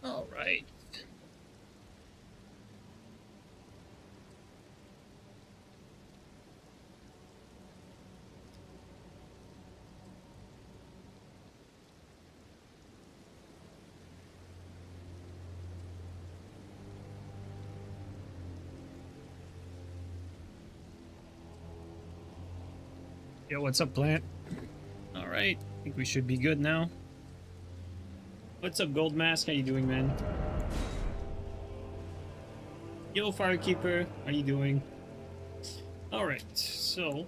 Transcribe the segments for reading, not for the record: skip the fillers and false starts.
All right. Yo, what's up, plant? All right, I think we should be good now. What's up, Gold Mask? How you doing, man? Yo, Firekeeper, how you doing? All right, so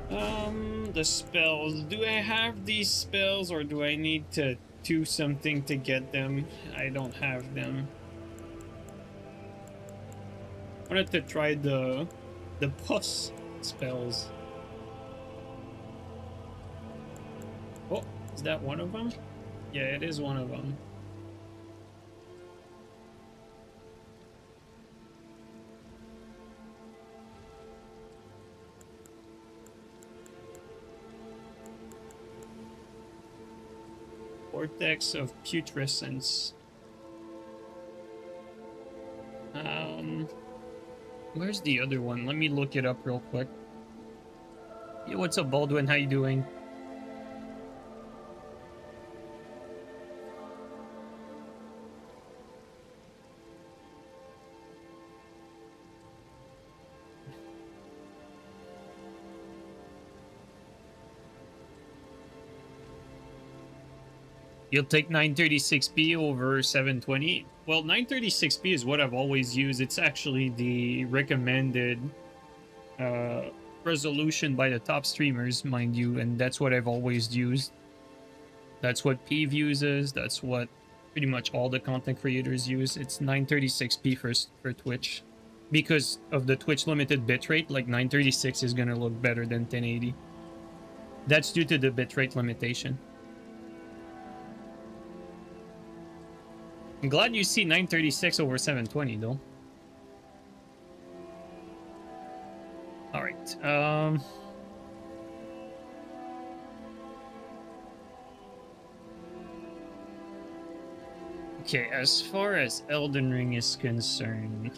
the spells. Do I have these spells, or do I need to do something to get them? I don't have them. I wanted to try the puss spells. Oh, is that one of them? Yeah, it is one of them. Vortex of Putrescence. Where's the other one? Let me look it up real quick. Yo, what's up, Baldwin? How you doing? You'll take 936p over 720. Well, 936p is what I've always used. It's actually the recommended resolution by the top streamers, mind you, and that's what I've always used. That's what Peeve uses. That's what pretty much all the content creators use. It's 936p for Twitch. Because of the Twitch limited bitrate, like 936 is gonna look better than 1080. That's due to the bitrate limitation. I'm glad you see 936 over 720 though. All right. Okay, as far as Elden Ring is concerned,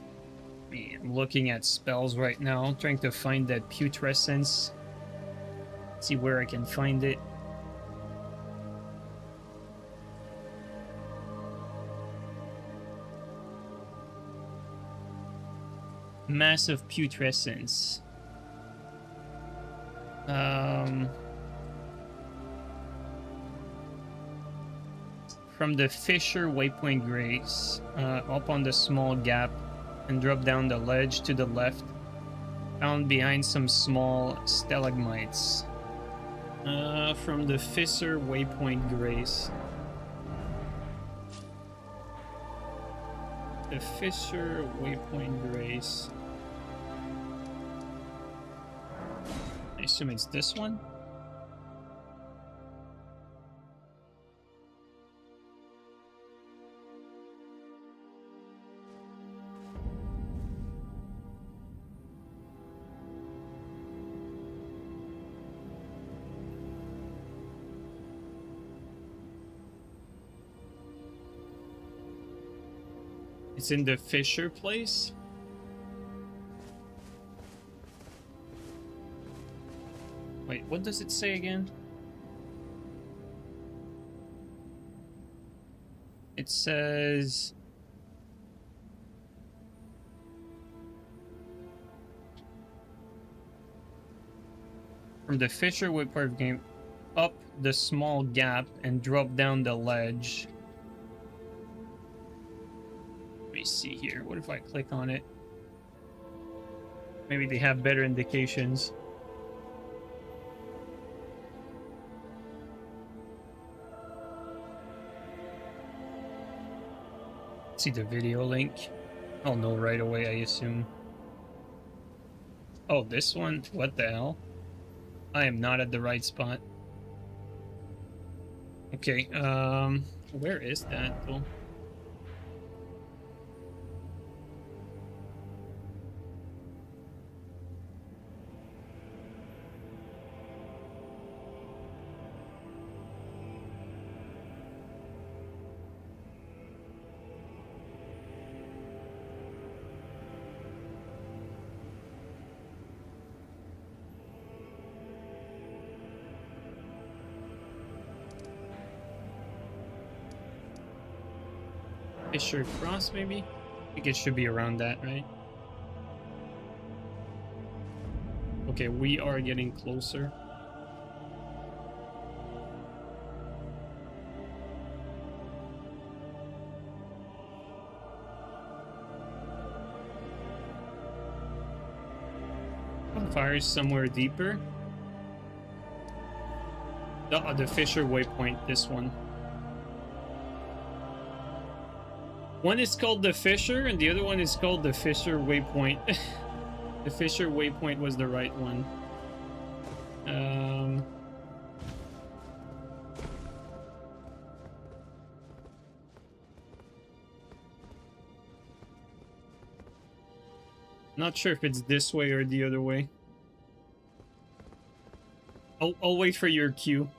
I'm looking at spells right now, trying to find that putrescence. See where I can find it. Massive putrescence. From the Fisher Waypoint Grace, up on the small gap, and drop down the ledge to the left, found behind some small stalagmites. From the Fisher Waypoint Grace. The Fisher Waypoint Grace. I assume it's this one? It's in the Fisher place? Wait, what does it say again? It says... From the Fisher Waypoint game, up the small gap and drop down the ledge. Let me see here. What if I click on it? Maybe they have better indications. See the video link. I'll know right away, I assume. Oh, this one? What the hell? I am not at the right spot. Okay, where is that though? Fisher Cross, maybe? I think it should be around that, right? Okay, we are getting closer. Fire is somewhere deeper. The Fisher Waypoint, this one. One is called the Fisher, and the other one is called the Fisher Waypoint. The Fisher Waypoint was the right one. Not sure if it's this way or the other way. I'll wait for your cue.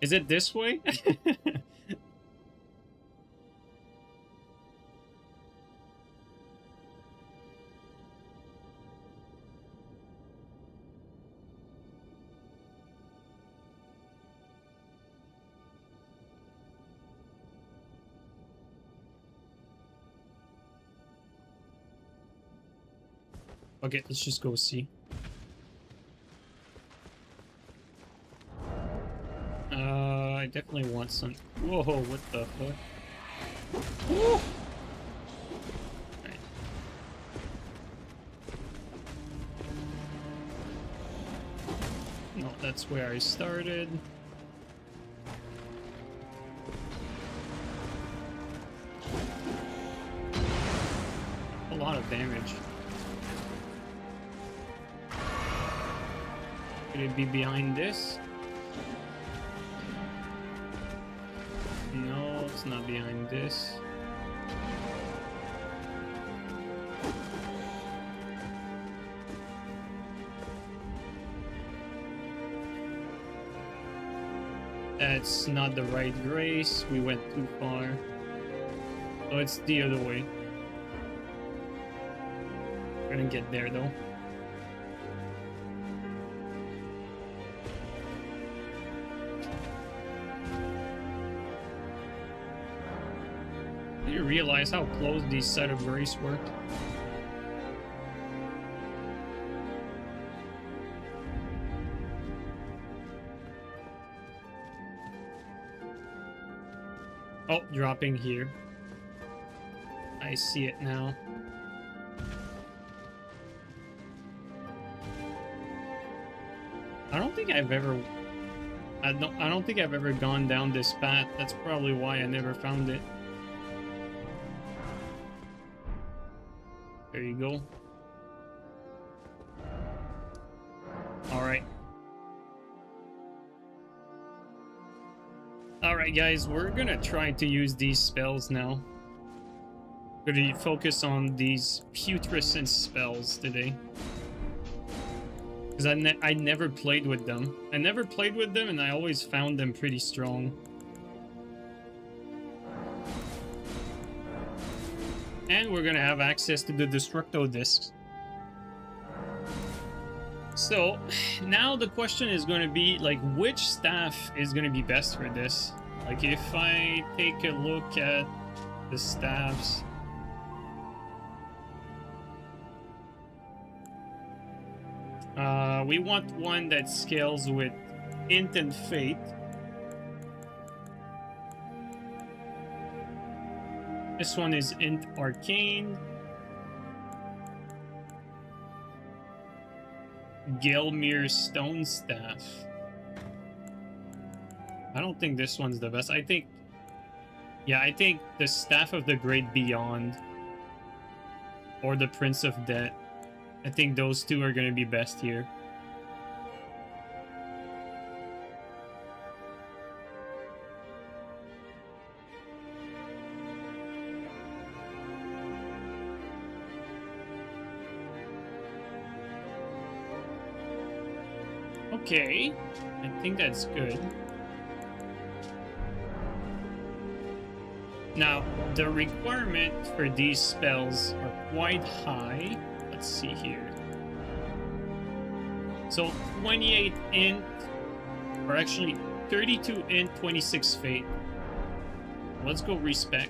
Is it this way? Okay, let's just go see. I definitely want some. Whoa, what the fuck? Woo! Right. No, that's where I started. A lot of damage. Could it be behind this? No, it's not behind this. That's not the right grace. We went too far. Oh, it's the other way. We're gonna get there though. I didn't realize how close these set of grace were. Oh, dropping here. I see it now. I don't think I've ever I don't think I've ever gone down this path. That's probably why I never found it. There you go. Alright. Alright guys, we're gonna try to use these spells now. We're gonna focus on these putrescent spells today. Because I never played with them. I never played with them and I always found them pretty strong. And we're gonna have access to the Destructo discs. So, now the question is gonna be, like, which staff is gonna be best for this? Like, if I take a look at the staffs... we want one that scales with Int and Fate. This one is Int Arcane. Gelmir Stone Staff. I don't think this one's the best. I think... Yeah, I think the Staff of the Great Beyond. Or the Prince of Death. I think those two are going to be best here. Okay, I think that's good. Now, the requirement for these spells are quite high. Let's see here. So, 28 int, or actually 32 int, 26 fate. let's go respec.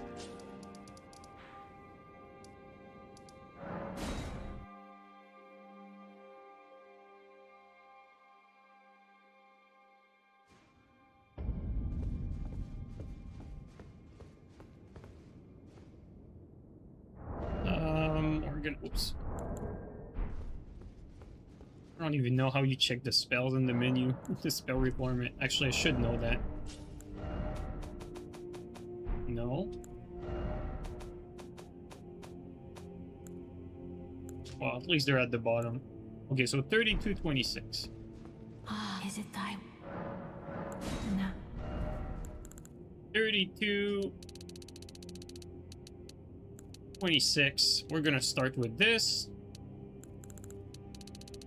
We're gonna, oops. I don't even know how you check the spells in the menu. The spell requirement. Actually, I should know that. No. Well, at least they're at the bottom. Okay, so 3226. Is it time? No. 3226. We're gonna start with this.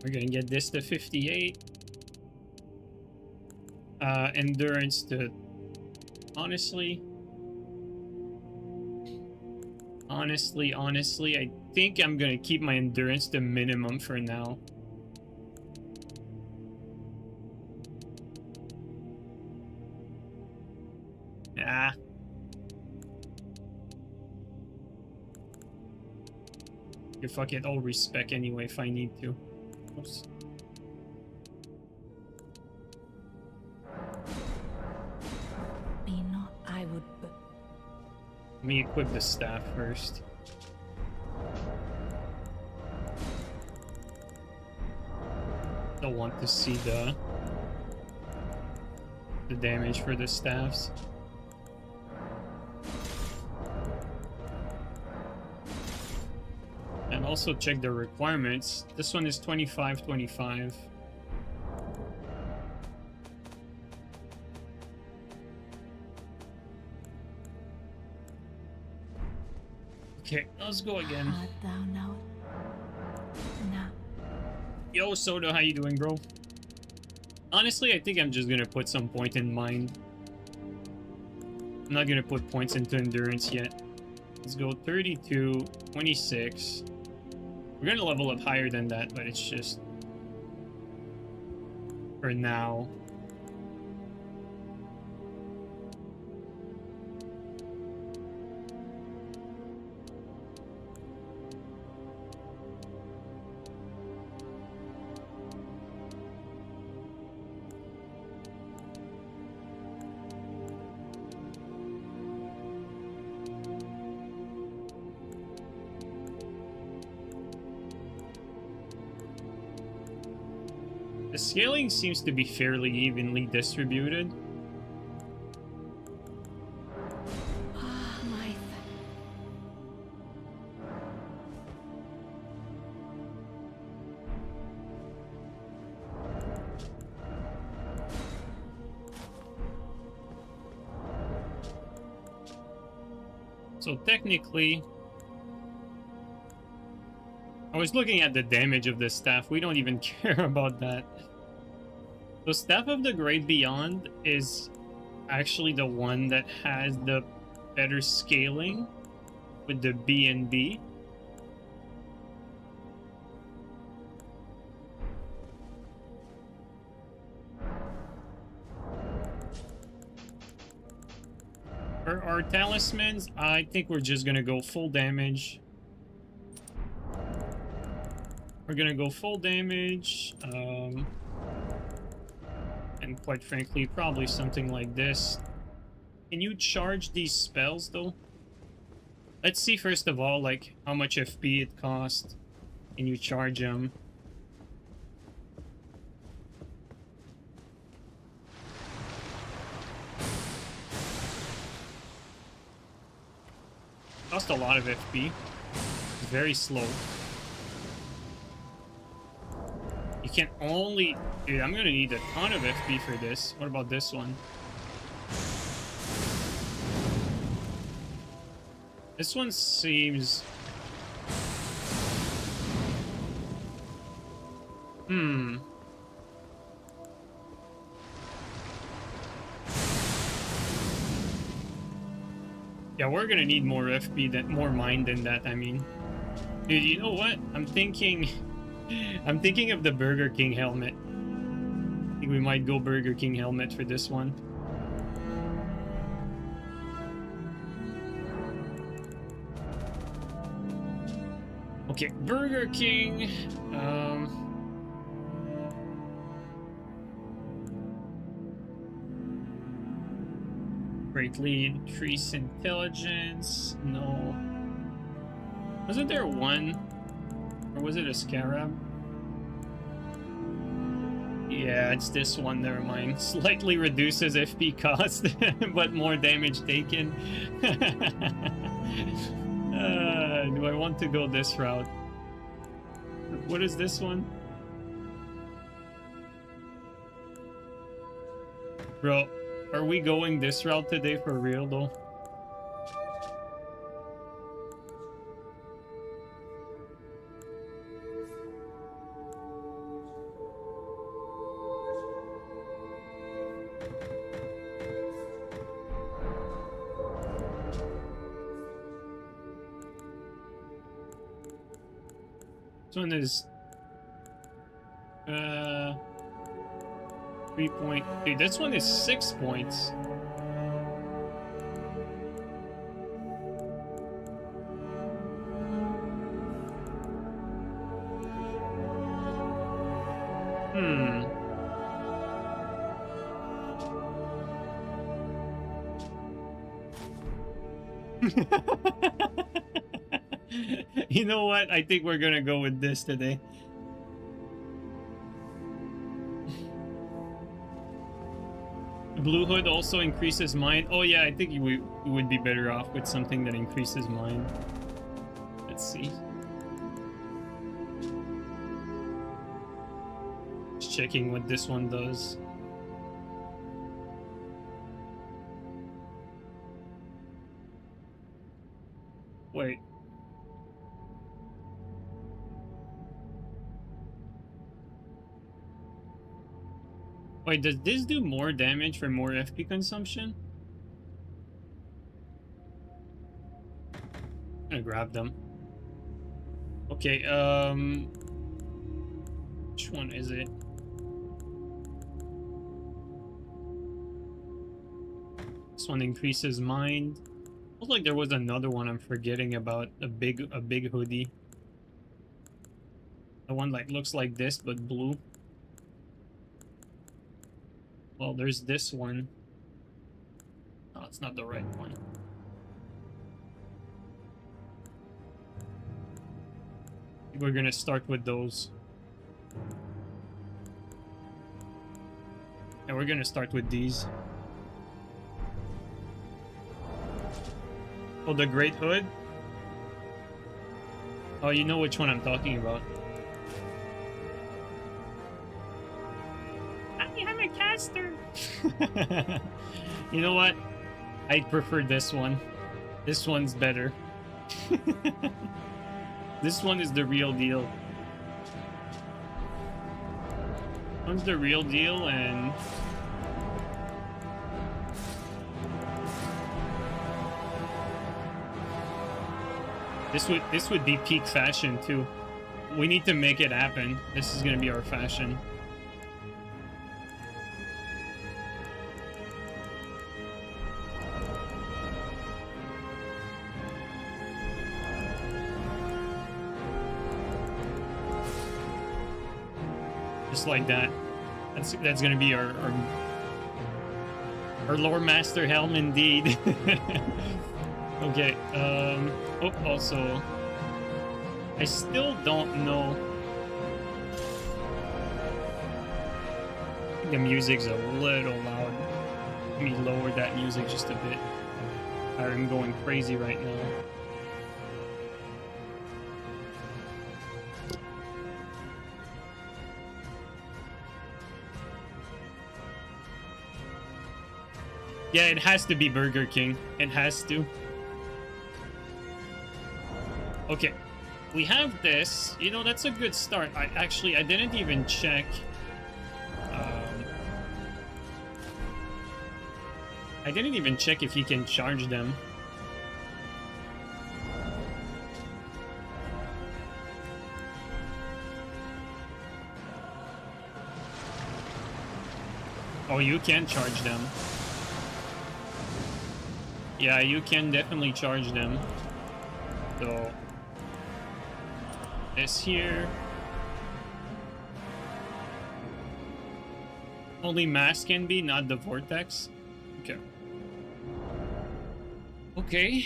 We're gonna get this to 58. Endurance to... Honestly, I think I'm gonna keep my endurance to minimum for now. Ah. You fuck it, I'll respec anyway if I need to. Oops. Me not, I would, but... Let me equip the staff first. Don't want to see the damage for the staffs. And also check the requirements. This one is 25. Okay, let's go again. Art thou now? No. Yo, Soda, how you doing, bro? Honestly, I think I'm just gonna put some point in mind. I'm not gonna put points into endurance yet. Let's go 32, 26. We're gonna level up higher than that, but it's just... for now. The scaling seems to be fairly evenly distributed. My... So technically, I was looking at the damage of this staff. We don't even care about that. So Staff of the Great Beyond is actually the one that has the better scaling with the B and B. For our talismans, I think we're just gonna go full damage. We're gonna go full damage, and quite frankly, probably something like this. Can you charge these spells, though? Let's see, first of all, like, how much FP it costs. Can you charge them? Cost a lot of FP. It's very slow. You can only... Dude, I'm gonna need a ton of FP for this. What about this one? This one seems... Yeah, we're gonna need more FP, more mine than that, I mean. Dude, you know what? I'm thinking of the Burger King helmet. I think we might go Burger King helmet for this one. Okay, Burger King. Great lead. Increase intelligence. No. Wasn't there one? Or was it a scarab? Yeah, it's this one, never mind. Slightly reduces FP cost, but more damage taken. Do I want to go this route? What is this one? Bro, are we going this route today for real though? This one is 3 point. Dude, this one is 6 points. You know what? I think we're gonna go with this today. Blue Hood also increases mine. Oh yeah, I think we would be better off with something that increases mine. Let's see. Just checking what this one does. Wait. Wait, does this do more damage for more FP consumption? I'm gonna grab them. Okay, which one is it? This one increases mind. Looks like there was another one I'm forgetting about. A big hoodie. The one like looks like this but blue. Well, there's this one. Oh, it's not the right one. We're gonna start with those. And we're gonna start with these. Oh, the Great Hood? Oh, you know which one I'm talking about. I'm a caster. You know what? I prefer this one. This one's better. This one is the real deal. One's the real deal, and this would be peak fashion too. We need to make it happen. This is gonna be our fashion. Just like that. That's gonna be our lore master helm indeed. Okay, oh, also, I still don't know. I think the music's a little loud. Let me lower that music just a bit. I'm going crazy right now. Yeah, it has to be Burger King. It has to. Okay, we have this. You know, that's a good start. I didn't even check. I didn't even check if you can charge them. Oh, you can charge them. Yeah, you can definitely charge them. So This here. Only mass can be, not the vortex. Okay. Okay,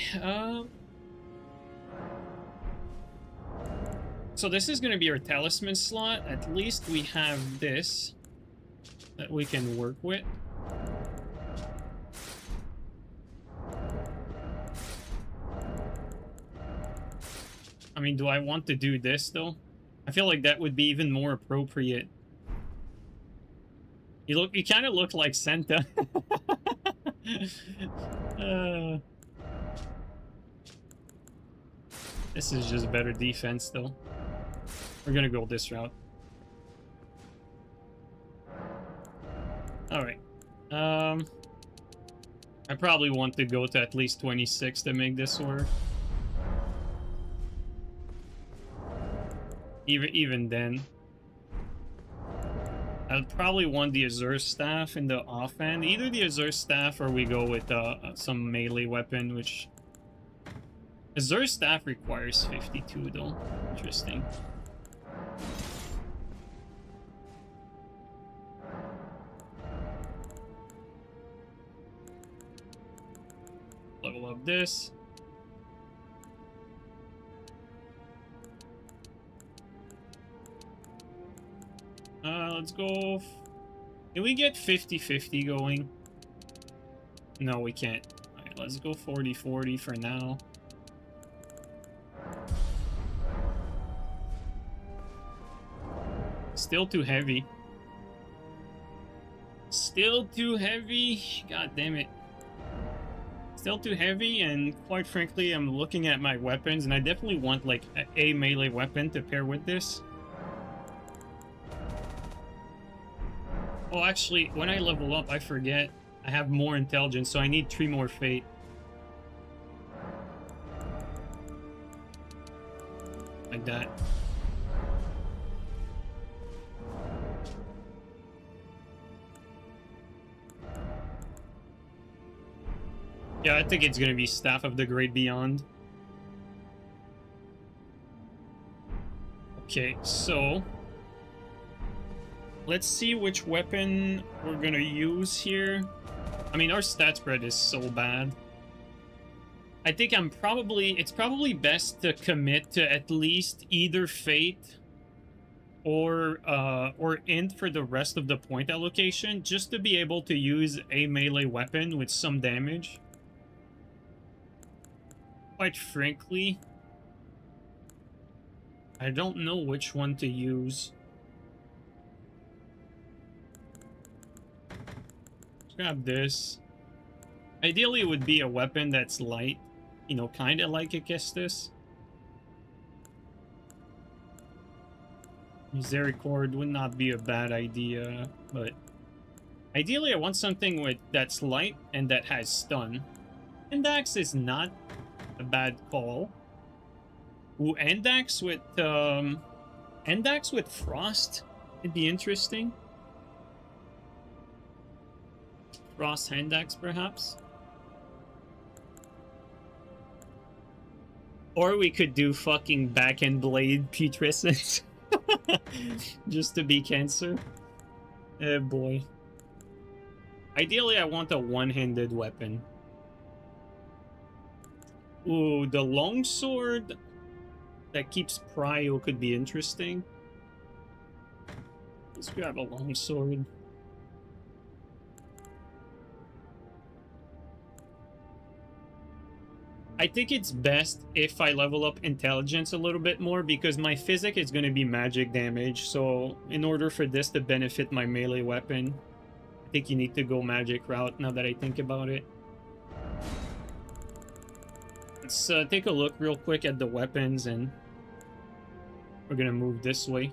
so this is gonna be our talisman slot. At least we have this that we can work with. I mean, do I want to do this, though? I feel like that would be even more appropriate. You kind of look like Santa. This is just better defense, though. We're gonna go this route. Alright. I probably want to go to at least 26 to make this work. Even then. I'd probably want the Azure Staff in the offhand. Either the Azure Staff or we go with some melee weapon, which... Azure Staff requires 52, though. Interesting. Level up this. Let's go... Can we get 50-50 going? No, we can't. Alright, let's go 40-40 for now. Still too heavy. Still too heavy. God damn it. Still too heavy, and quite frankly, I'm looking at my weapons, and I definitely want, like, a melee weapon to pair with this. Oh, actually, when I level up, I forget. I have more intelligence, so I need 3 more fate. Like that. Yeah, I think it's gonna be Staff of the Great Beyond. Okay, so... let's see which weapon we're gonna use here. I mean, our stat spread is so bad. I think it's probably best to commit to at least either Fate or Int for the rest of the point allocation, just to be able to use a melee weapon with some damage. Quite frankly, I don't know which one to use. Let's grab this. Ideally, it would be a weapon that's light, you know, kind of like a Kestis. Misericord would not be a bad idea, but ideally, I want something that's light and that has stun. Endax is not a bad call. Ooh, Endax with Frost would be interesting. Frost Endax, perhaps. Or we could do fucking Back-End Blade Putrescent. Just to be Cancer. Oh boy. Ideally, I want a one-handed weapon. Ooh, the longsword that keeps prio could be interesting. Let's grab a longsword. I think it's best if I level up intelligence a little bit more, because my physic is going to be magic damage. So in order for this to benefit my melee weapon, I think you need to go magic route, now that I think about it. Let's take a look real quick at the weapons, and we're going to move this way.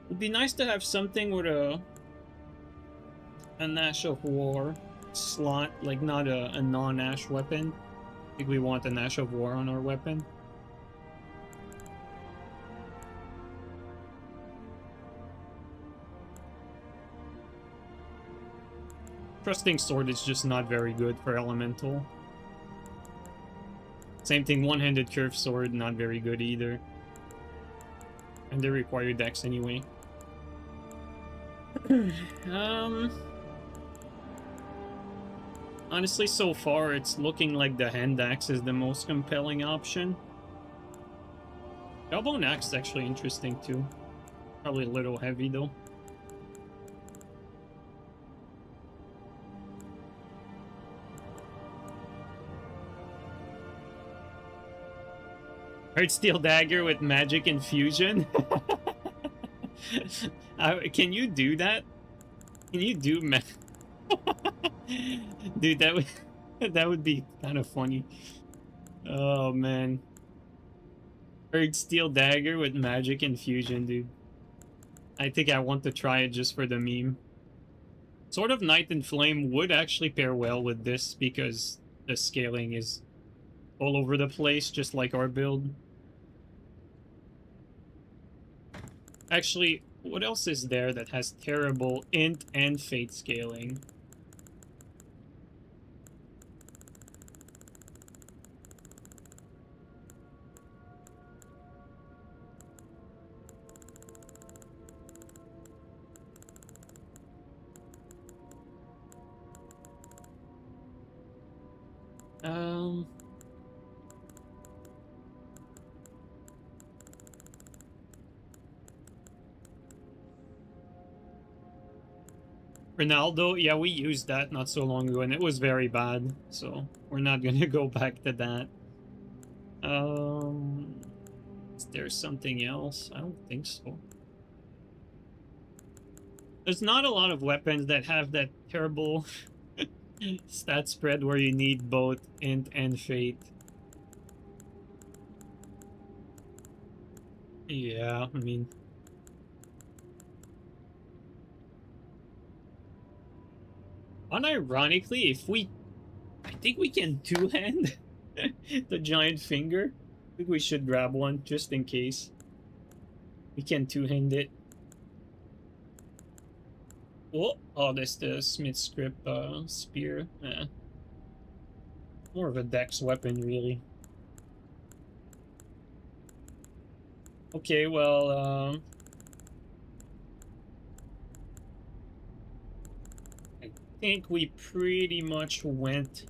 It'd be nice to have something with a Ash of War slot, like not a non-Ash weapon. I think we want an Ash of War on our weapon. Trusting Sword is just not very good for Elemental. Same thing, One-Handed Curved Sword, not very good either. And they require dex anyway. Honestly, so far, it's looking like the Hand Axe is the most compelling option. Jawbone Axe is actually interesting too. Probably a little heavy though. Heartsteel Dagger with magic infusion? Can you do that? Can you do Dude, that would be kind of funny. Oh man. Heartsteel Dagger with magic infusion, dude. I think I want to try it just for the meme. Sword of Night and Flame would actually pair well with this because the scaling is all over the place, just like our build. Actually, what else is there that has terrible int and fate scaling? Ronaldo, yeah, we used that not so long ago, and it was very bad, so we're not gonna go back to that. Is there something else? I don't think so. There's not a lot of weapons that have that terrible stat spread where you need both int and fate. Yeah, I mean... Unironically, if we... I think we can two-hand the giant finger. I think we should grab one, just in case. We can two-hand it. Oh, that's the Smith script spear. More of a dex weapon, really. Okay, well, I think we pretty much went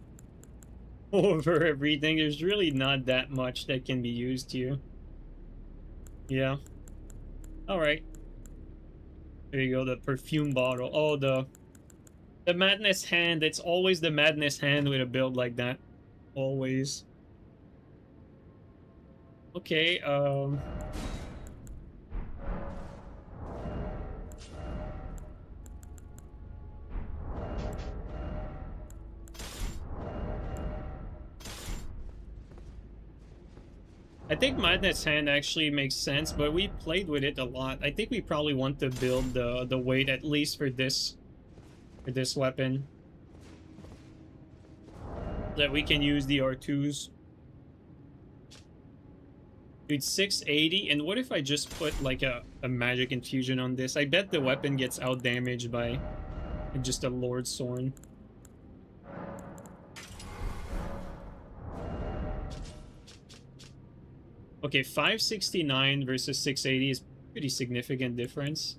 over everything. There's really not that much that can be used here. Yeah. Alright. There you go, the perfume bottle. Oh, the Madness Hand. It's always the Madness Hand with a build like that. Always. Okay, I think Madness Hand actually makes sense, but we played with it a lot. I think we probably want to build the weight at least for this weapon. That we can use the R2s. Dude, 680, and what if I just put like a magic infusion on this? I bet the weapon gets out damaged by just a Lord Sword. Okay, 569 versus 680 is pretty significant difference.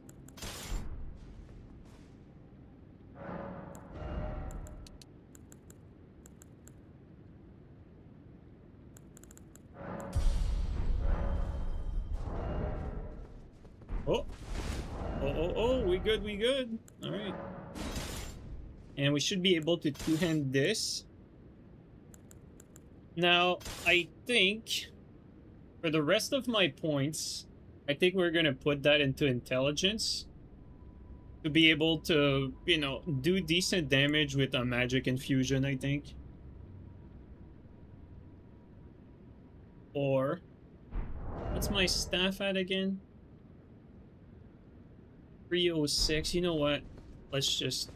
Oh, we good. Alright. And we should be able to two-hand this. Now, I think for the rest of my points, I think we're gonna put that into intelligence to be able to, you know, do decent damage with a magic infusion, I think. Or, what's my staff at again? 306. You know what? Let's just...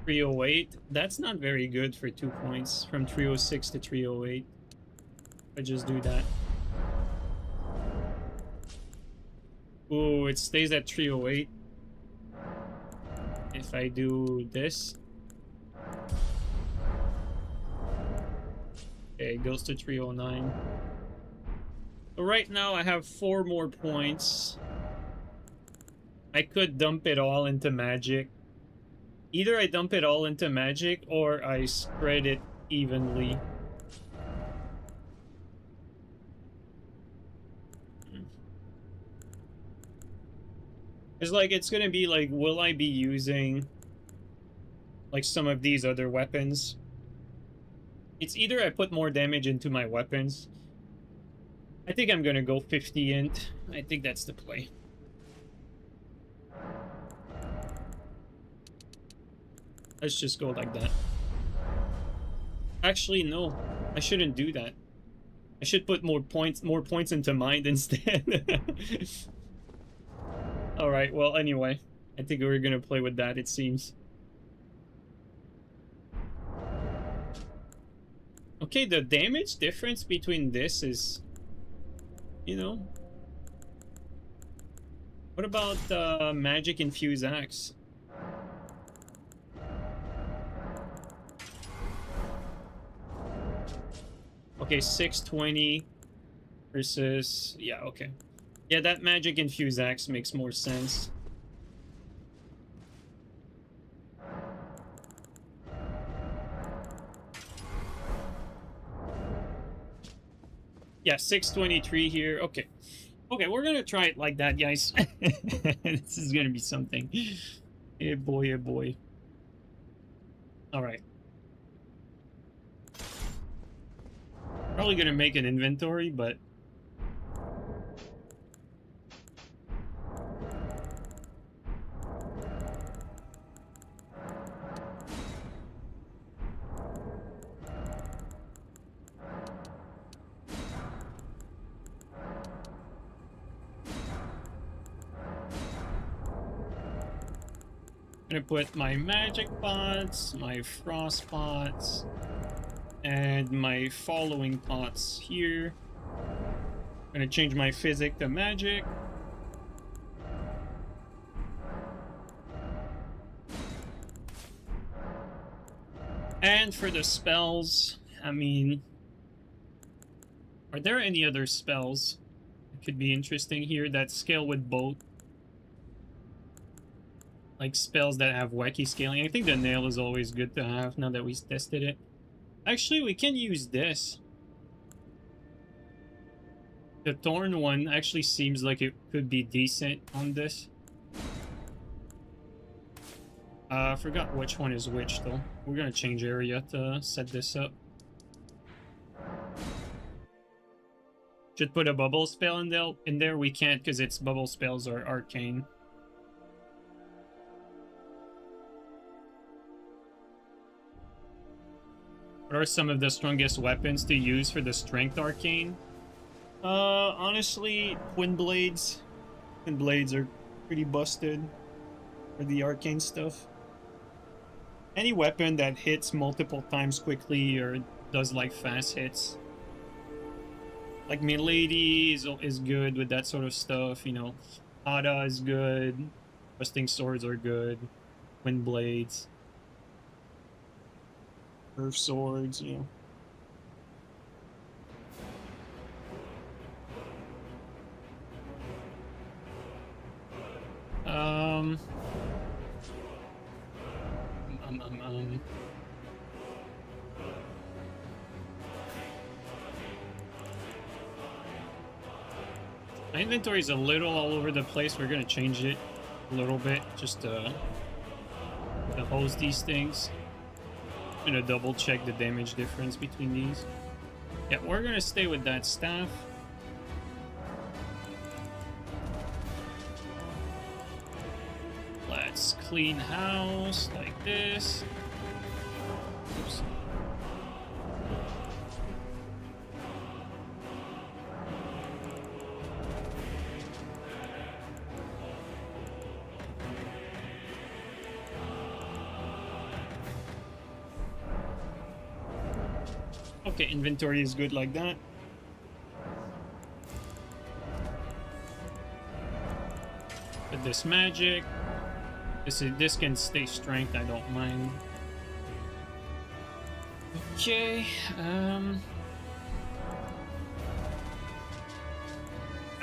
$308. That's not very good for 2 points from 306 to 308. I just do that. Ooh, it stays at 308. If I do this. Okay, it goes to 309. So right now I have 4 more points. I could dump it all into magic. Either I dump it all into magic or I spread it evenly. It's like, it's gonna be like, will I be using like some of these other weapons? It's either I put more damage into my weapons. I think I'm gonna go 50 int. I think that's the play. Let's just go like that. Actually, no. I shouldn't do that. I should put more points into mind instead. Alright, well, anyway. I think we're gonna play with that, it seems. Okay, the damage difference between this is... You know... What about Magic Infused Axe? Okay, 620 versus... Yeah, okay. Yeah, that Magic Infused Axe makes more sense. Yeah, 623 here. Okay. Okay, we're gonna try it like that, guys. This is gonna be something. Eh boy, eh boy. Alright. Probably gonna make an inventory, but... I'm gonna put my magic pots, my frost pots, and my following pots here. I'm gonna change my physic to magic. And for the spells, I mean... Are there any other spells that could be interesting here that scale with both? Like spells that have wacky scaling. I think the nail is always good to have now that we tested it. Actually, we can use this. The thorn one actually seems like it could be decent on this. I forgot which one is which though. We're gonna change area to set this up. Should put a bubble spell in there. We can't because its bubble spells are arcane. What are some of the strongest weapons to use for the strength arcane? Honestly, twin blades. Twin blades are pretty busted for the arcane stuff. Any weapon that hits multiple times quickly or does like fast hits. Like Milady is good with that sort of stuff, you know. Hada is good. Rusting swords are good. Twin blades. Earth swords, you know. My inventory is a little all over the place. We're gonna change it a little bit just to host these things. I'm gonna double check the damage difference between these. Yeah, we're gonna stay with that staff. Let's clean house like this. Oops. Okay, inventory is good like that. have this magic. This can stay strength, I don't mind. Okay, I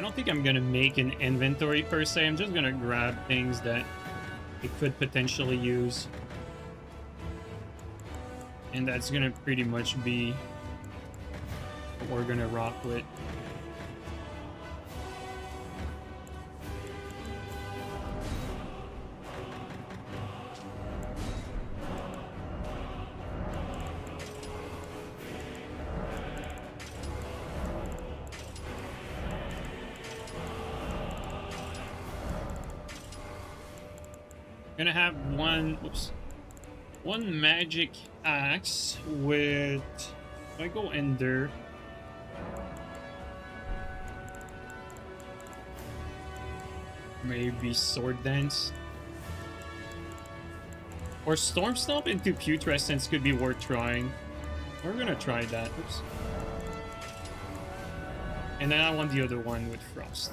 don't think I'm gonna make an inventory per se. I'm just gonna grab things that it could potentially use. And that's gonna pretty much be what we're gonna rock with. Gonna have one magic axe with, if I go ender, maybe sword dance or storm stomp into putrescence could be worth trying. We're gonna try that. Oops. And then I want the other one with frost.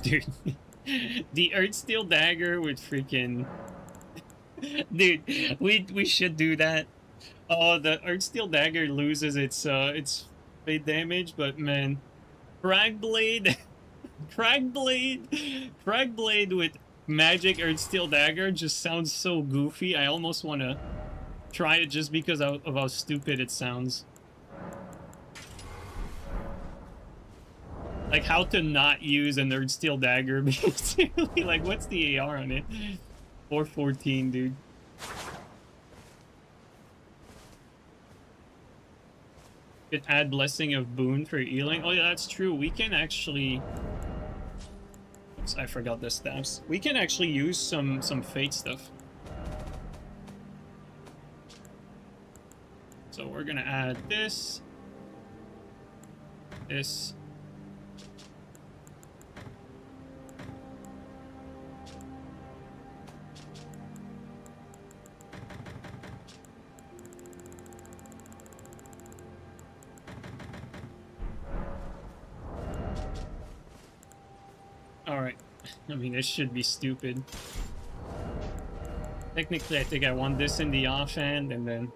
Dude, the Earthsteel dagger with freaking... Dude, we should do that. Oh, the Earthsteel dagger loses its fate damage, but man, Cragblade, Cragblade with magic Earthsteel dagger just sounds so goofy. I almost want to try it just because of how stupid it sounds. Like how to not use a Nerdsteel dagger, basically. Like, what's the AR on it? 414, dude. Could add Blessing of Boon for healing. Oh yeah, that's true. We can actually... Oops, I forgot the stats. We can actually use some fate stuff. So we're gonna add this. This. Alright. I mean, this should be stupid. Technically, I think I want this in the offhand, and then...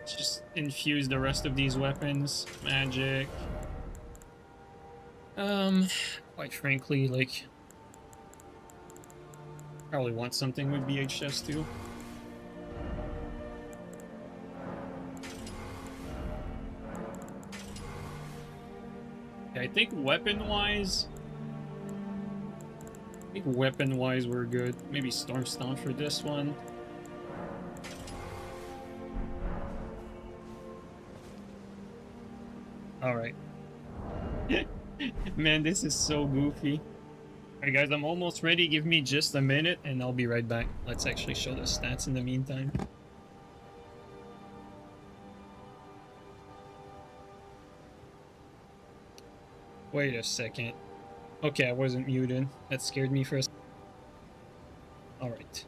just infuse the rest of these weapons. Magic. Quite frankly, like... probably want something with BHS too. I think weapon-wise... we're good. Maybe Storm Stomp for this one. Alright. Man, this is so goofy. Alright guys, I'm almost ready. Give me just a minute and I'll be right back. Let's actually show the stats in the meantime. Wait a second. Okay, I wasn't muted. That scared me for a second. Alright.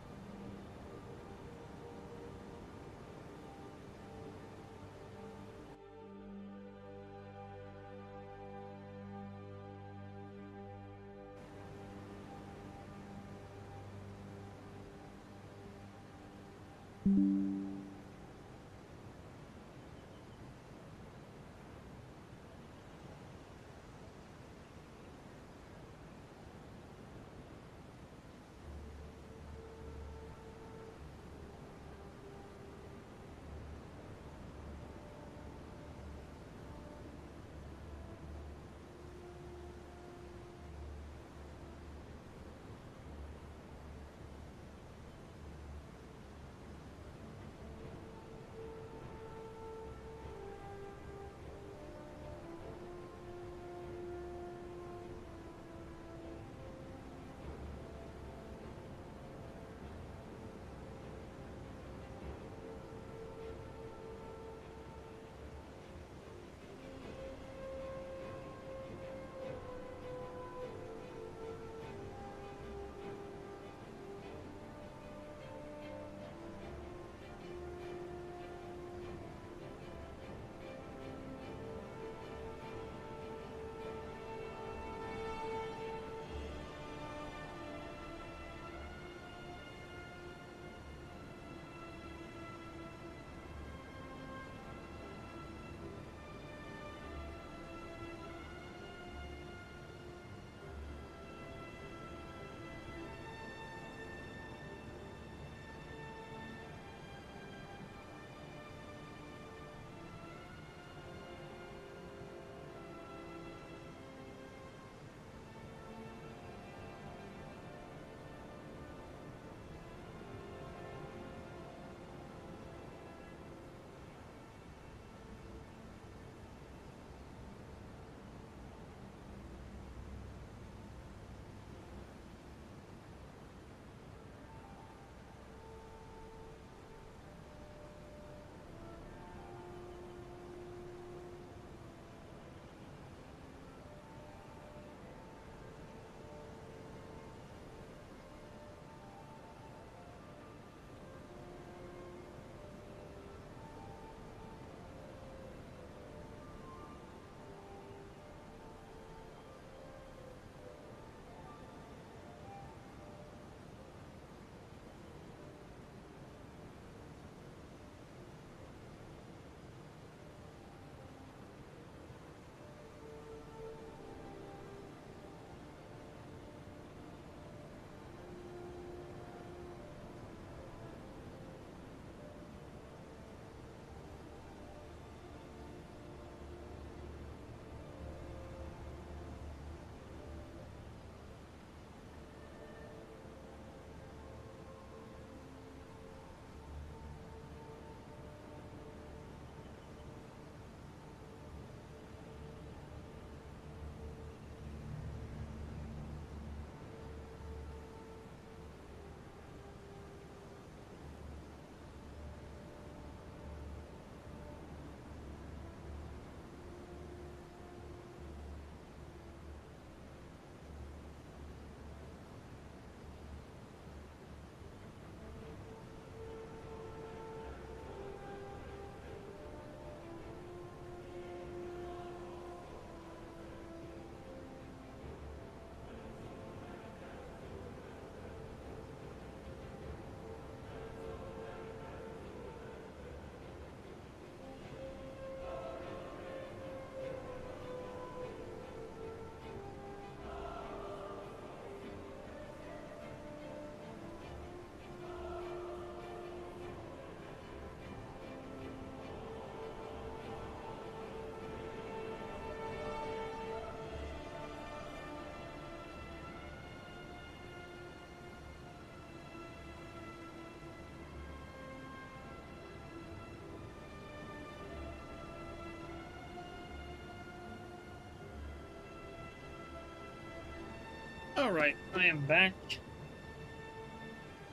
Alright, I am back.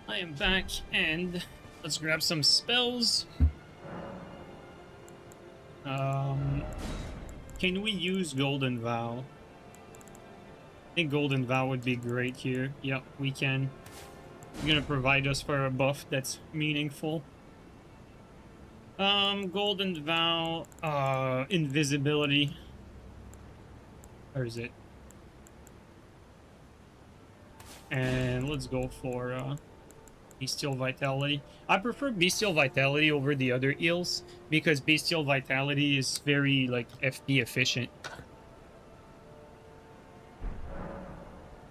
I am back, and let's grab some spells. Can we use Golden Vow? I think Golden Vow would be great here. Yep, we can. It's gonna provide us for a buff that's meaningful. Golden Vow, invisibility. Where is it? And let's go for, Bestial Vitality. I prefer Bestial Vitality over the other eels because Bestial Vitality is very, like, FP efficient.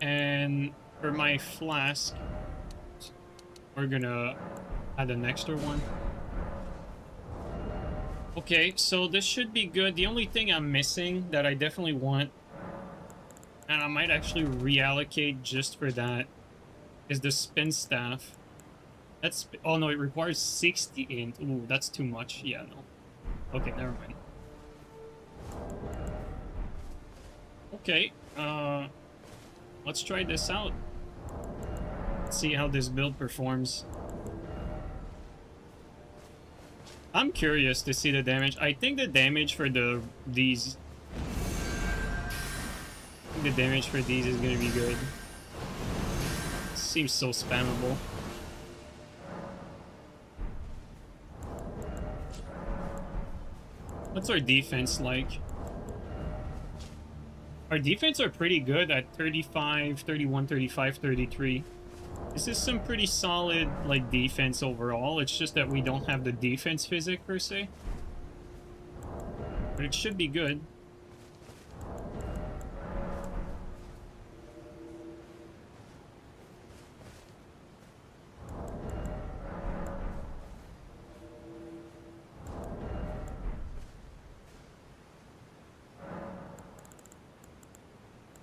And for my flask, we're gonna add an extra one. Okay, so this should be good. The only thing I'm missing that I definitely want, and I might actually reallocate just for that, is the Spin Staff. That's... oh no, it requires 60 int. Ooh, that's too much. Yeah, no. Okay, never mind. Okay, let's try this out. Let's see how this build performs. I'm curious to see the damage. I think the damage for the damage for these is gonna be good. Seems so spammable. What's our defense like? Our defense are pretty good at 35, 31, 35, 33. This is some pretty solid, like, defense overall. It's just that we don't have the defense physic, per se. But it should be good.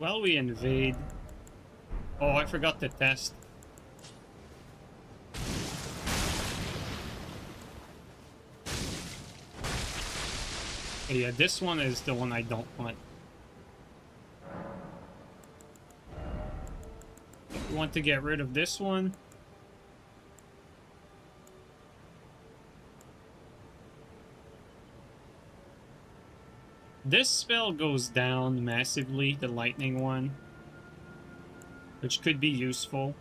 Well, we invade. Oh, I forgot to test. Yeah, this one is the one I don't want. We want to get rid of this one. This spell goes down massively, the lightning one, which could be useful.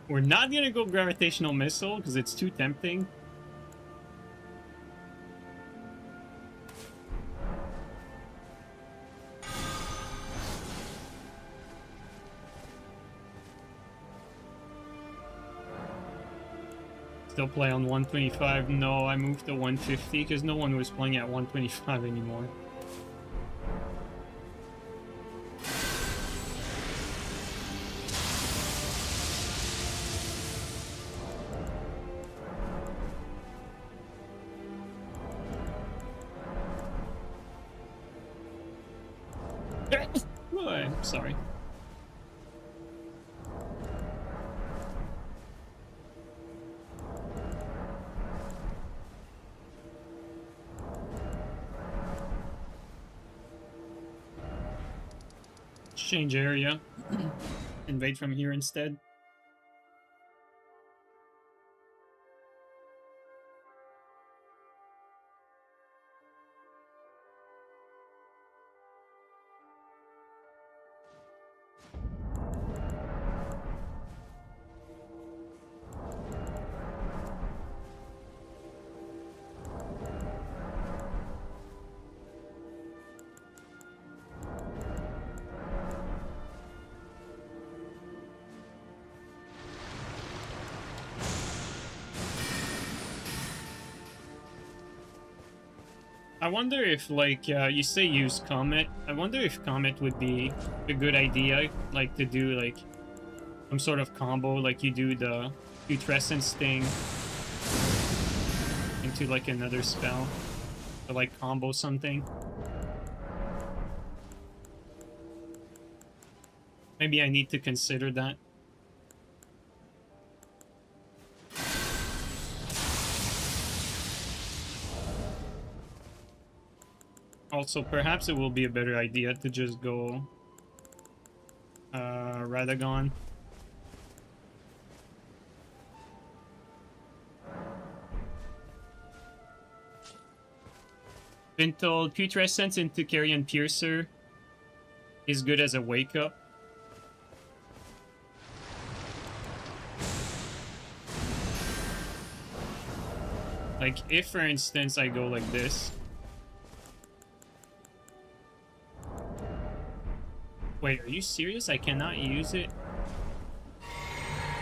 We're not gonna go gravitational missile because it's too tempting. Still play on 125. No, I moved to 150 because no one was playing at 125 anymore. Oh, I'm sorry. Change area. Invade from here instead. I wonder if, like, you say use Comet. I wonder if Comet would be a good idea, like, to do, like, some sort of combo, like you do the Putrescence thing into, like, another spell. Or, like, combo something. Maybe I need to consider that. Also, perhaps it will be a better idea to just go Radagon. Been told Putrescence into Carrion Piercer is good as a wake up. Like, if for instance I go like this. Wait, are you serious? I cannot use it?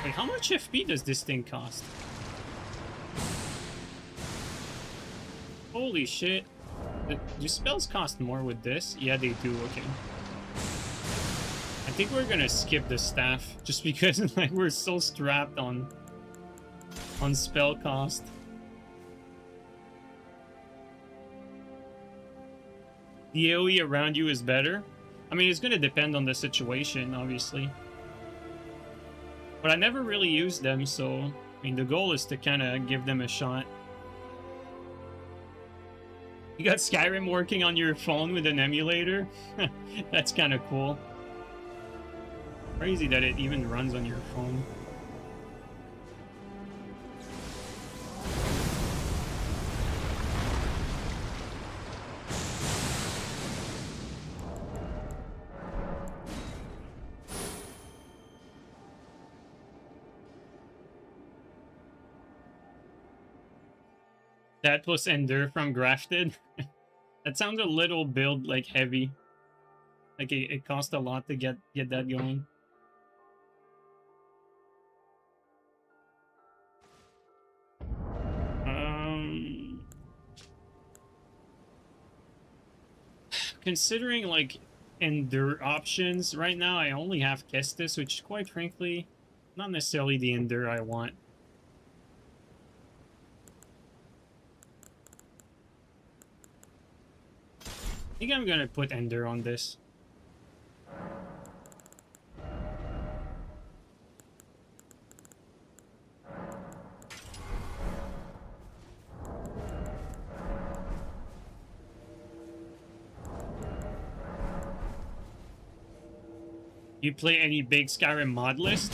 Wait, how much FP does this thing cost? Holy shit. Do spells cost more with this? Yeah, they do, okay. I think we're gonna skip the staff just because like we're so strapped on spell cost. The AoE around you is better. I mean, it's gonna depend on the situation, obviously. But I never really used them, so I mean the goal is to kinda give them a shot. You got Skyrim working on your phone with an emulator? That's kind of cool. Crazy that it even runs on your phone. That was Ender from Grafted. That sounds a little build like heavy. Like it cost a lot to get that going. Considering like Ender options right now, I only have Kestis, which quite frankly, not necessarily the Ender I want. I think I'm gonna put Ender on this. You play any big Skyrim mod list?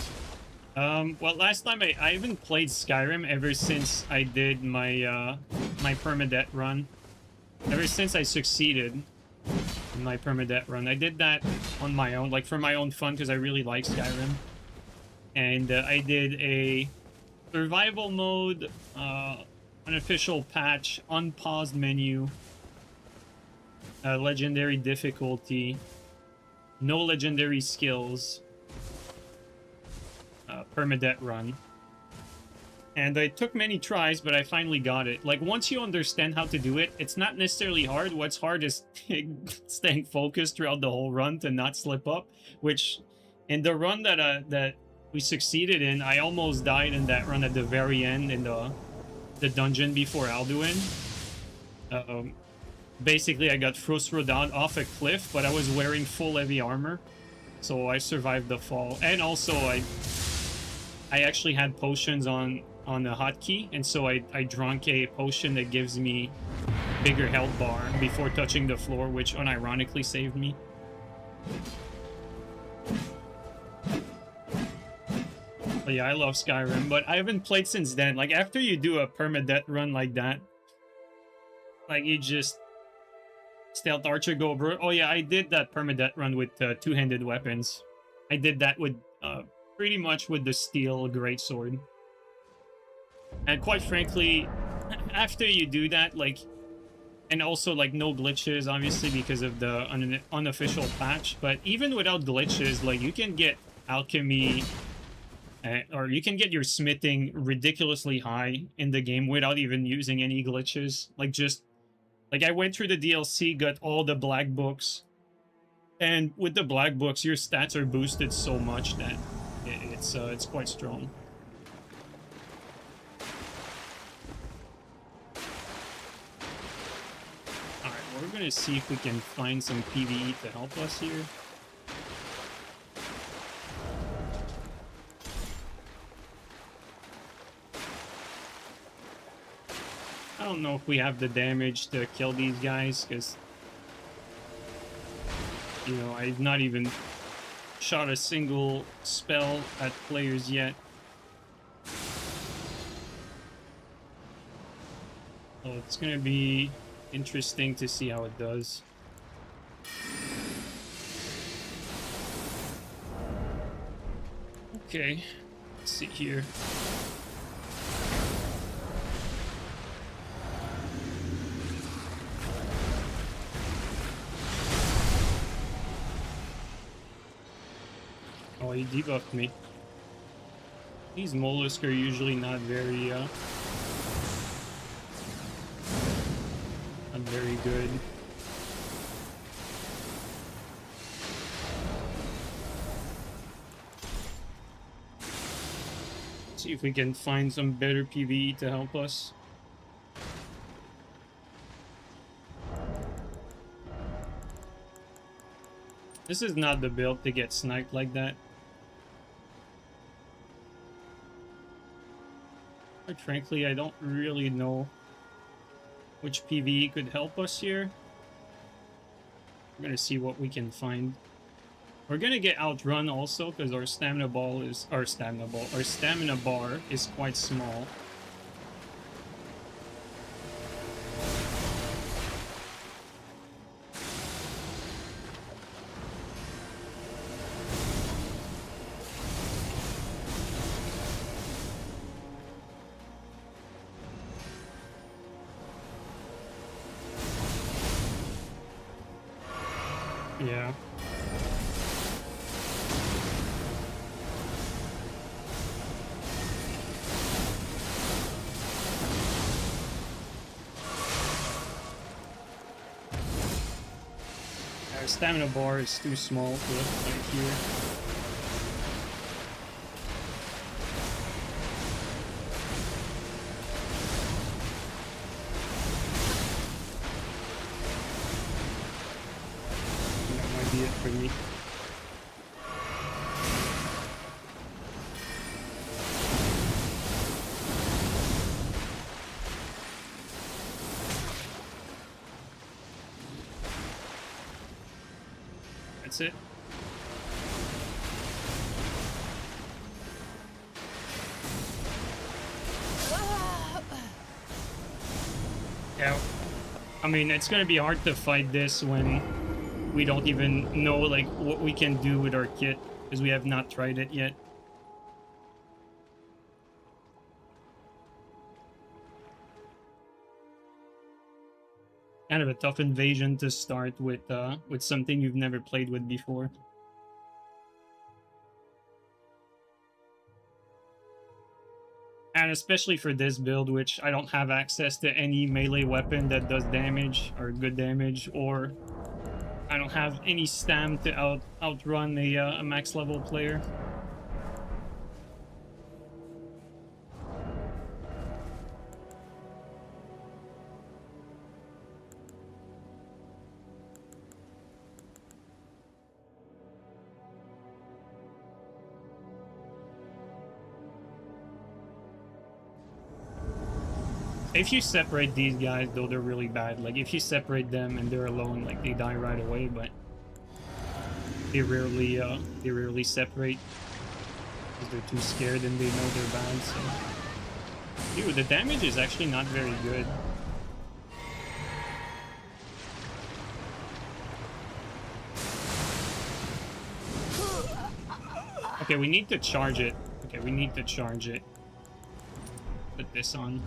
Well, last time I haven't played Skyrim ever since I did my my permadeath run. Ever since I succeeded in my permadeath run, I did that on my own, like for my own fun, because I really like Skyrim. And I did a survival mode, unofficial patch, unpaused menu, legendary difficulty, no legendary skills, permadeath run. And it took many tries, but I finally got it. Like, once you understand how to do it, it's not necessarily hard. What's hard is staying focused throughout the whole run to not slip up, which in the run that we succeeded in, I almost died in that run at the very end in the dungeon before Alduin. Basically, I got thrust down off a cliff, but I was wearing full heavy armor, so I survived the fall. And also, I actually had potions on a hotkey, and so I drank a potion that gives me bigger health bar before touching the floor, which unironically saved me. But yeah, I love Skyrim, but I haven't played since then. Like, after you do a permadeath run like that, like, you just stealth archer go bro. Oh yeah, I did that permadeath run with two-handed weapons. I did that with pretty much with the steel greatsword. And quite frankly, after you do that, like, and also like no glitches, obviously, because of the unofficial patch. But even without glitches, like, you can get alchemy, or you can get your smithing ridiculously high in the game without even using any glitches. Like, just like, I went through the DLC, got all the black books, and with the black books, your stats are boosted so much that it's quite strong. Alright, we're gonna see if we can find some PvE to help us here. I don't know if we have the damage to kill these guys, because You know, I've not even shot a single spell at players yet. So it's gonna be interesting to see how it does. Okay, let's see here. Oh, he debuffed me. These mollusks are usually not very good. See if we can find some better PvE to help us. This is not the build to get sniped like that. Quite frankly, I don't really know which PvE could help us here. We're gonna see what we can find. We're gonna get outrun also because our stamina bar is quite small. Yeah. Our stamina bar is too small to fight here. That might be it for me. That's it. Yeah. I mean, it's gonna be hard to fight this when we don't even know like what we can do with our kit because we have not tried it yet. Kind of a tough invasion to start with something you've never played with before. And especially for this build, which I don't have access to any melee weapon that does damage or good damage, or I don't have any stam to outrun a max level player. If you separate these guys, though, they're really bad. Like, if you separate them and they're alone, like, they die right away, but they rarely separate because they're too scared and they know they're bad, so... Dude, the damage is actually not very good. Okay, we need to charge it. Okay, we need to charge it. Put this on.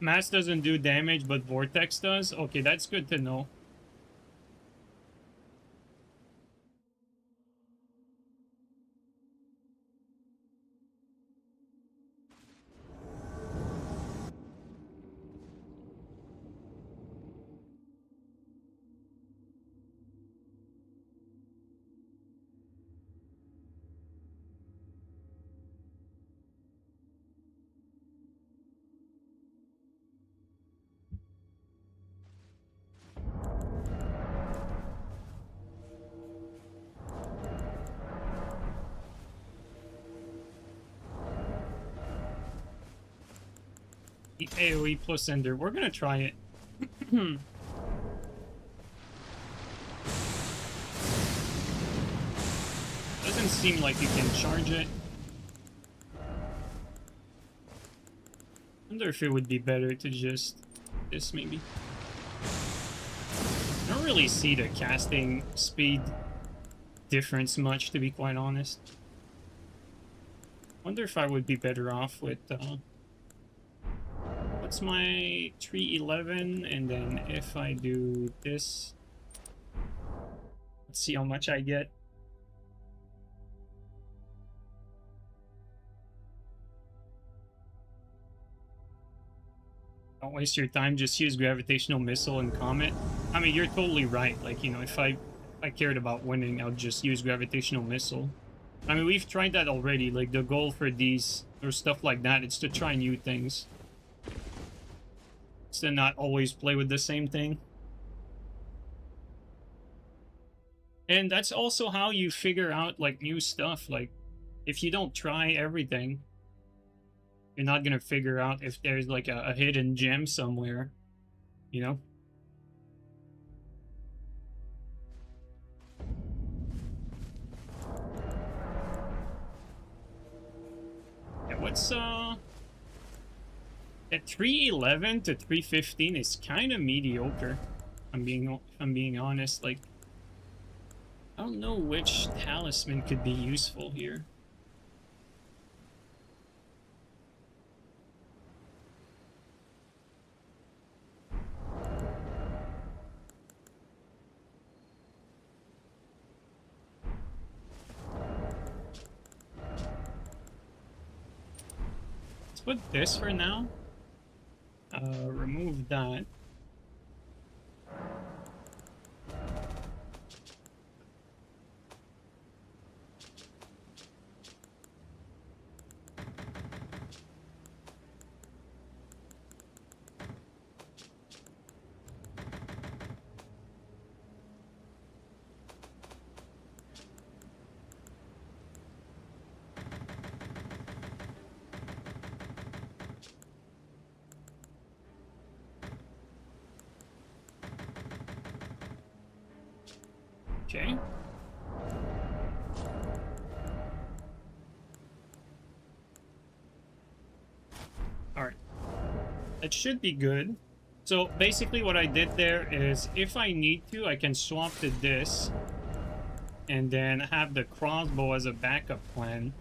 Mass doesn't do damage, but Vortex does? Okay, that's good to know. The AoE plus Ender. We're gonna try it. Doesn't seem like you can charge it. Wonder if it would be better to just this maybe. I don't really see the casting speed difference much, to be quite honest. Wonder if I would be better off with what's my 311, and then if I do this, let's see how much I get. Don't waste your time, just use gravitational missile and comet. I mean, you're totally right. Like, you know, if I cared about winning, I would just use gravitational missile. I mean, we've tried that already. Like, the goal for these or stuff like that is to try new things. It's to not always play with the same thing. And that's also how you figure out, like, new stuff. Like, if you don't try everything, you're not gonna figure out if there's, like, a hidden gem somewhere, you know? Yeah, what's, at 311 to 315 is kind of mediocre. If I'm being honest. Like, I don't know which talisman could be useful here. Let's put this for now. Remove that. Okay. Alright. That should be good. So basically what I did there is, if I need to, I can swap to this and then have the crossbow as a backup plan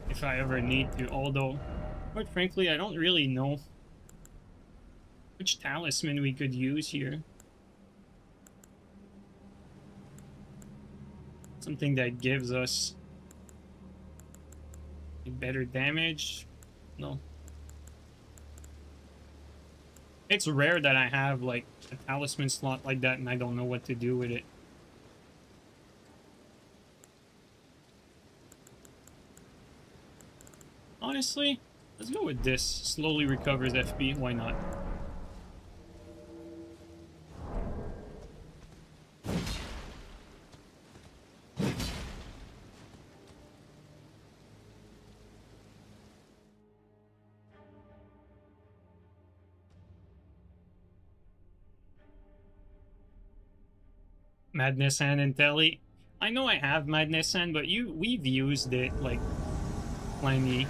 if I ever need to. Although, quite frankly, I don't really know which talisman we could use here. Something that gives us better damage. No. It's rare that I have, like, a talisman slot like that and I don't know what to do with it. Honestly, let's go with this. Slowly recovers FP, why not? Madness Hand and Telly. I know I have Madness Hand, but we've used it, like, plenty.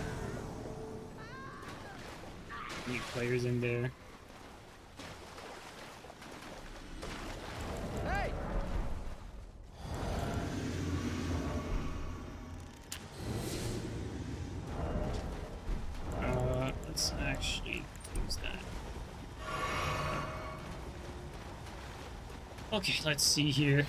New players in there. Hey! Let's actually use that. Okay, let's see here.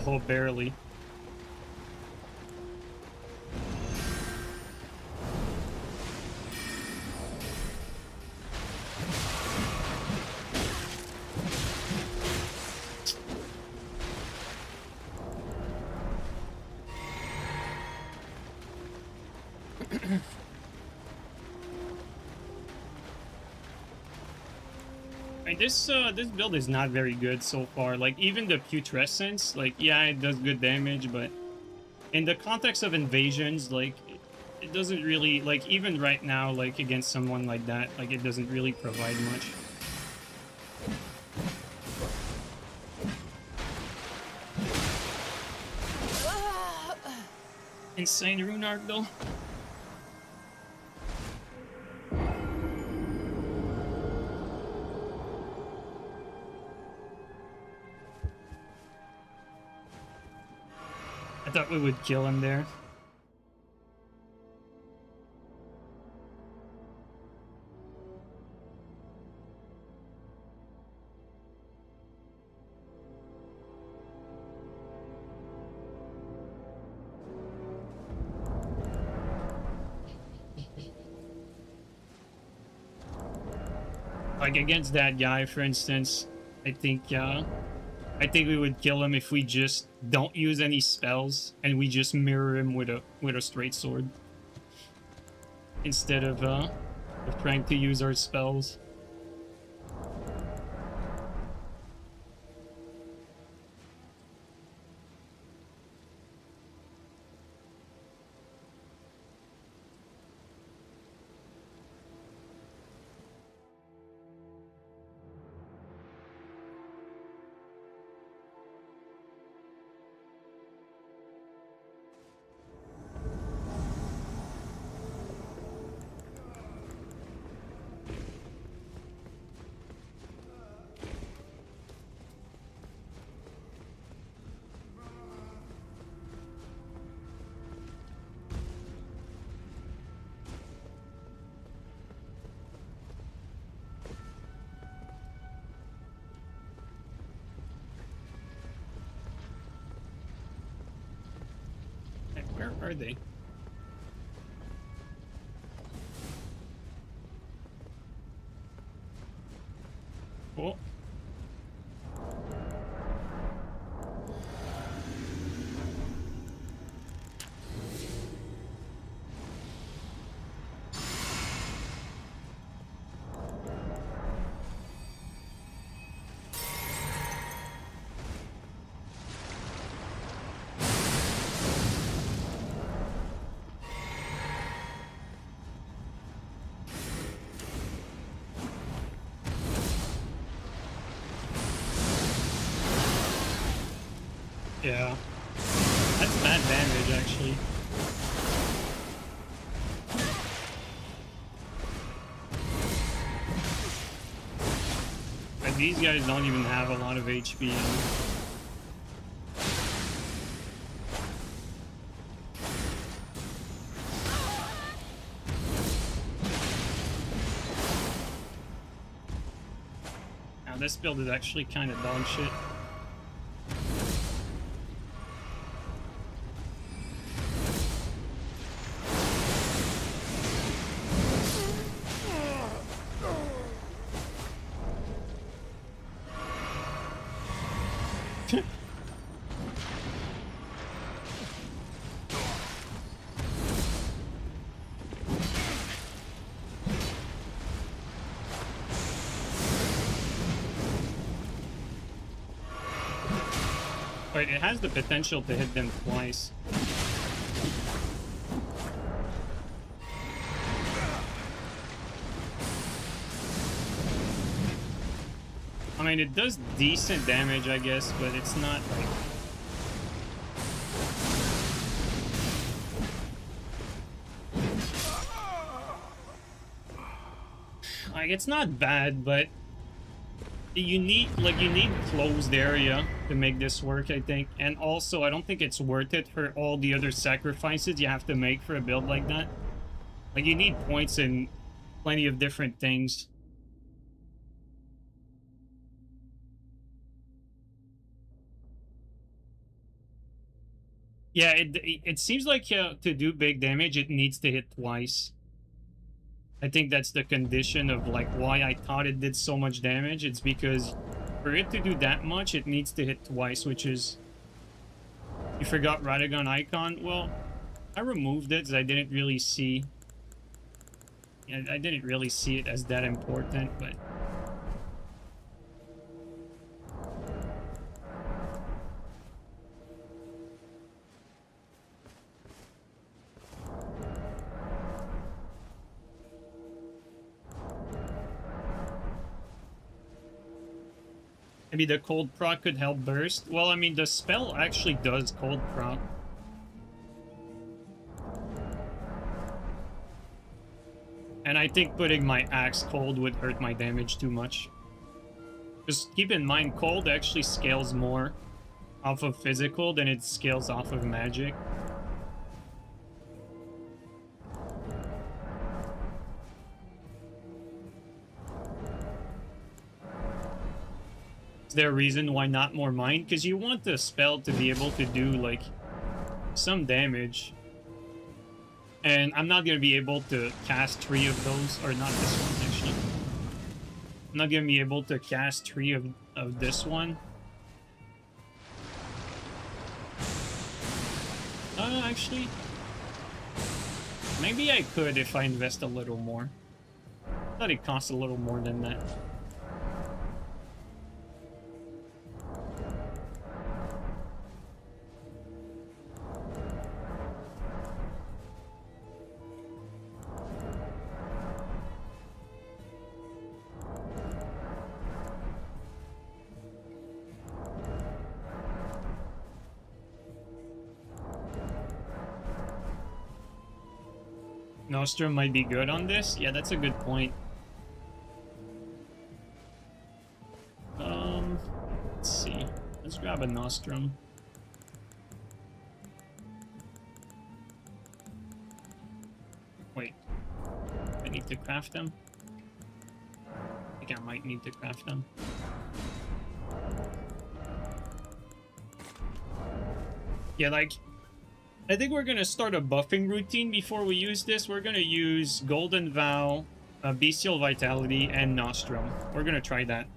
Oh, barely. And this build is not very good so far. Like even the putrescence, like yeah, it does good damage, but in the context of invasions, like it doesn't really, like even right now, like against someone like that, like it doesn't really provide much. Insane rune arc though. I thought we would kill him there. Like against that guy, for instance, I think we would kill him if we just don't use any spells and we just mirror him with a straight sword instead of trying to use our spells. Where are they? Cool. Yeah. That's bad damage, actually. But these guys don't even have a lot of HP. Now this build is actually kind of dog shit. But it has the potential to hit them twice. I mean, it does decent damage, I guess, but it's not like... Like, it's not bad, but you need closed area to make this work, I think. And also, I don't think it's worth it for all the other sacrifices you have to make for a build like that. Like, you need points in plenty of different things. Yeah, it seems like to do big damage, it needs to hit twice. I think that's the condition of like why I thought it did so much damage. It's because for it to do that much, it needs to hit twice, which is... You forgot Radagon icon? Well, I removed it because I didn't really see... Yeah, I didn't really see it as that important, but... Maybe the cold proc could help burst. Well, I mean, the spell actually does cold proc. And I think putting my axe cold would hurt my damage too much. Just keep in mind, cold actually scales more off of physical than it scales off of magic. Is there a reason why not more mind? Because you want the spell to be able to do, like, some damage. And I'm not going to be able to cast 3 of those. Or not this one, actually. I'm not going to be able to cast 3 of this one. Actually, maybe I could if I invest a little more. I thought it cost a little more than that. Nostrum might be good on this? Yeah, that's a good point. Let's see. Let's grab a Nostrum. Wait. I need to craft them? I think I might need to craft them. Yeah, like... I think we're going to start a buffing routine before we use this. We're going to use Golden Vow, Bestial Vitality, and Nostrum. We're going to try that.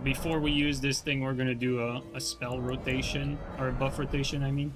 Before we use this thing, we're going to do a spell rotation, or a buff rotation, I mean.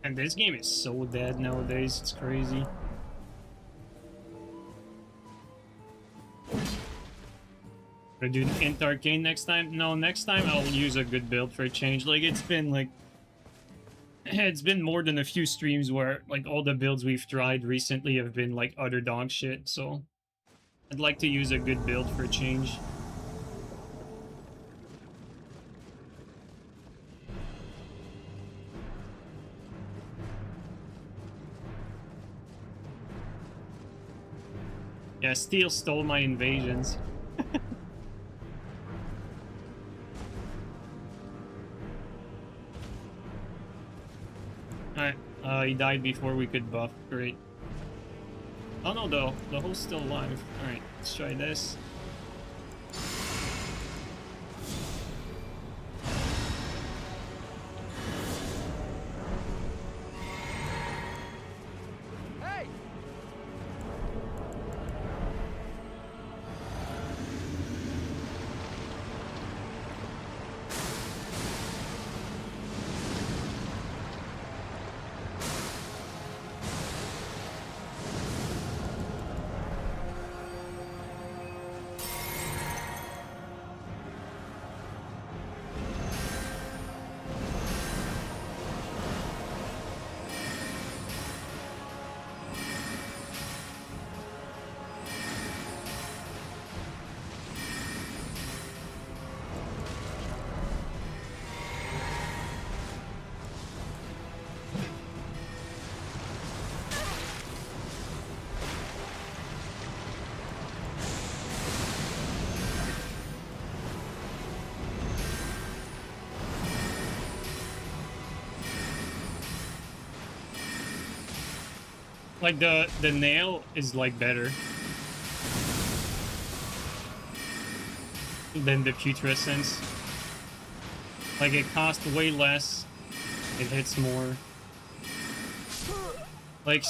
And this game is so dead nowadays, it's crazy. Gonna do the Int Arcane next time? No, next time I'll use a good build for a change. Like, it's been like... It's been more than a few streams where, like, all the builds we've tried recently have been, like, utter dog shit, so... I'd like to use a good build for a change. Yeah, Steel stole my invasions. Alright, he died before we could buff. Great. Oh no, though. The host's still alive. Alright, let's try this. Like, the nail is, like, better than the putrescence. Like, it costs way less It hits more. Like,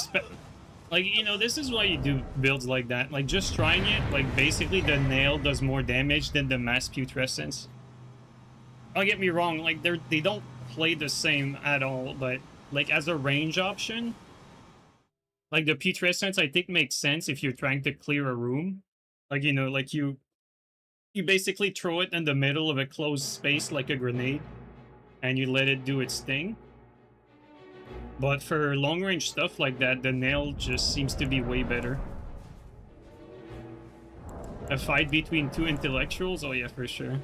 you know, this is why you do builds like that. Like, just trying it, like, basically the nail does more damage than the mass putrescence. Don't get me wrong, like, they don't play the same at all, but, like, as a range option, like, the putrescence, I think, makes sense if you're trying to clear a room. Like, you know, like, you basically throw it in the middle of a closed space like a grenade, and you let it do its thing. But for long-range stuff like that, the nail just seems to be way better. A fight between two intellectuals? Oh yeah, for sure.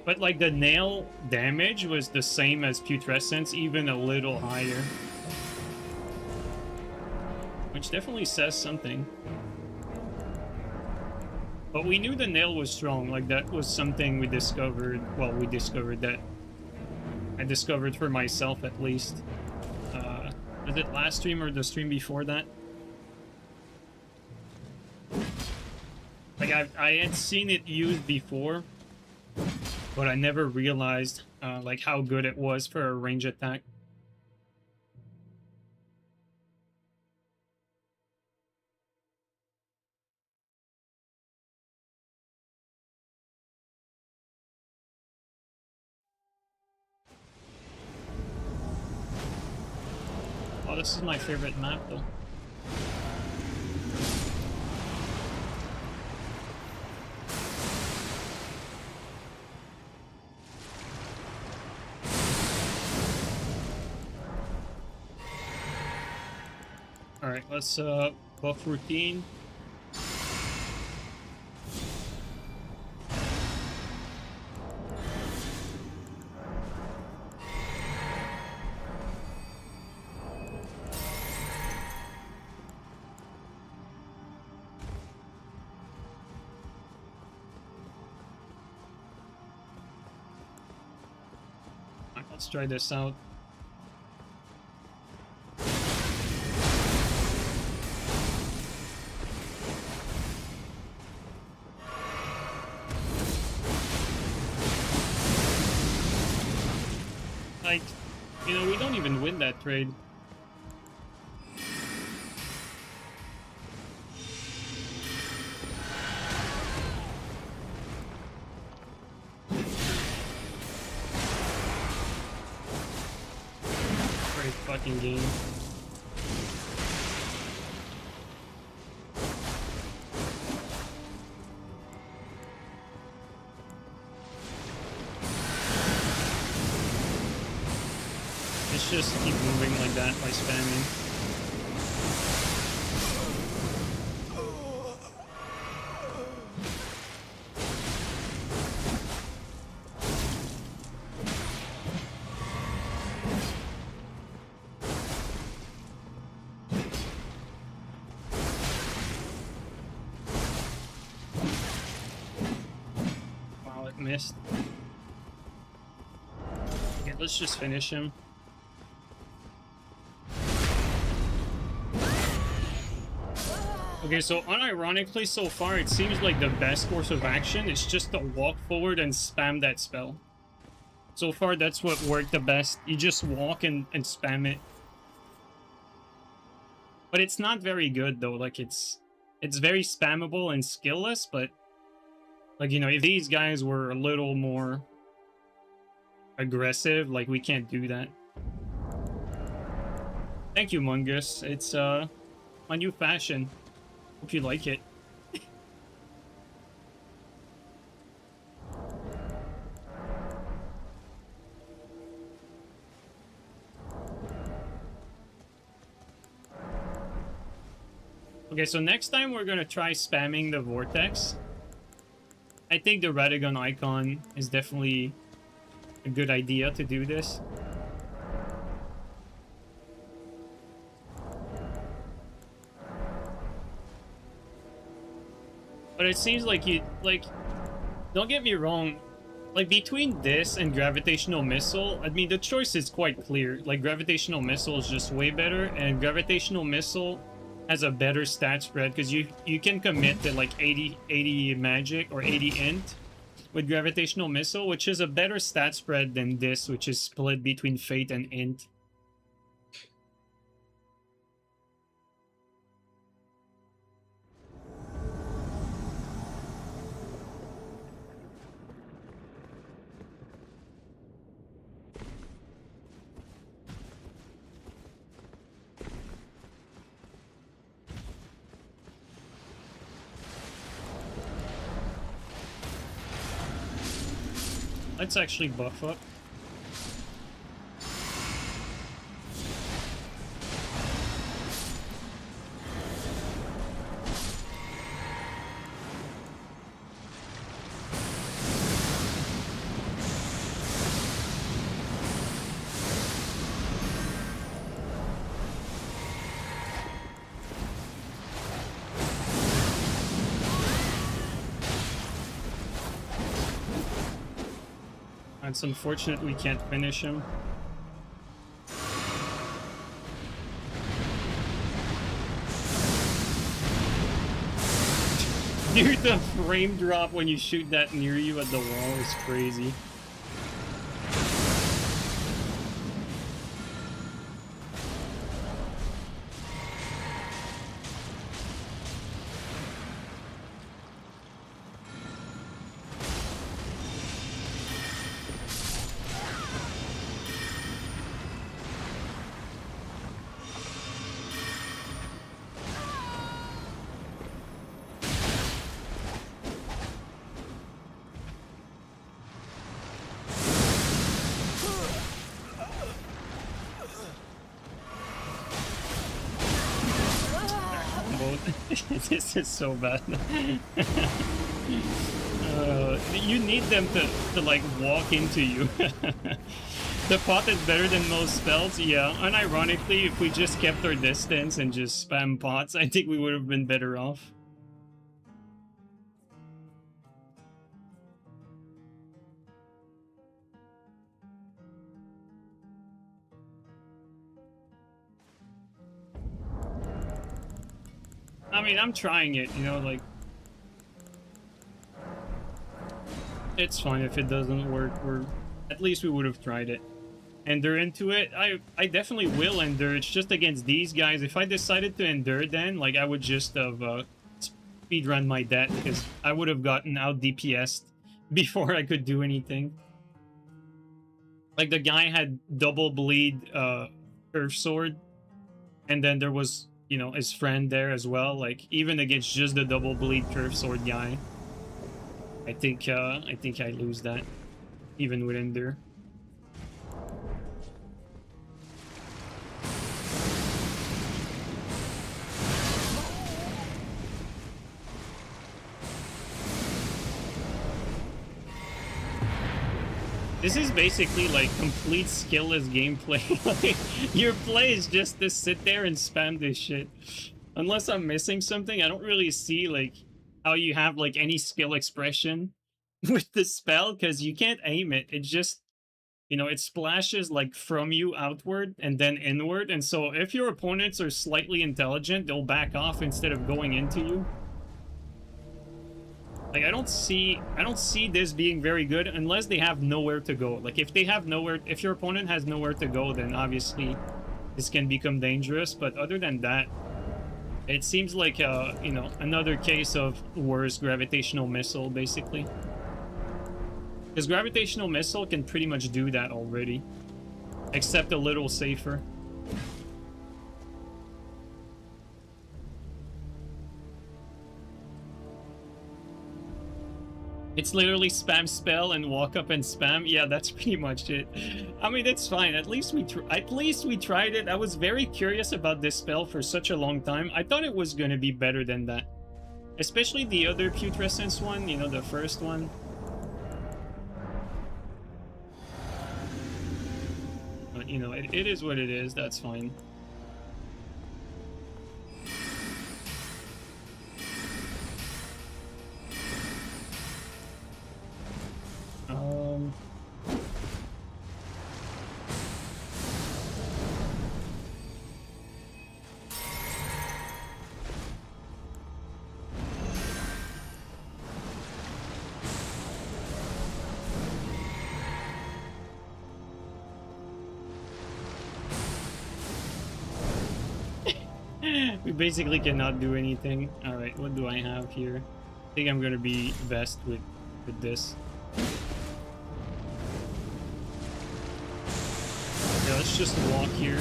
But like the nail damage was the same as putrescence, even a little higher. Which definitely says something. But we knew the nail was strong, like that was something we discovered, well, we discovered that. I discovered for myself at least. Was it last stream or the stream before that? Like I had seen it used before, but I never realized like how good it was for a range attack. Oh, this is my favorite map though. Alright, let's buff routine. Alright, let's try this out. Like, you know, we don't even win that trade. Great fucking game. Just keep moving like that by spamming. Wow, it missed. Okay, let's just finish him. Okay, so unironically, so far, it seems like the best course of action is just to walk forward and spam that spell. So far, that's what worked the best. You just walk and spam it. But it's not very good, though. Like, it's very spammable and skillless, but... Like, you know, if these guys were a little more aggressive, like, we can't do that. Thank you, Mungus. It's, my new fashion. Hope you like it. Okay, so next time we're gonna try spamming the vortex. I think the Radagon icon is definitely a good idea to do this. But it seems like you, like, don't get me wrong, Like, between this and Gravitational Missile, I mean, the choice is quite clear. Like, Gravitational Missile is just way better, and Gravitational Missile has a better stat spread, because you can commit to, like, 80 magic or 80 int with Gravitational Missile, which is a better stat spread than this, which is split between Fate and int. Let's actually buff up. It's unfortunate we can't finish him. Dude, the frame drop when you shoot that near you at the wall is crazy. This is so bad. You need them to like walk into you. The pot is better than most spells, yeah. Unironically, if we just kept our distance and just spam pots, I think we would have been better off. I mean, I'm trying it, you know, like... It's fine if it doesn't work, at least we would have tried it. Endure into it? I definitely will endure, it's just against these guys. If I decided to endure then, like, I would just have speedrun my death, because I would have gotten out DPS'd before I could do anything. Like, the guy had double bleed curve sword, and then there was... you know, his friend there as well. Like, even against just the double bleed curve sword guy, I think I lose that, even with Endure. This is basically like complete skillless gameplay. Like, your play is just to sit there and spam this shit. Unless I'm missing something, I don't really see like how you have like any skill expression with the spell, because you can't aim it. It just, you know, it splashes like from you outward and then inward. And so if your opponents are slightly intelligent, they'll back off instead of going into you. Like, I don't see this being very good unless they have nowhere to go. Like, if they have nowhere, if your opponent has nowhere to go, then obviously this can become dangerous. But other than that, it seems like, you know, another case of worse gravitational missile, basically. Because gravitational missile can pretty much do that already, except a little safer. It's literally spam spell and walk up and spam. Yeah, that's pretty much it. I mean, it's fine. At least we tried it. I was very curious about this spell for such a long time. I thought it was gonna be better than that, especially the other putrescence one. You know, the first one. But you know, it is what it is. That's fine. We basically cannot do anything. Alright, what do I have here? I think I'm gonna be best with this. Yeah, let's just walk here.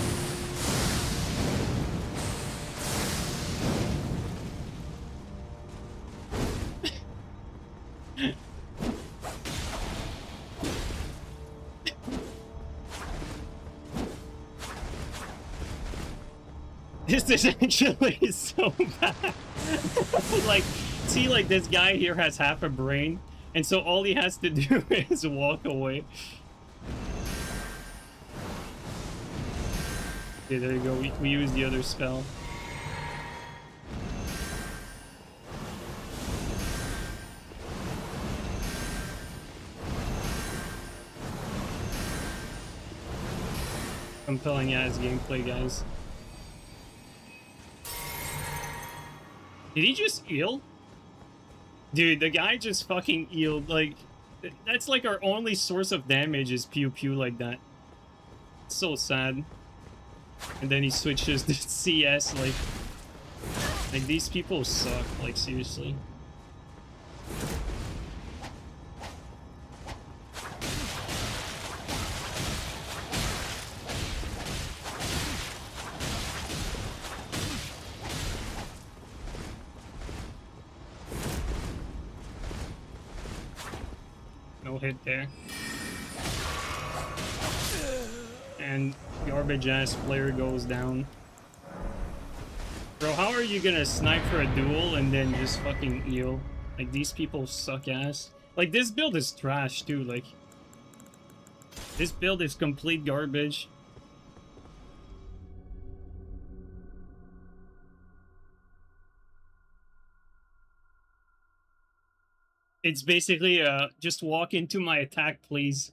This is actually so bad. Like, see, like, this guy here has half a brain, and so all he has to do is walk away. Okay, there you go. We use the other spell. Compelling ass gameplay, guys. Did he just heal? Dude, the guy just fucking healed. Like, that's like our only source of damage is pew pew like that. It's so sad. And then he switches to CS, like these people suck, like seriously. No hit there. And garbage ass player goes down. Bro, how are you gonna snipe for a duel and then just fucking heal? Like, these people suck ass. Like, this build is trash too, like. This build is complete garbage. It's basically just walk into my attack, please.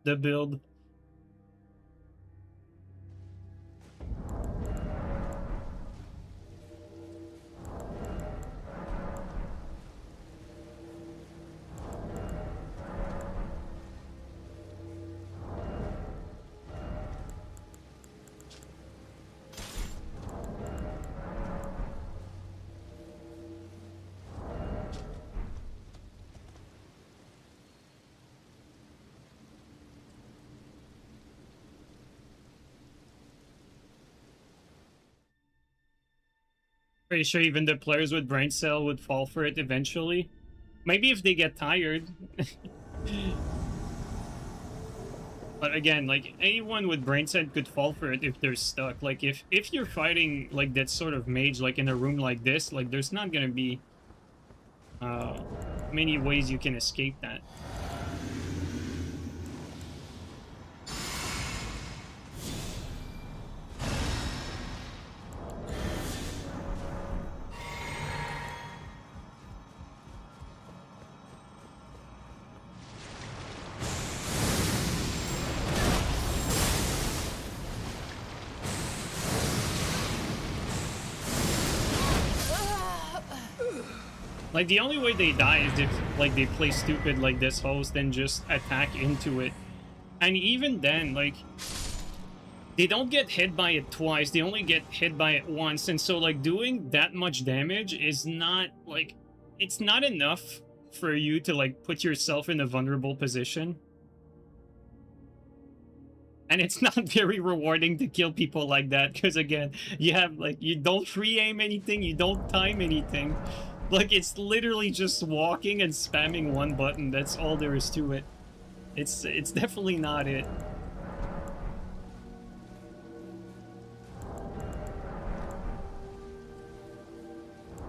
The build. Pretty sure even the players with brain cell would fall for it eventually. Maybe if they get tired. But again, like, anyone with brain cell could fall for it if they're stuck. Like, if you're fighting like that sort of mage, like in a room like this, like there's not gonna be many ways you can escape that. Like, the only way they die is if, like, they play stupid like this host and just attack into it. And even then, like, they don't get hit by it twice, they only get hit by it once. And so, like, doing that much damage is not, like, it's not enough for you to, like, put yourself in a vulnerable position. And it's not very rewarding to kill people like that, because, again, you have, like, you don't free aim anything, you don't time anything. Like, it's literally just walking and spamming one button. That's all there is to it. It's definitely not it.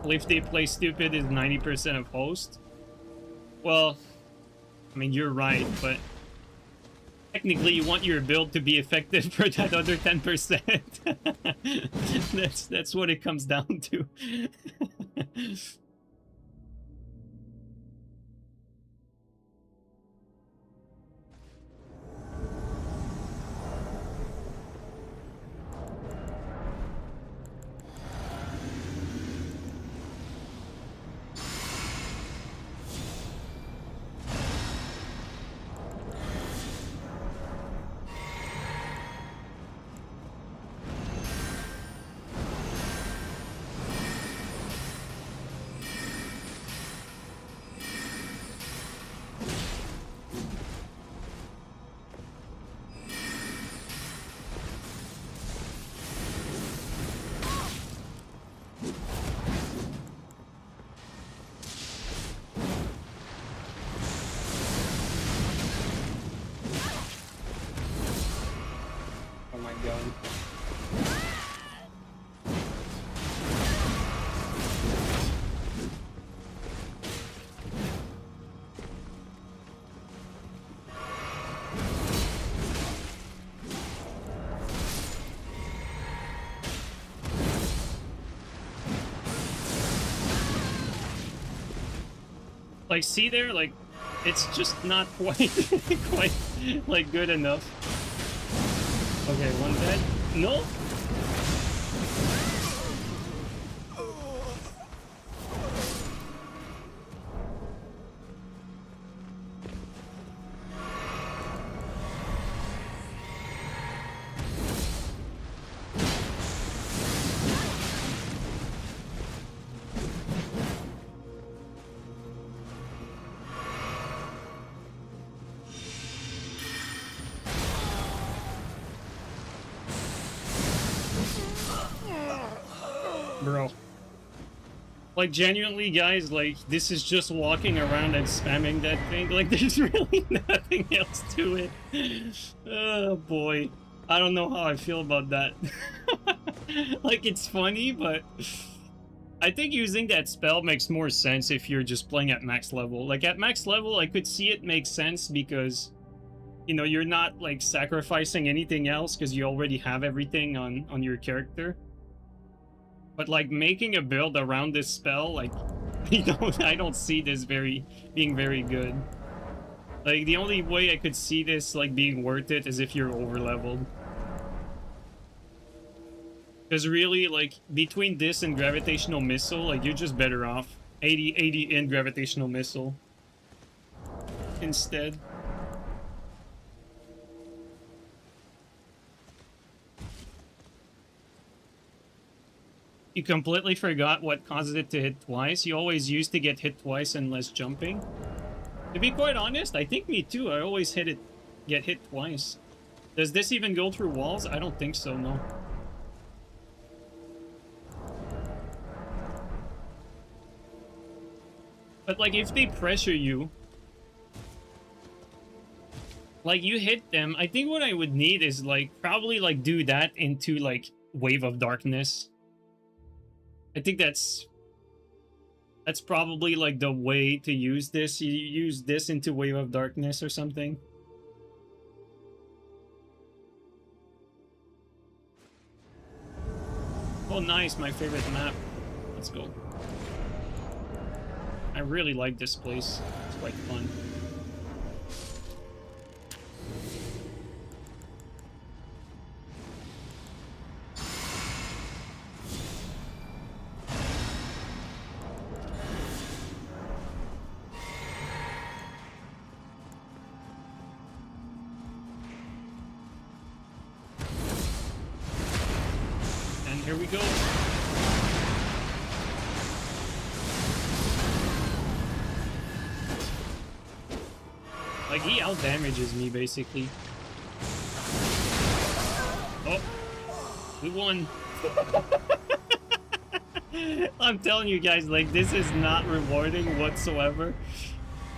Well, if they play stupid is 90% of host. Well, I mean, you're right, but technically you want your build to be effective for that other 10%. That's what it comes down to. Like, see there? Like, it's just not quite, quite, like, good enough. Okay, one dead. No? Bro. Like, genuinely, guys, like, this is just walking around and spamming that thing. Like, there's really nothing else to it. Oh, boy. I don't know how I feel about that. Like, it's funny, but I think using that spell makes more sense if you're just playing at max level. Like, at max level, I could see it makes sense because, you know, you're not, like, sacrificing anything else because you already have everything on your character. But like making a build around this spell, like I don't see this being very good. Like the only way I could see this like being worth it is if you're over leveled. Because really, like between this and gravitational missile, like you're just better off 80 in gravitational missile instead. You completely forgot what causes it to hit twice. You always used to get hit twice and less jumping. To be quite honest, I think me too. I always get hit twice. Does this even go through walls? I don't think so, no. But like if they pressure you, like you hit them, I think what I would need is like probably like do that into like Wave of Darkness. I think that's probably like the way to use this. You use this into Wave of Darkness or something. Oh, nice. My favorite map. Let's go. I really like this place. It's quite fun. Here we go. Like, he out-damages me, basically. Oh. We won. I'm telling you guys, like, this is not rewarding whatsoever.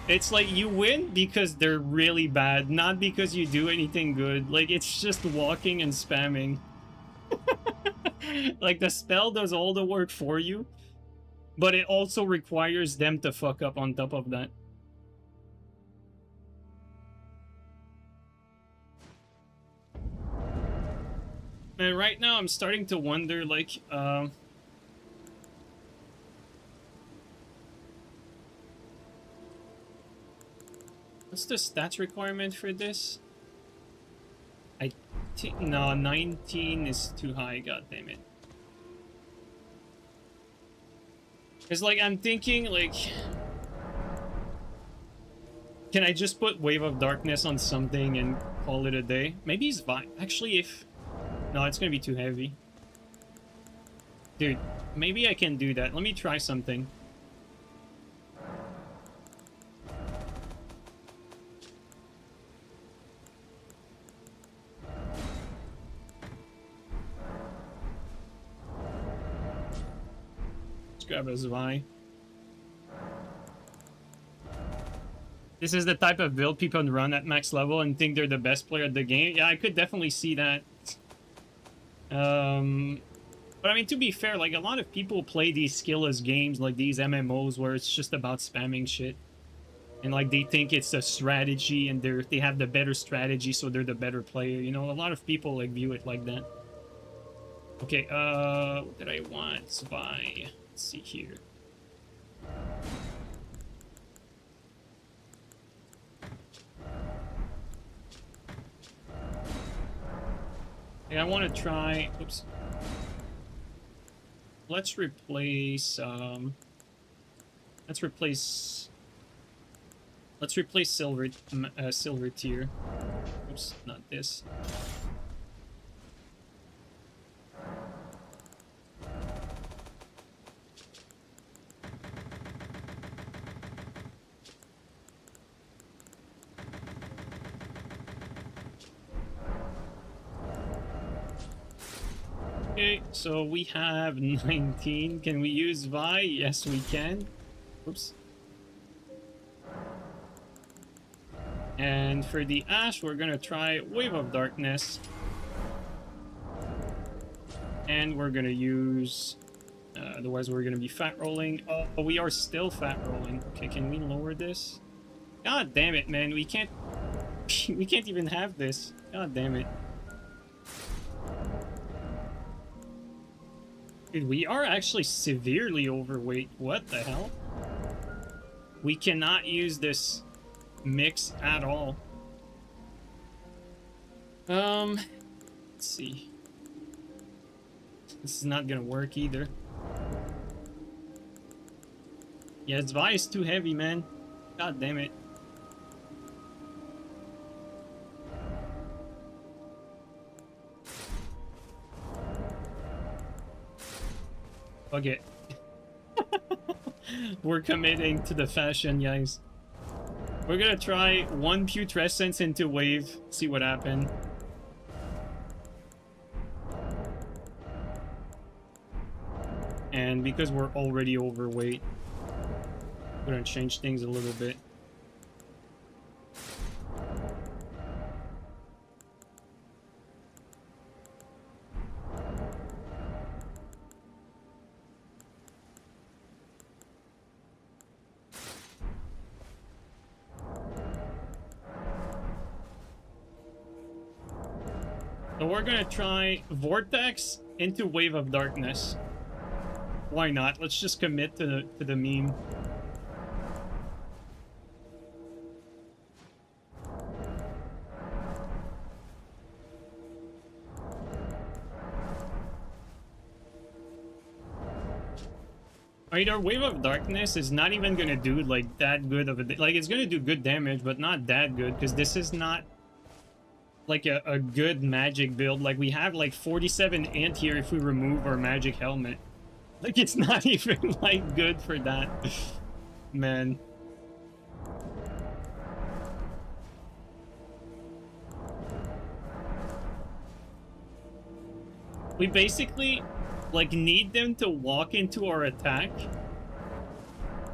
It's like, you win because they're really bad, not because you do anything good. Like, it's just walking and spamming. Like, the spell does all the work for you, but it also requires them to fuck up on top of that. And right now, I'm starting to wonder, like, what's the stats requirement for this? I think, no, 19 is too high, god damn it. Because, like, I'm thinking, like, can I just put Wave of Darkness on something and call it a day? Maybe it's fine. Actually, if... No, it's gonna be too heavy. Dude, maybe I can do that. Let me try something. Let's grab a Zwei. This is the type of build people run at max level and think they're the best player at the game. Yeah, I could definitely see that. But I mean, to be fair, like, a lot of people play these skillless games, like these MMOs, where it's just about spamming shit. And, like, they think it's a strategy, and they have the better strategy, so they're the better player. You know, a lot of people, like, view it like that. Okay, what did I want? Zwei. Let's see here. Okay, I want to try. Oops. Let's replace. Let's replace. Let's replace silver tier. Oops, not this. Okay, so we have 19. Can we use Vi? Yes, we can. Oops. And for the Ash, we're gonna try Wave of Darkness. And we're gonna use... otherwise, we're gonna be fat rolling. Oh, we are still fat rolling. Okay, can we lower this? God damn it, man. We can't... we can't even have this. God damn it. Dude, we are actually severely overweight. What the hell? We cannot use this mix at all. Let's see. This is not gonna work either. Yeah, Zvi is too heavy, man. God damn it. Fuck it. We're committing to the fashion, guys. We're gonna try one putrescence into wave, see what happens. And because we're already overweight, we're gonna change things a little bit. So we're gonna try Vortex into Wave of Darkness. Why not? Let's just commit to the meme. Right, our Wave of Darkness is not even gonna do like that good of a... Like, it's gonna do good damage, but not that good, because this is not like a good magic build. Like, we have like 47 int here if we remove our magic helmet. Like, it's not even like good for that. Man. We basically like need them to walk into our attack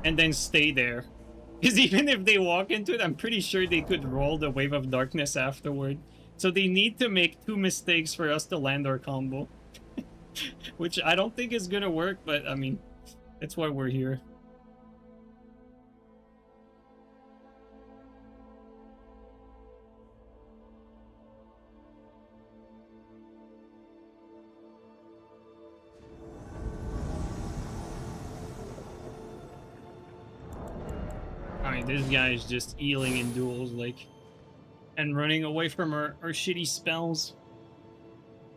and then stay there. Because even if they walk into it, I'm pretty sure they could roll the Wave of Darkness afterward. So they need to make 2 mistakes for us to land our combo. Which I don't think is gonna work, but I mean, that's why we're here. I mean, this guy is just ealing in duels, like, and running away from our shitty spells.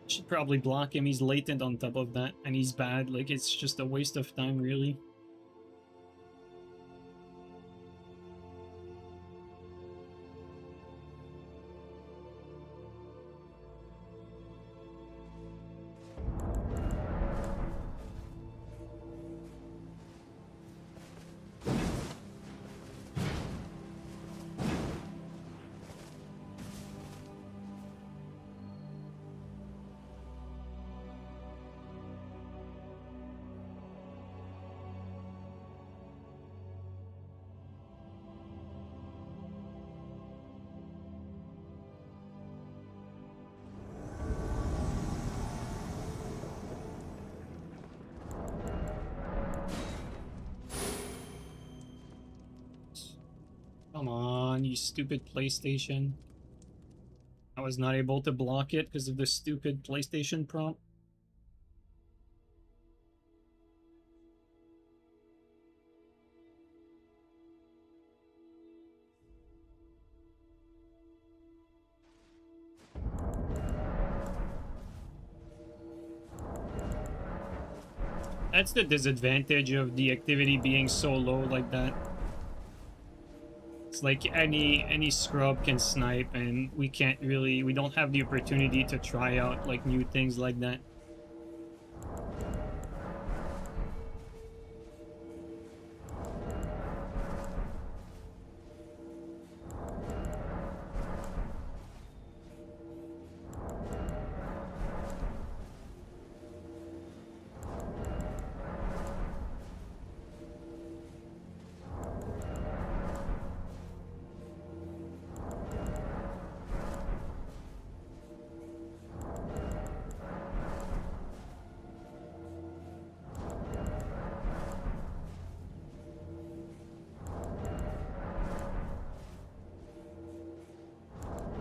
Should probably block him. He's latent on top of that, and he's bad. Like, it's just a waste of time, really. Come on, you stupid PlayStation. I was not able to block it because of the stupid PlayStation prompt. That's the disadvantage of the activity being so low like that. It's like any scrub can snipe, and we don't have the opportunity to try out like new things like that.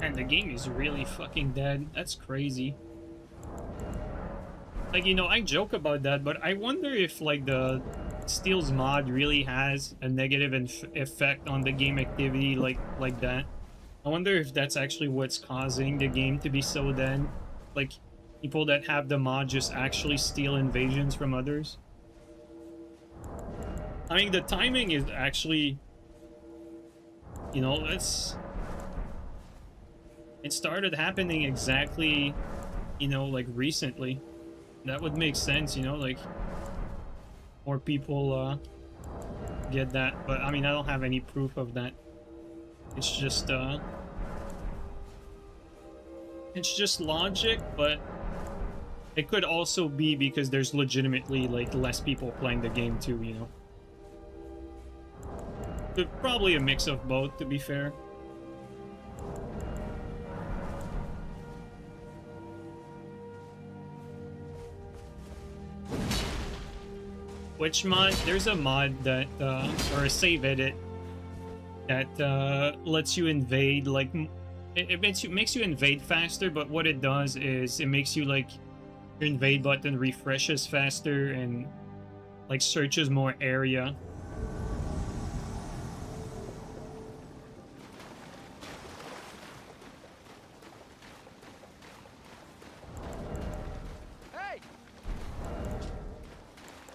And the game is really fucking dead. That's crazy. Like, you know, I joke about that, but I wonder if, like, the Steel's mod really has a negative effect on the game activity like that. I wonder if that's actually what's causing the game to be so dead. Like, people that have the mod just actually steal invasions from others. I mean, the timing is actually... You know, it started happening exactly, you know, like recently. That would make sense, you know, like more people get that. But I mean, I don't have any proof of that. It's just logic, but it could also be because there's legitimately like less people playing the game too, you know. But probably a mix of both, to be fair. Which mod? There's a mod that, or a save edit that lets you invade, like, it makes you invade faster, but what it does is it makes you, like, your invade button refreshes faster and, like, searches more area.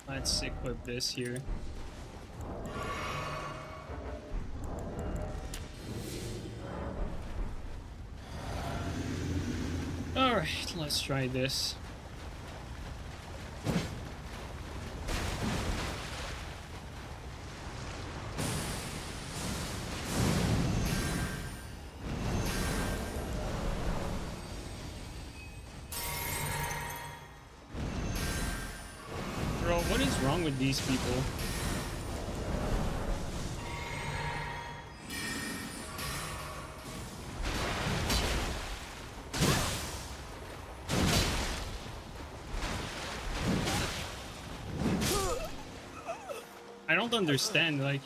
Let's equip this here. Alright, let's try this. Bro, what is wrong with these people? I don't understand, like...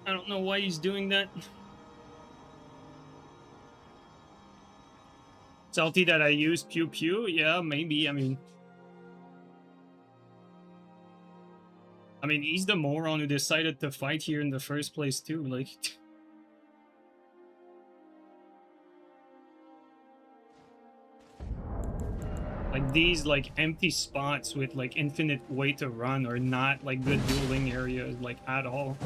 I don't know why he's doing that. Salty that I use pew pew? Yeah, maybe, I mean, he's the moron who decided to fight here in the first place too, like... Like, these, like, empty spots with, like, infinite way to run are not, like, good dueling areas, like, at all.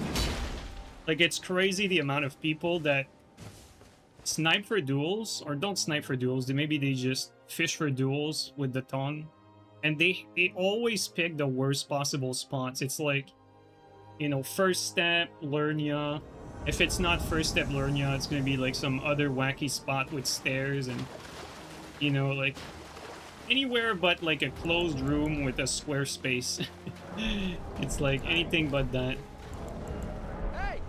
Like, it's crazy the amount of people that snipe for duels, or don't snipe for duels, maybe they just fish for duels with the tongue. And they always pick the worst possible spots. It's like, you know, first step, Lernia. If it's not first step Lernia, it's gonna be, like, some other wacky spot with stairs and, you know, like... Anywhere but, like, a closed room with a square space. It's like anything but that. Hey!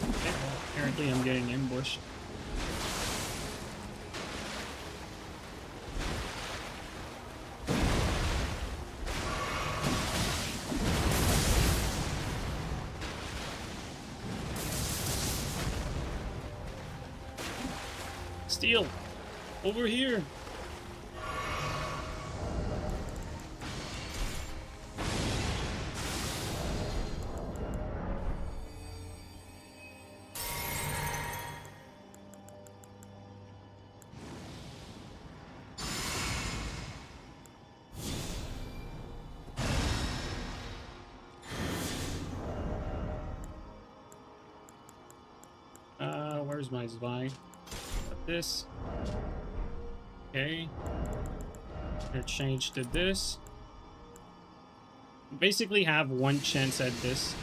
Okay, well, apparently I'm getting ambushed. Steel! Over here! Where's my Zvi? Got this. Okay. Gonna change to this. Basically have one chance at this.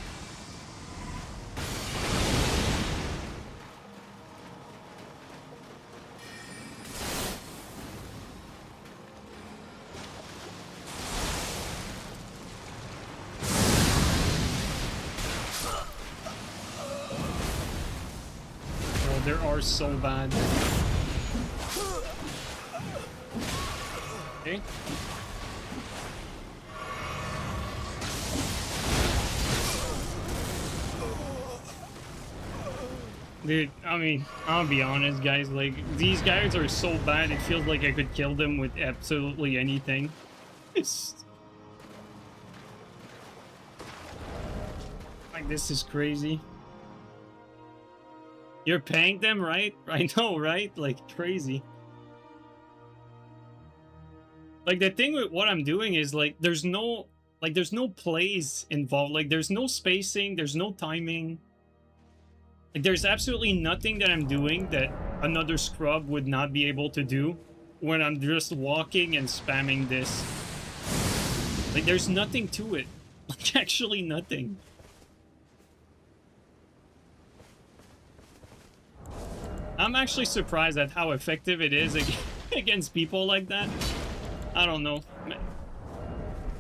There are so bad. Okay. Dude, I mean, I'll be honest, guys. Like, these guys are so bad, it feels like I could kill them with absolutely anything. It's... like, this is crazy. You're paying them, right? I know, right? Like, crazy. Like, the thing with what I'm doing is, like, there's no plays involved. Like, there's no spacing, there's no timing. Like, there's absolutely nothing that I'm doing that another scrub would not be able to do when I'm just walking and spamming this. Like, there's nothing to it. Like, actually nothing. I'm actually surprised at how effective it is against people like that. I don't know.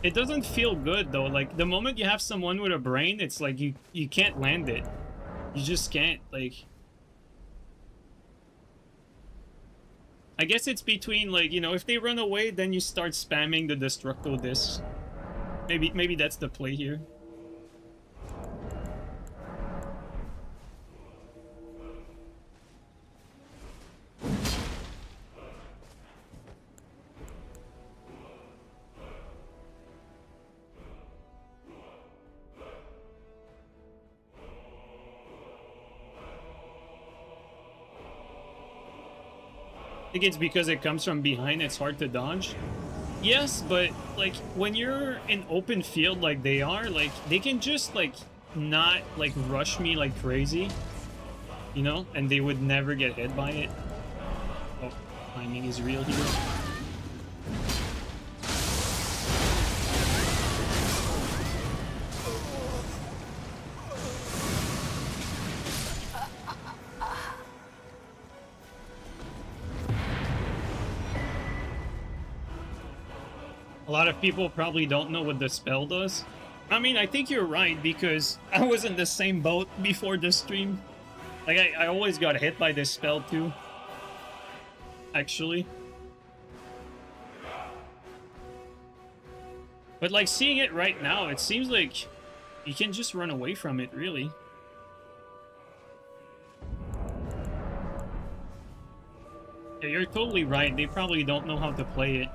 It doesn't feel good though. Like, the moment you have someone with a brain, it's like you can't land it. You just can't. Like, I guess it's between, like, you know, if they run away, then you start spamming the Destructo discs. Maybe that's the play here. I think it's because it comes from behind, it's hard to dodge. Yes, but, like, when you're in open field like they are, like, they can just, like, not, like, rush me like crazy. You know? And they would never get hit by it. Oh, timing is real here. A lot of people probably don't know what the spell does. I mean, I think you're right, because I was in the same boat before this stream. Like, I always got hit by this spell too. Actually. But, like, seeing it right now, it seems like you can just run away from it, really. Yeah, you're totally right. They probably don't know how to play it.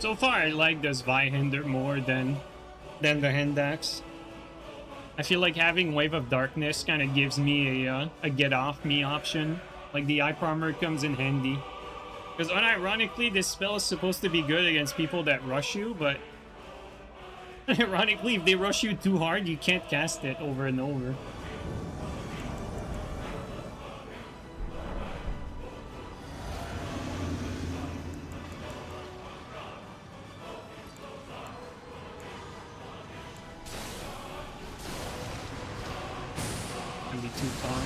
So far, I like the Zweihander more than the hand axe. I feel like having Wave of Darkness kind of gives me a get off me option. Like, the Eye Armor comes in handy. Because unironically, this spell is supposed to be good against people that rush you, but ironically, if they rush you too hard, you can't cast it over and over. Can be too far.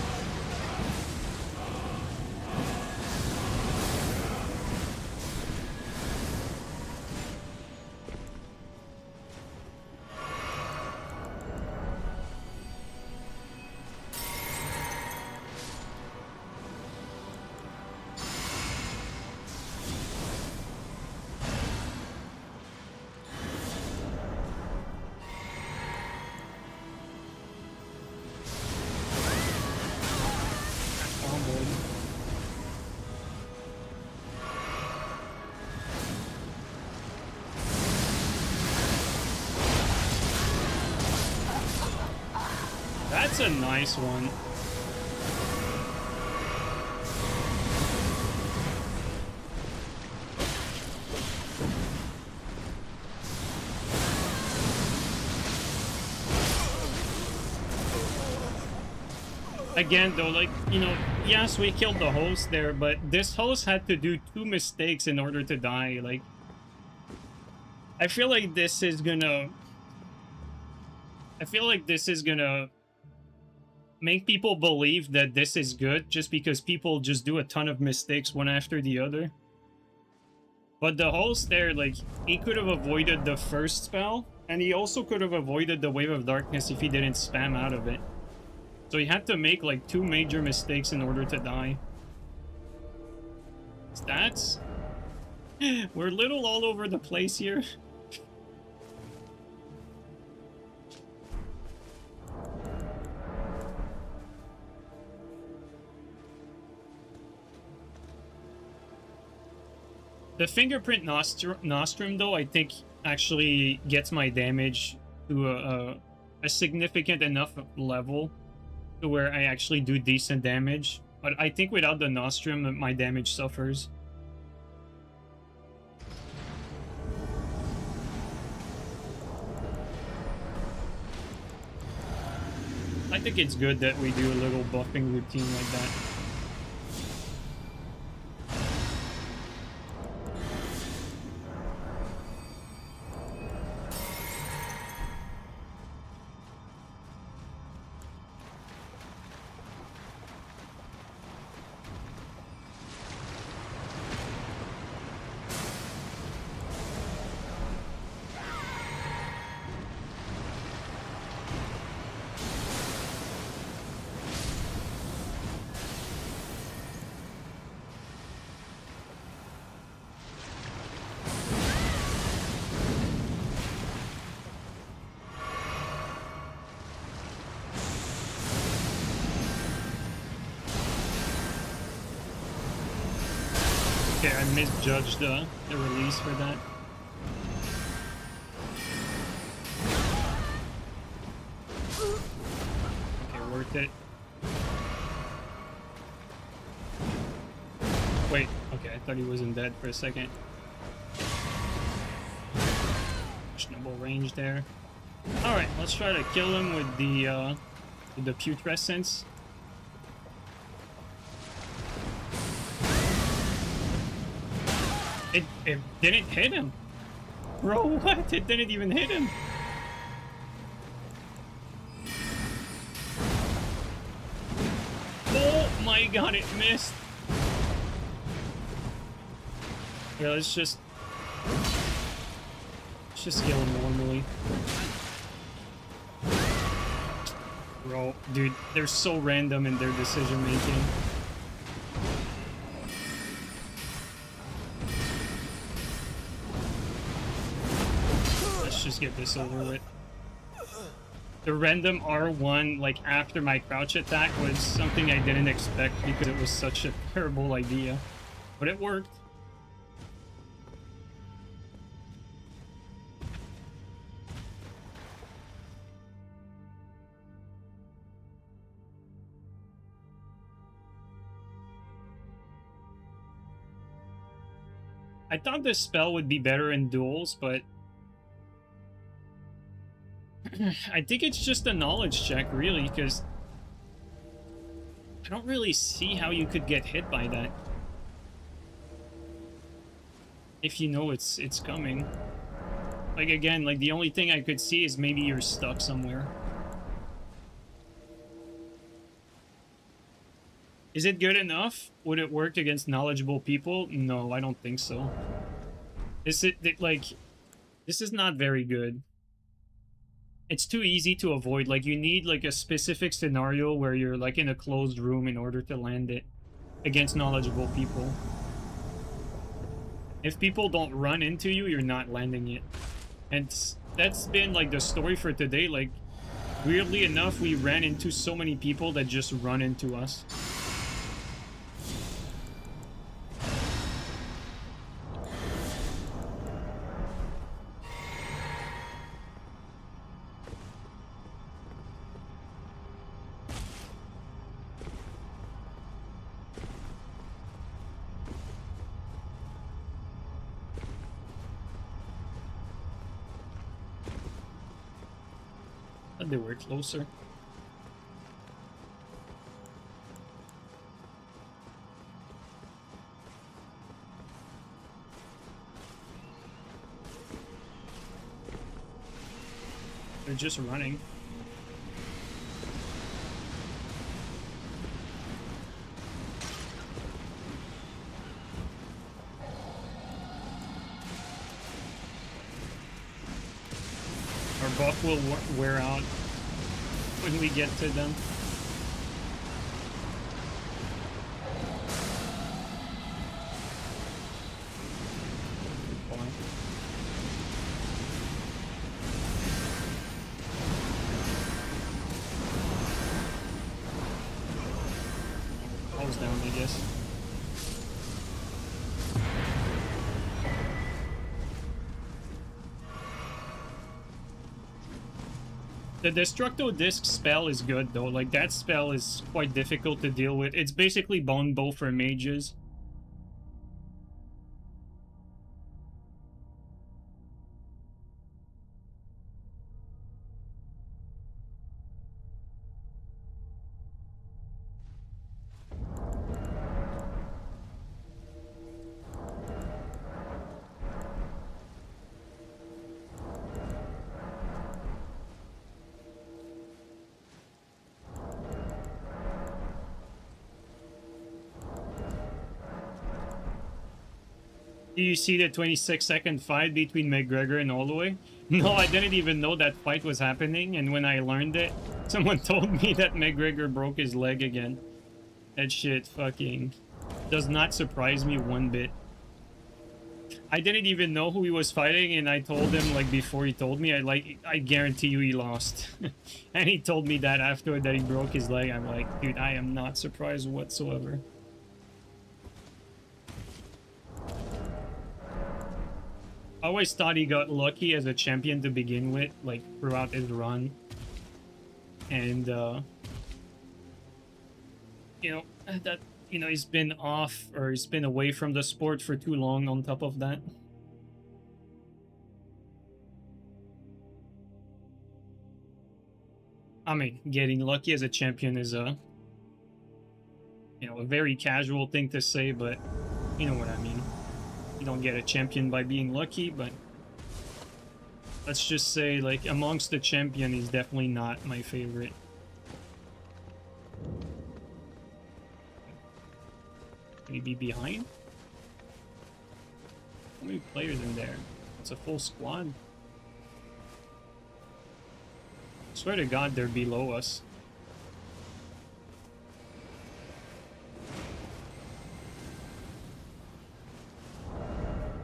a nice one. Again, though, like, you know, yes, we killed the host there, but this host had to do 2 mistakes in order to die. Like, I feel like this is gonna... I feel like this is gonna make people believe that this is good just because people just do a ton of mistakes one after the other. But the host there, like, he could have avoided the first spell, and he also could have avoided the Wave of Darkness if he didn't spam out of it. So he had to make, like, 2 major mistakes in order to die. Stats? We're a little all over the place here. The Fingerprint Nostrum, though, I think actually gets my damage to a significant enough level to where I actually do decent damage. But I think without the Nostrum, my damage suffers. I think it's good that we do a little buffing routine like that. Okay, I misjudged the release for that. Okay, worth it. Wait, okay, I thought he wasn't dead for a second. Questionable range there. Alright, let's try to kill him with the putrescence. It didn't hit him. Bro, what? It didn't even hit him. Oh my god, it missed. Yeah, let's just kill him normally. Bro, dude, they're so random in their decision making. Just get this over with. The random R1, like, after my crouch attack was something I didn't expect because it was such a terrible idea. But it worked. I thought this spell would be better in duels, but I think it's just a knowledge check, really, because I don't really see how you could get hit by that. If you know it's coming. Like, again, like, the only thing I could see is maybe you're stuck somewhere. Is it good enough? Would it work against knowledgeable people? No, I don't think so. This is not very good. It's too easy to avoid. Like, you need, like, a specific scenario where you're, like, in a closed room in order to land it against knowledgeable people. If people don't run into you, you're not landing it. And that's been, like, the story for today. Like, weirdly enough, we ran into so many people that just run into us. But they were closer. They're just running. Our buff will wear out when we get to them. Falls down, I guess. The Destructo Disc spell is good though, like that spell is quite difficult to deal with. It's basically Bone Bow for mages. Do you see the 26-second fight between McGregor and Holloway? No, I didn't even know that fight was happening, and when I learned it, someone told me that McGregor broke his leg again. That shit fucking does not surprise me one bit. I didn't even know who he was fighting, and I told him, like, before he told me, I guarantee you he lost. And he told me that after that he broke his leg. I'm like, dude, I am not surprised whatsoever. I always thought he got lucky as a champion to begin with, like, throughout his run. And, he's been off, or he's been away from the sport for too long on top of that. I mean, getting lucky as a champion is a very casual thing to say, but you know what I mean. You don't get a champion by being lucky, but let's just say, like, amongst the champion, he's definitely not my favorite. Maybe behind? How many players in there? It's a full squad. I swear to God, they're below us.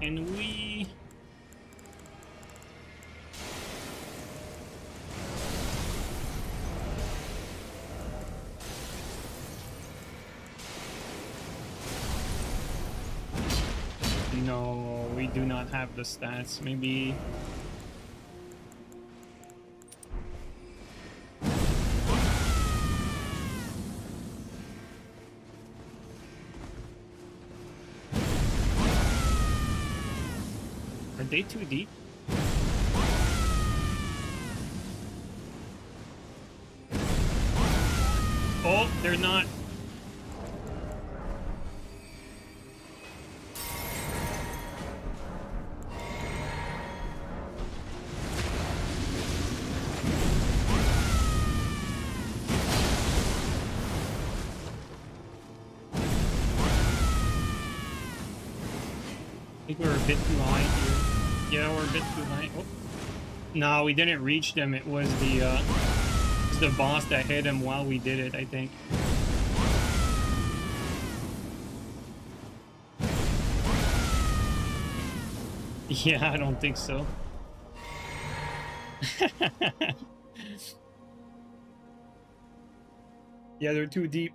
And we... No, we do not have the stats. Maybe... Are they too deep? Oh, they're not. I think we're a bit too high here. Yeah, we're a bit too high. Oh. No, we didn't reach them. It was the boss that hit him while we did it, I think. Yeah, I don't think so. Yeah, they're too deep.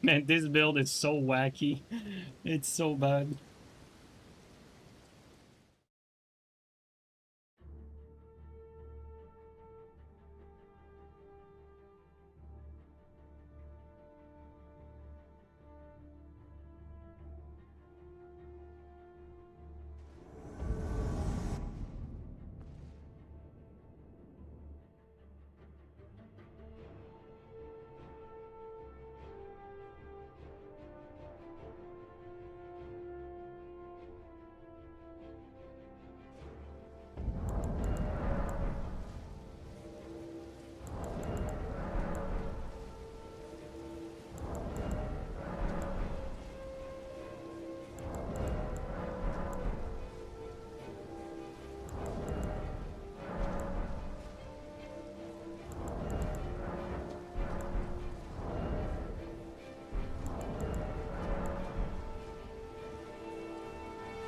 Man, this build is so wacky. It's so bad.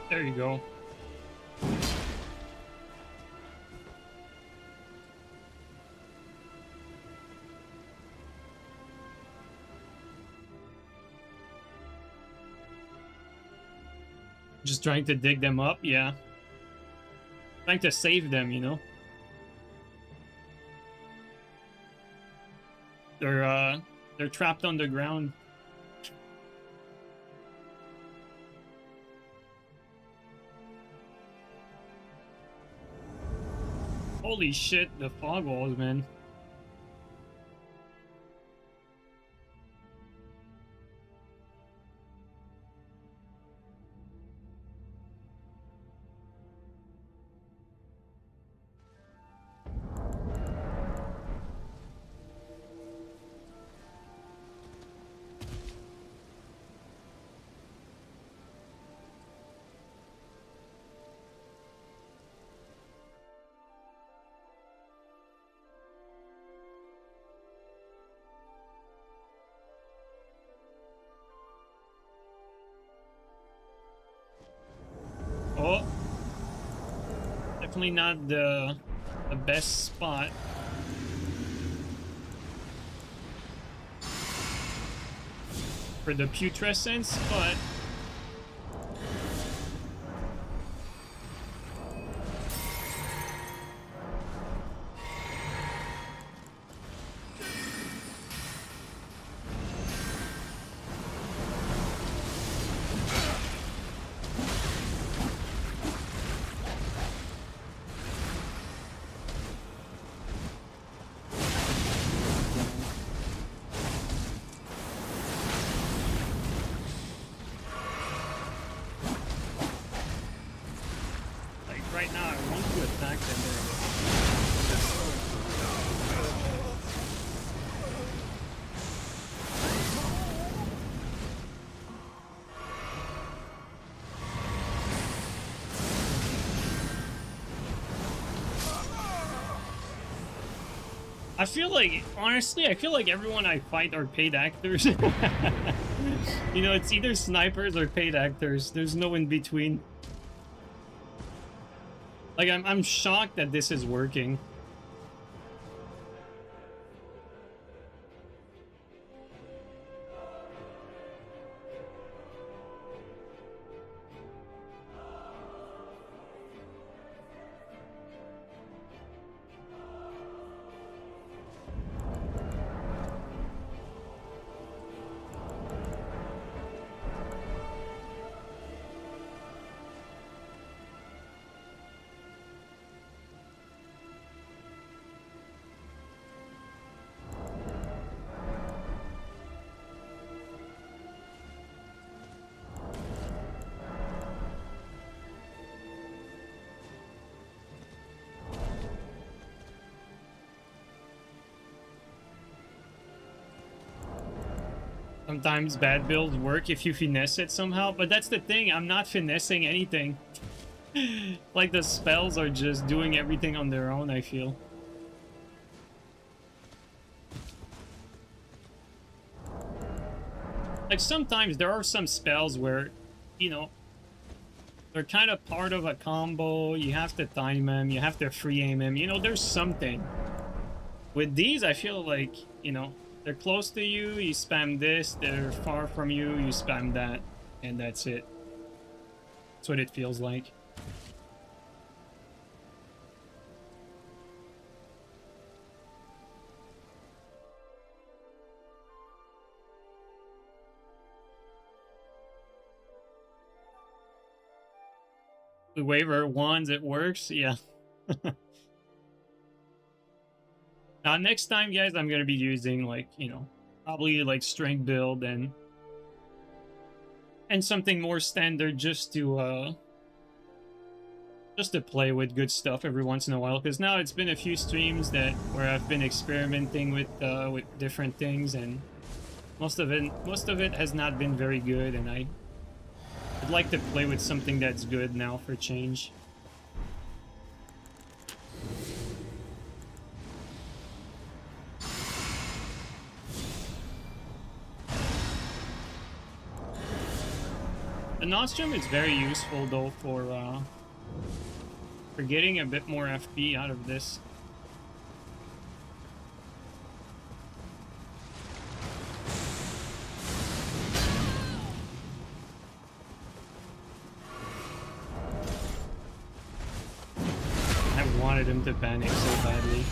There you go. Just trying to dig them up, yeah. Trying to save them, you know. They're trapped underground. Holy shit, the fog walls, man. Oh, definitely not the best spot. For the putrescence, but right now, I want to attack them there. I feel like, honestly, I feel like everyone I fight are paid actors. You know, it's either snipers or paid actors. There's no in between. Like, I'm shocked that this is working. Sometimes bad builds work if you finesse it somehow, but that's the thing, I'm not finessing anything. Like, the spells are just doing everything on their own, I feel. Like, sometimes there are some spells where, you know, they're kind of part of a combo, you have to time them, you have to free aim them, you know, there's something. With these, I feel like, you know, They're close to you, you spam this. They're far from you, you spam that. And that's it. That's what it feels like. We waiver wands, it works? Yeah. Next time, guys, I'm gonna be using, like, you know, probably like strength build and something more standard just to play with good stuff every once in a while, because now it's been a few streams that where I've been experimenting with different things, and most of it has not been very good, and I'd like to play with something that's good now for change. The Nostrum is very useful though for getting a bit more FP out of this. I wanted him to panic so badly.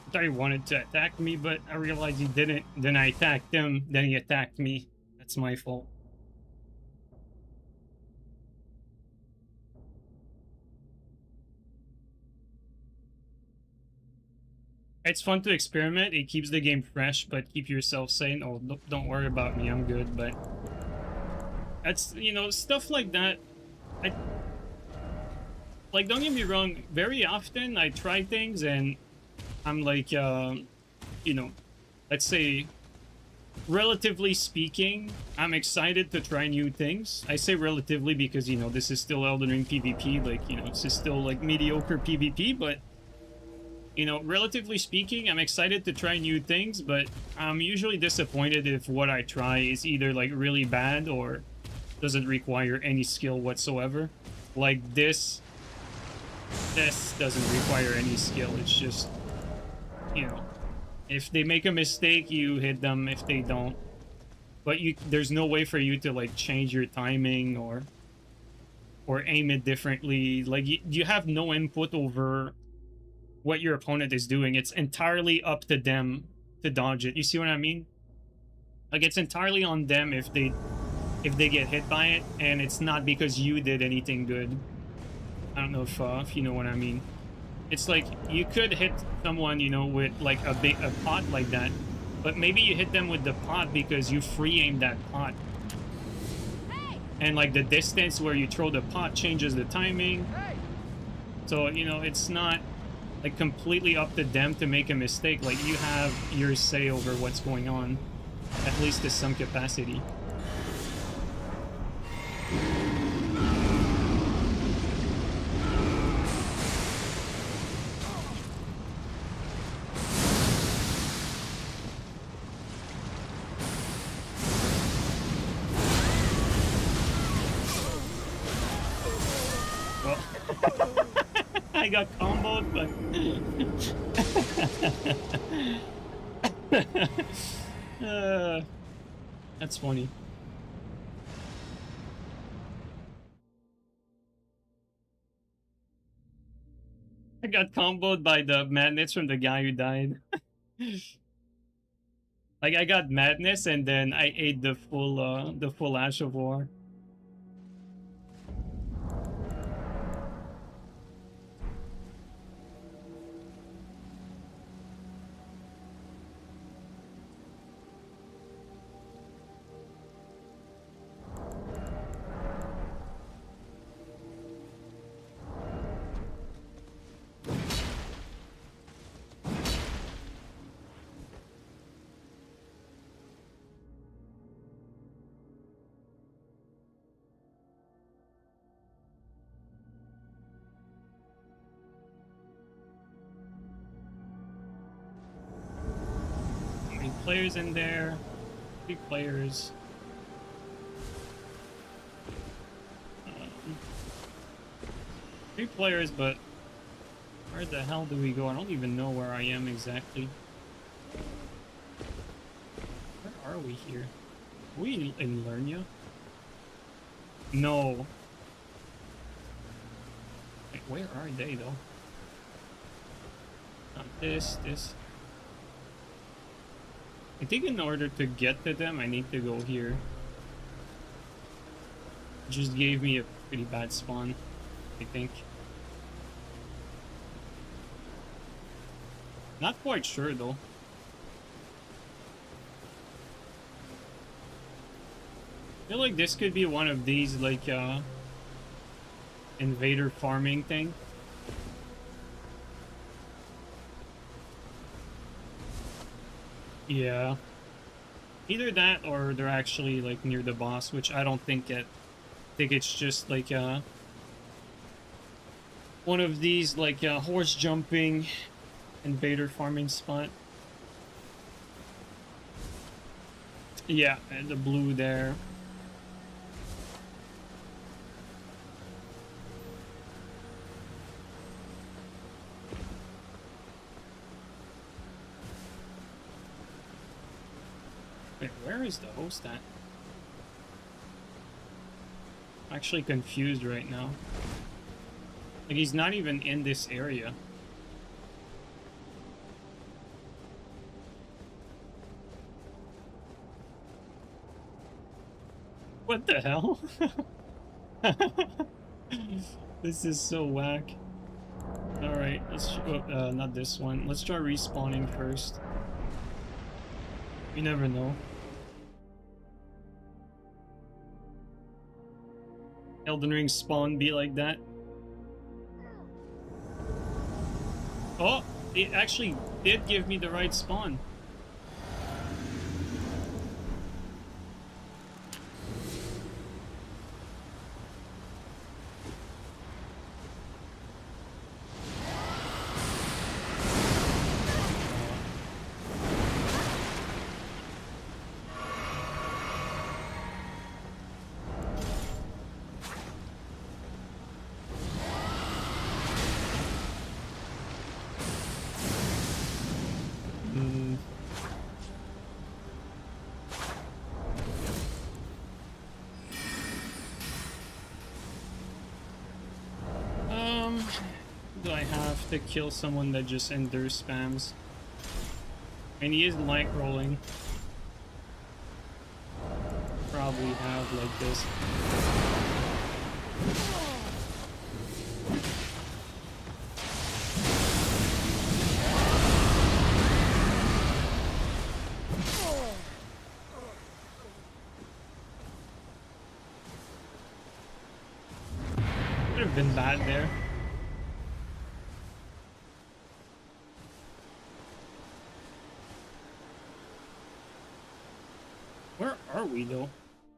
I thought he wanted to attack me, but I realized he didn't. Then I attacked him, then he attacked me. That's my fault. It's fun to experiment. It keeps the game fresh, but keep yourself sane. Oh, don't worry about me. I'm good. But that's, you know, stuff like that. Like, don't get me wrong. Very often I try things and I'm like, you know, let's say, relatively speaking, I'm excited to try new things. I say relatively because, you know, this is still Elden Ring PvP. Like, you know, this is still like mediocre PvP, but you know, relatively speaking, I'm excited to try new things, but I'm usually disappointed if what I try is either like really bad or doesn't require any skill whatsoever. Like this doesn't require any skill. It's just, you know, if they make a mistake, you hit them. If they don't, but there's no way for you to like change your timing or aim it differently. Like you have no input over what your opponent is doing. It's entirely up to them to dodge it. You see what I mean? Like, it's entirely on them if they get hit by it, and it's not because you did anything good. I don't know if you know what I mean. It's like you could hit someone, you know, with like a pot like that, but maybe you hit them with the pot because you free aim that pot. And like the distance where you throw the pot changes the timing. So, you know, it's not like completely up to them to make a mistake. Like, you have your say over what's going on, at least to some capacity. Well, I got comboed, but that's funny. I got comboed by the madness from the guy who died. Like, I got madness and then I ate the full Ash of War. players in there. 3 players. 3 players, but where the hell do we go? I don't even know where I am exactly. Where are we here? Are we in Lernia? No. Wait, where are they though? This. I think in order to get to them, I need to go here. Just gave me a pretty bad spawn, I think. Not quite sure though. I feel like this could be one of these like invader farming thing. Yeah. Either that or they're actually like near the boss, which I don't think it. I think it's just like one of these like horse jumping invader farming spot. Yeah, and the blue there. Wait, where is the host at? I'm actually confused right now. Like, he's not even in this area. What the hell? This is so whack. Alright, let's... not this one. Let's try respawning first. You never know. Elden Ring spawn be like that. Oh, it actually did give me the right spawn. Do I have to kill someone that just endures spams? And he is light rolling. Probably have like this. Could have been bad there. Where are we though?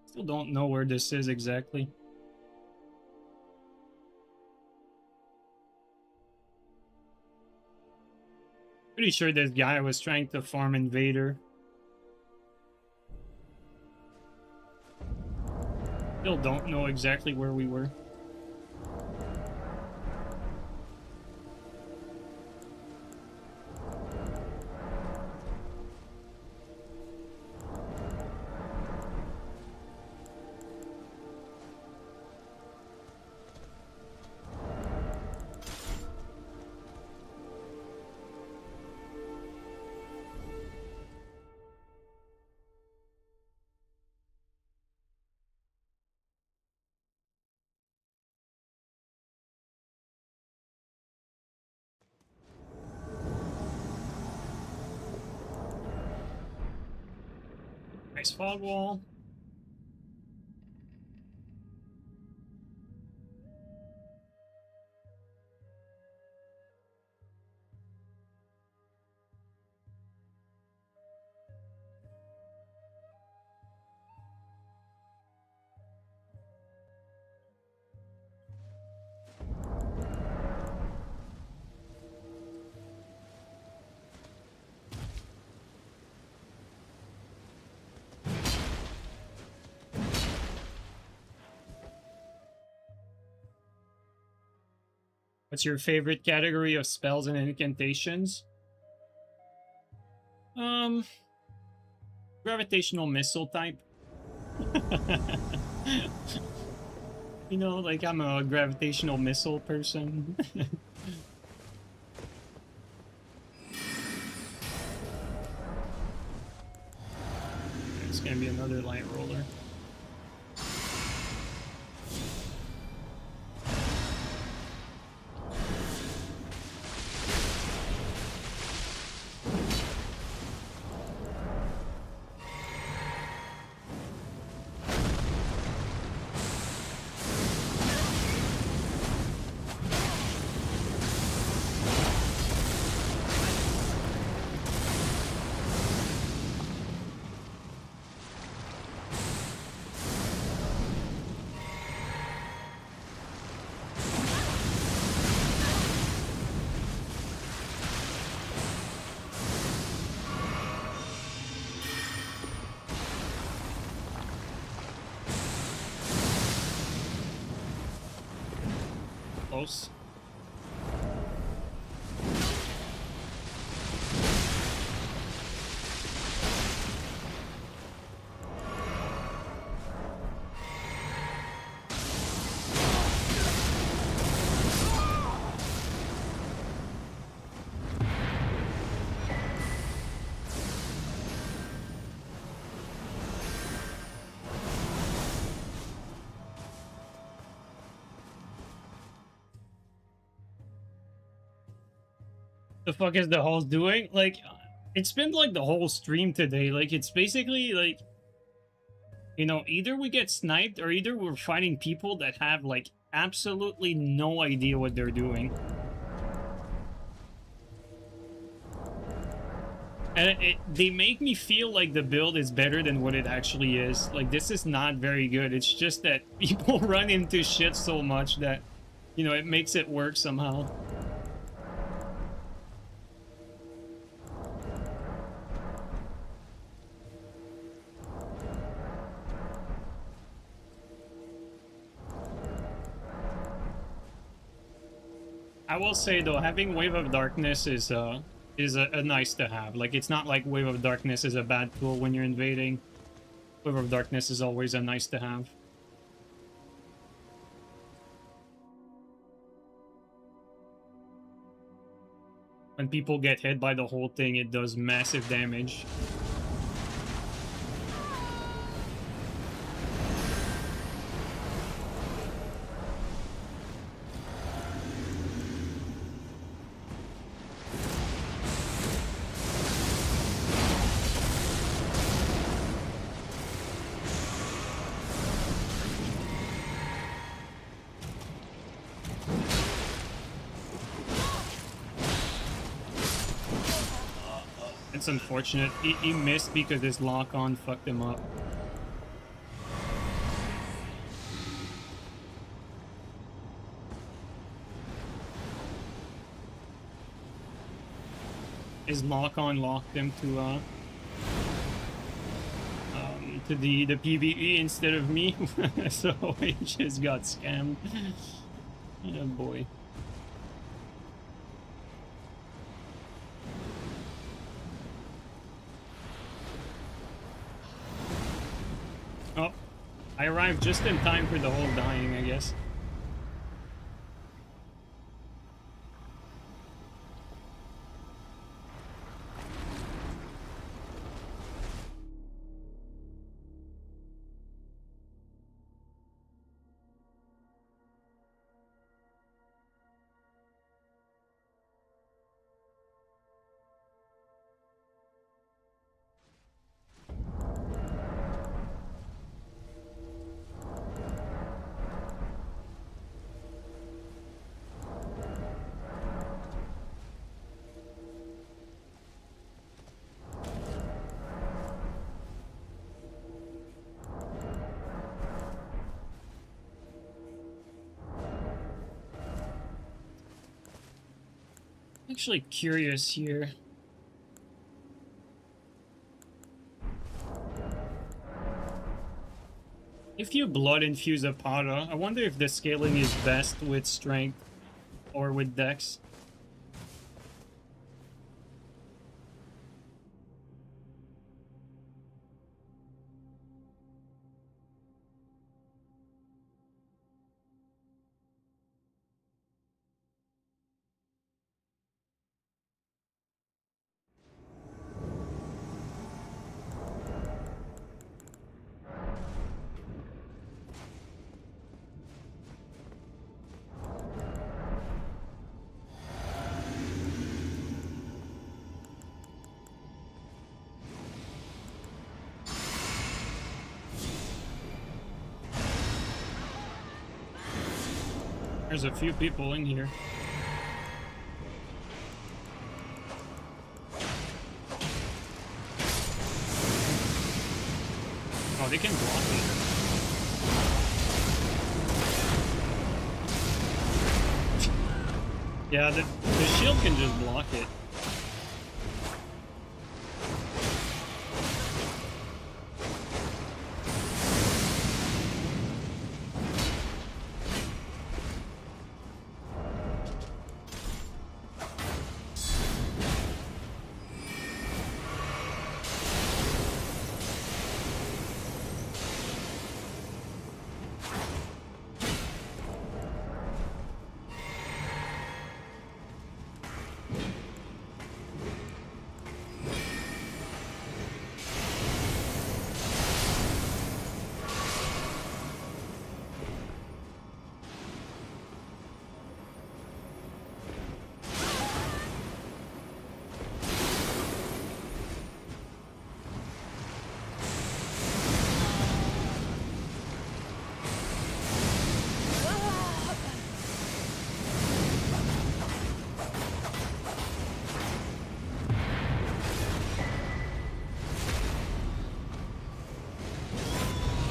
Still don't know where this is exactly. Pretty sure this guy was trying to farm invader. Still don't know exactly where we were. Nice fog wall. What's your favorite category of spells and incantations? Gravitational missile type. You know, like I'm a gravitational missile person. It's gonna be another light roller. Close. The fuck is the host doing? Like, it's been like the whole stream today. Like, it's basically like, you know, either we get sniped or either we're fighting people that have like absolutely no idea what they're doing. And they make me feel like the build is better than what it actually is. Like, this is not very good. It's just that people run into shit so much that, you know, it makes it work somehow. I will say though, having Wave of Darkness is a nice to have. Like, it's not like Wave of Darkness is a bad tool when you're invading. Wave of Darkness is always a nice to have. When people get hit by the whole thing, it does massive damage. It's unfortunate. He missed because his lock-on fucked him up. His lock-on locked him to the PvE instead of me, so he just got scammed. Oh boy. Oh, I arrived just in time for the whole dying, I guess. Actually curious here. If you blood infuse a Para, I wonder if the scaling is best with strength. or with Dex. There's a few people in here. Oh, they can block me. Yeah, the shield can just block it.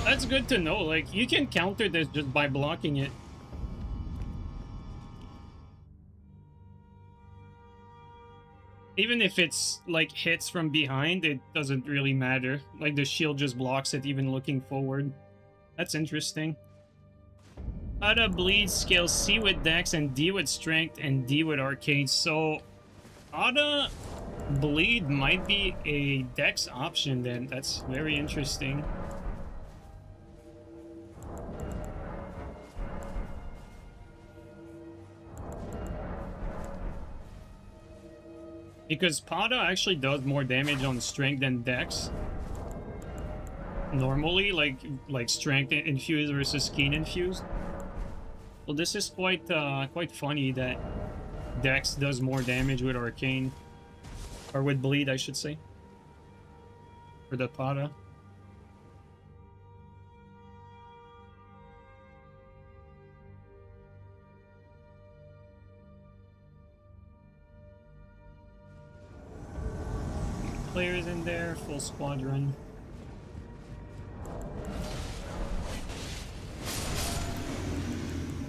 That's good to know. Like, you can counter this just by blocking it. Even if it's, like, hits from behind, it doesn't really matter. Like, the shield just blocks it even looking forward. That's interesting. Ada bleeds scales C with Dex and D with Strength and D with Arcane. So, Ada bleed might be a Dex option then. That's very interesting. Because Pada actually does more damage on Strength than Dex. Normally, like Strength infused versus Keen infused. Well, this is quite funny that Dex does more damage with Arcane. Or with Bleed, I should say. For the Pada. Players in there, full squadron.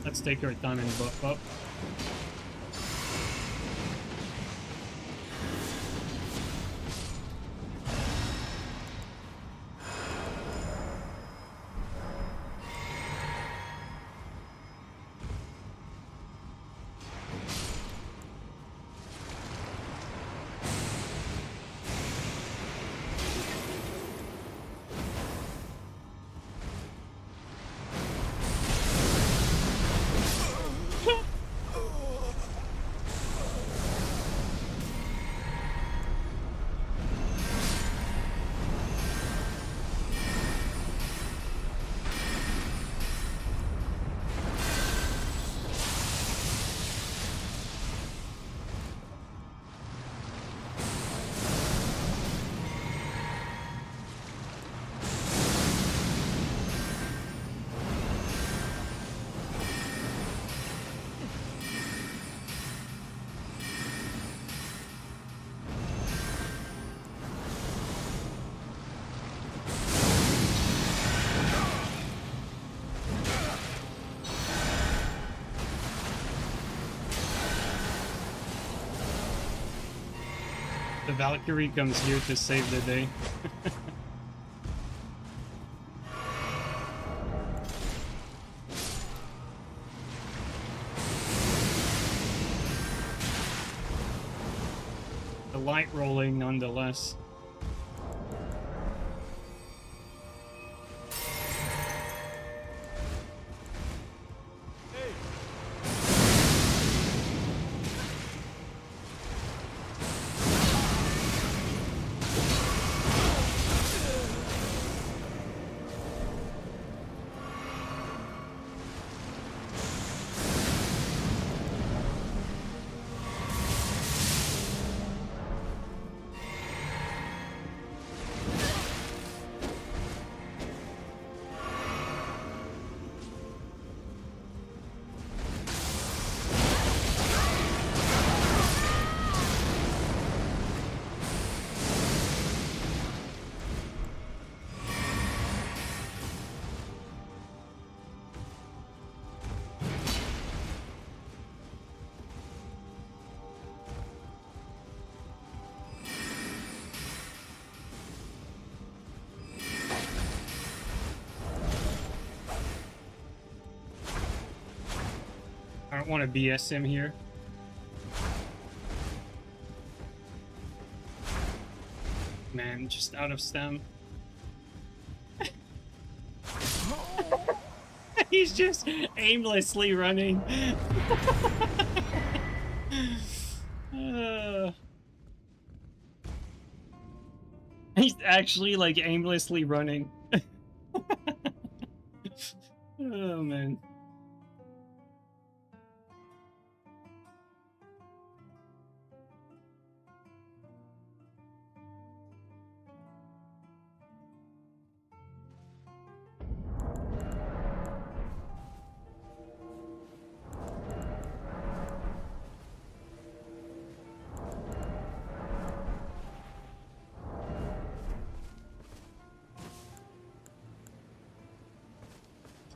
Let's take our time and buff up. The Valkyrie comes here to save the day. light rolling nonetheless. I don't want to BS him here. Man, just out of stem. He's just aimlessly running. He's actually like aimlessly running. Oh man.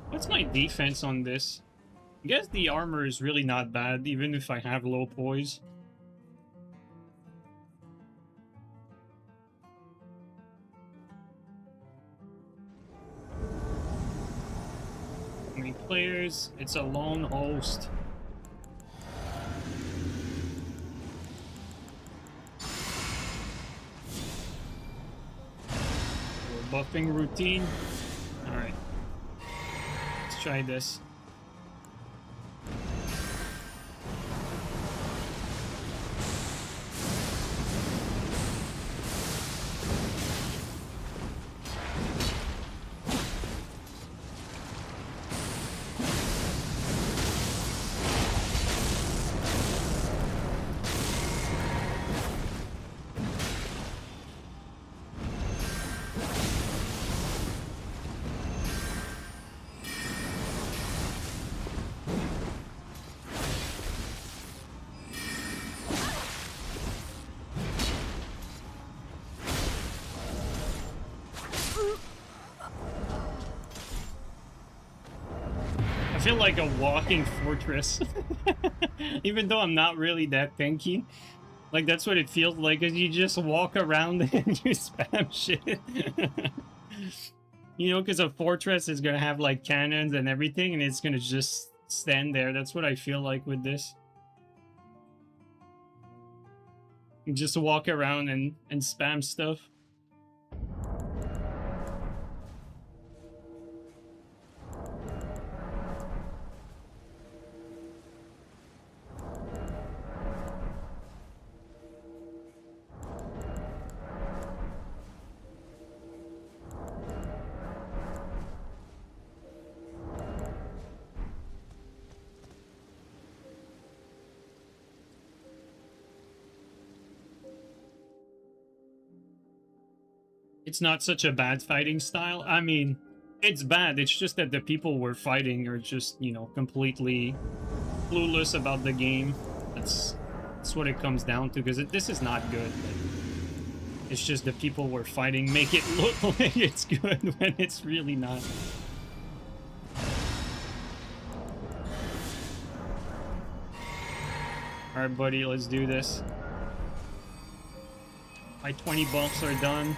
What's my defense on this? I guess the armor is really not bad, even if I have low poise. How many players? It's a lone host. Buffing routine. Alright. Let's try this. I feel like a walking fortress. Even though I'm not really that tanky. Like, that's what it feels like, is you just walk around and you spam shit. You know, because a fortress is gonna have, like, cannons and everything, and it's gonna just stand there. That's what I feel like with this. You just walk around and spam stuff. It's not such a bad fighting style. I mean, it's bad. It's just that the people we're fighting are just, you know, completely clueless about the game. That's what it comes down to, because this is not good. It's just the people we're fighting make it look like it's good when it's really not. Alright, buddy, let's do this. My 20 buffs are done.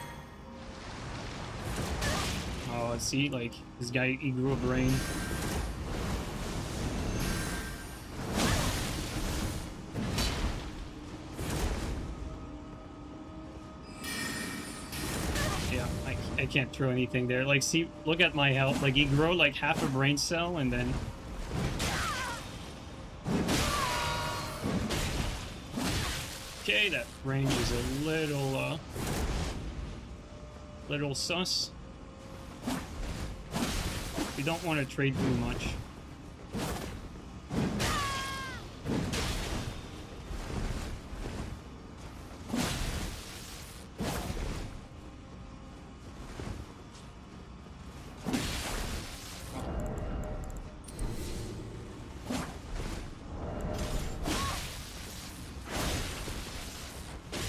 Oh, let's see, like, this guy, he grew a brain. can't throw anything there. Like, see, look at my health. Like, he grew like half a brain cell and then... Okay, that range is a little sus. We don't want to trade too much.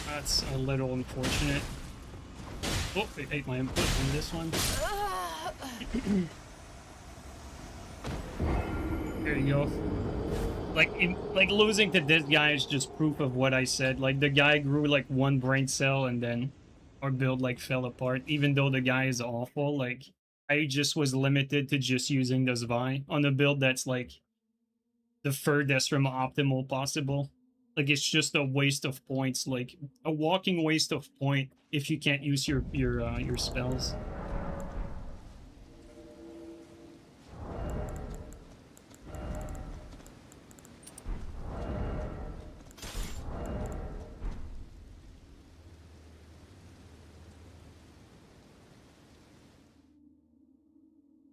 That's a little unfortunate. Oh, I ate my input on this one. There you go. Like losing to this guy is just proof of what I said. Like, the guy grew like one brain cell and then our build like fell apart. Even though the guy is awful, like I just was limited to just using the Zvi on a build that's like the furthest from optimal possible. Like, it's just a waste of points, like a walking waste of point if you can't use your spells.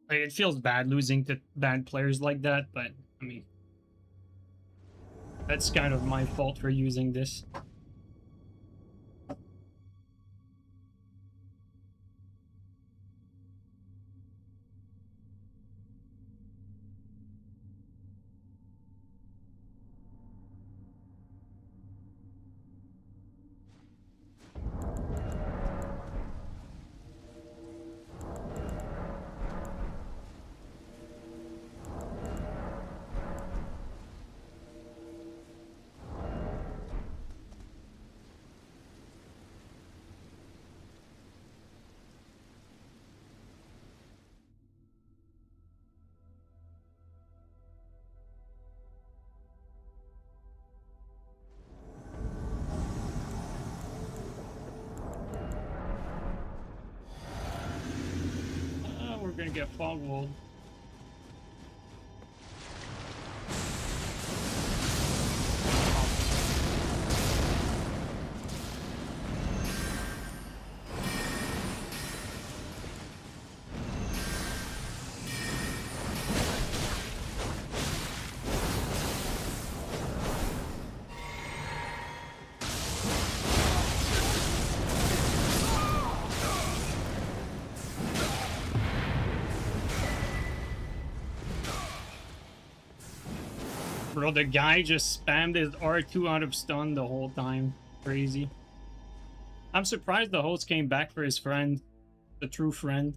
Like, it feels bad losing to bad players like that, but I mean, that's kind of my fault for using this. We're gonna get fog walled. Bro, the guy just spammed his R2 out of stun the whole time. Crazy. I'm surprised the host came back for his friend. The true friend.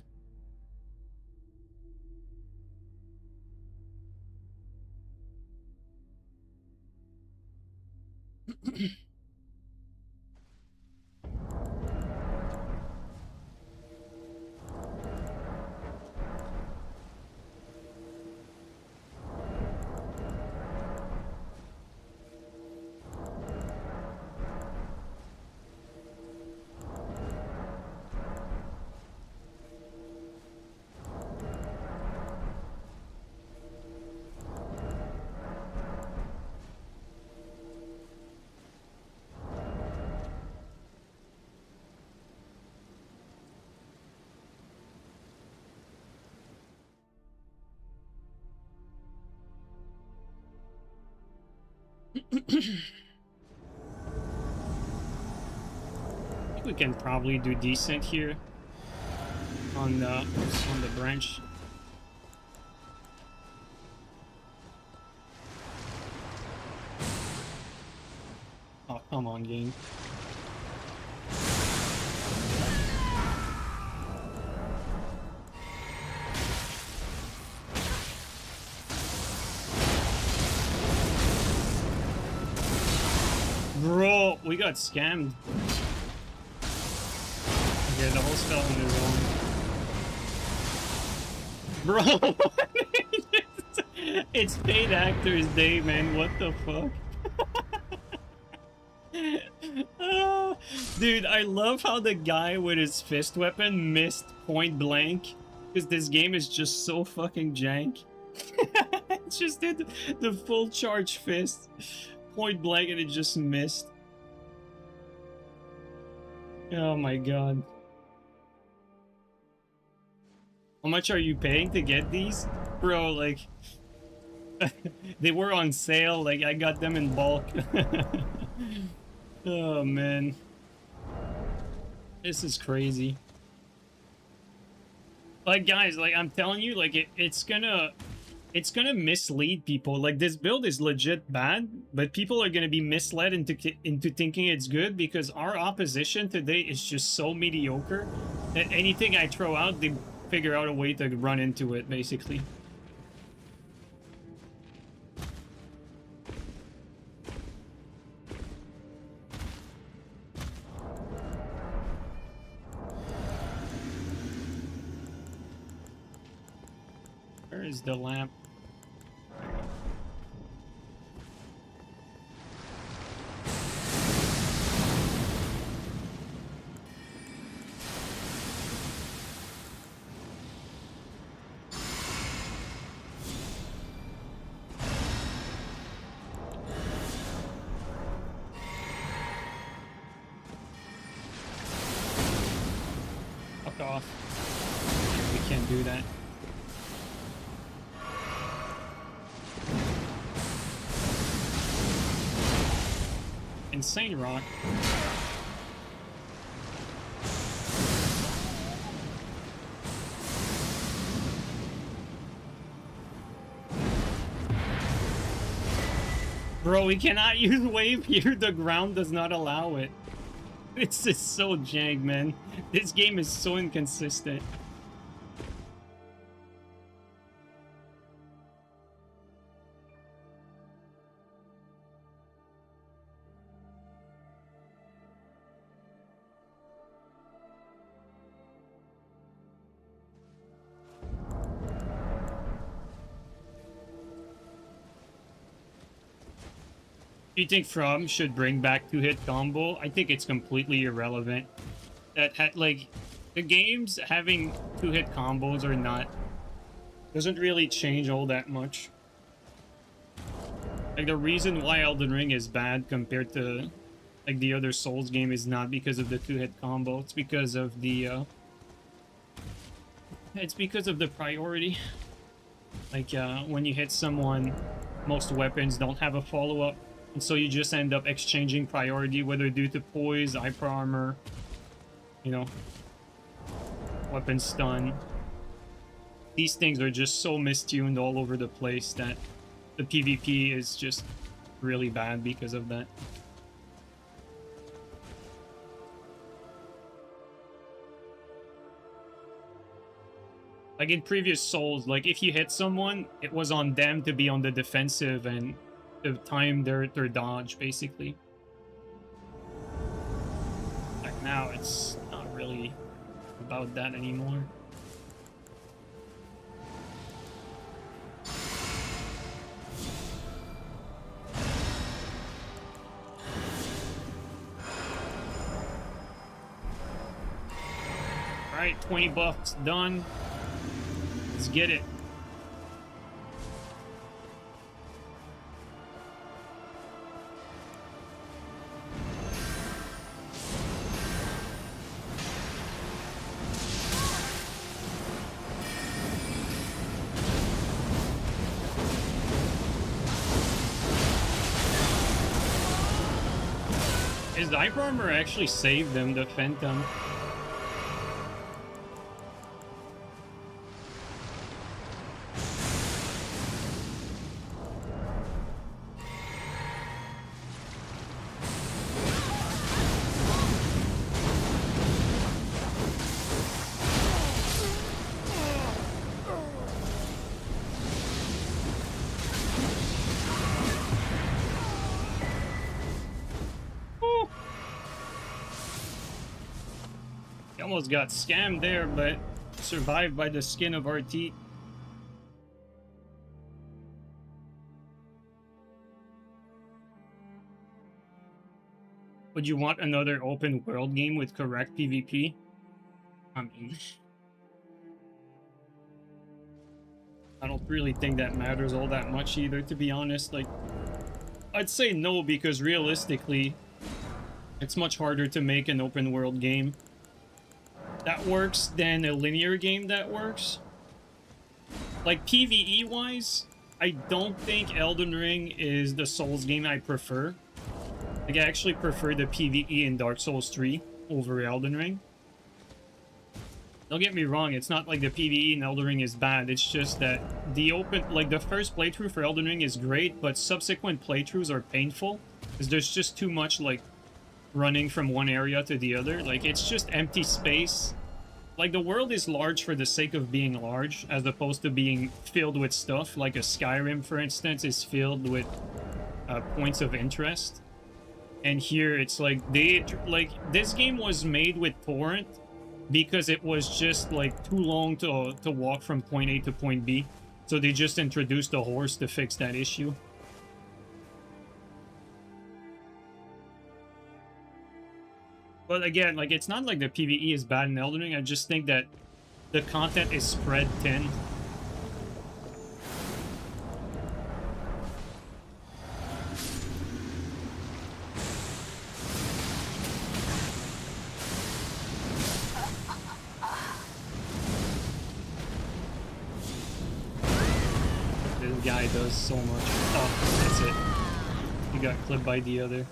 I think we can probably do decent here on the branch. Oh, come on, game. Bro, we got scammed. Okay, the whole spell on his own. Bro, it's paid actors day, man. What the fuck? Dude, I love how the guy with his fist weapon missed point blank because this game is just so fucking jank. Just did the full charge fist point blank and it just missed. Oh my god. How much are you paying to get these? Bro, like... they were on sale, like I got them in bulk. Oh man. This is crazy. Like guys, like I'm telling you, like it's gonna mislead people. Like this build is legit bad, but people are gonna be misled into thinking it's good because our opposition today is just so mediocre that anything I throw out, they figure out a way to run into it, basically. Where is the lamp? Fuck off. We can't do that. Insane rock. Bro, we cannot use wave here. The ground does not allow it. This is so jank, man. This game is so inconsistent. Do you think From should bring back two-hit combo? I think it's completely irrelevant. Like, the games having two-hit combos or not doesn't really change all that much. Like, the reason why Elden Ring is bad compared to, like, the other Souls game is not because of the two-hit combo. It's because of the, it's because of the priority. Like, when you hit someone, most weapons don't have a follow-up. And so you just end up exchanging priority, whether due to poise, hyper armor, you know, weapon stun. These things are just so mistuned all over the place that the PvP is just really bad because of that. Like in previous Souls, like if you hit someone, it was on them to be on the defensive and to time their dodge, basically. Like now, it's not really about that anymore. Alright, 20 buffs done. Let's get it. His hyper armor actually saved them, the Phantom. Almost got scammed there, but survived by the skin of our teeth. Would you want another open world game with correct PvP? I mean, I don't really think that matters all that much either, to be honest. Like, I'd say no, because realistically, it's much harder to make an open world game that works than a linear game that works. Like, PvE wise, I don't think Elden Ring is the Souls game I prefer. Like, I actually prefer the PvE in Dark Souls 3 over Elden Ring. Don't get me wrong, it's not like the PvE in Elden Ring is bad, it's just that the the first playthrough for Elden Ring is great, but subsequent playthroughs are painful, because there's just too much, like, running from one area to the other. Like, it's just empty space. Like, the world is large for the sake of being large, as opposed to being filled with stuff. Like a Skyrim, for instance, is filled with points of interest. And here, it's like, this game was made with Torrent, because it was just, like, too long to walk from point A to point B. So they just introduced a horse to fix that issue. But again, like, it's not like the PvE is bad in Elden Ring, I just think that the content is spread thin. This guy does so much. Oh, that's it. He got clipped by the other.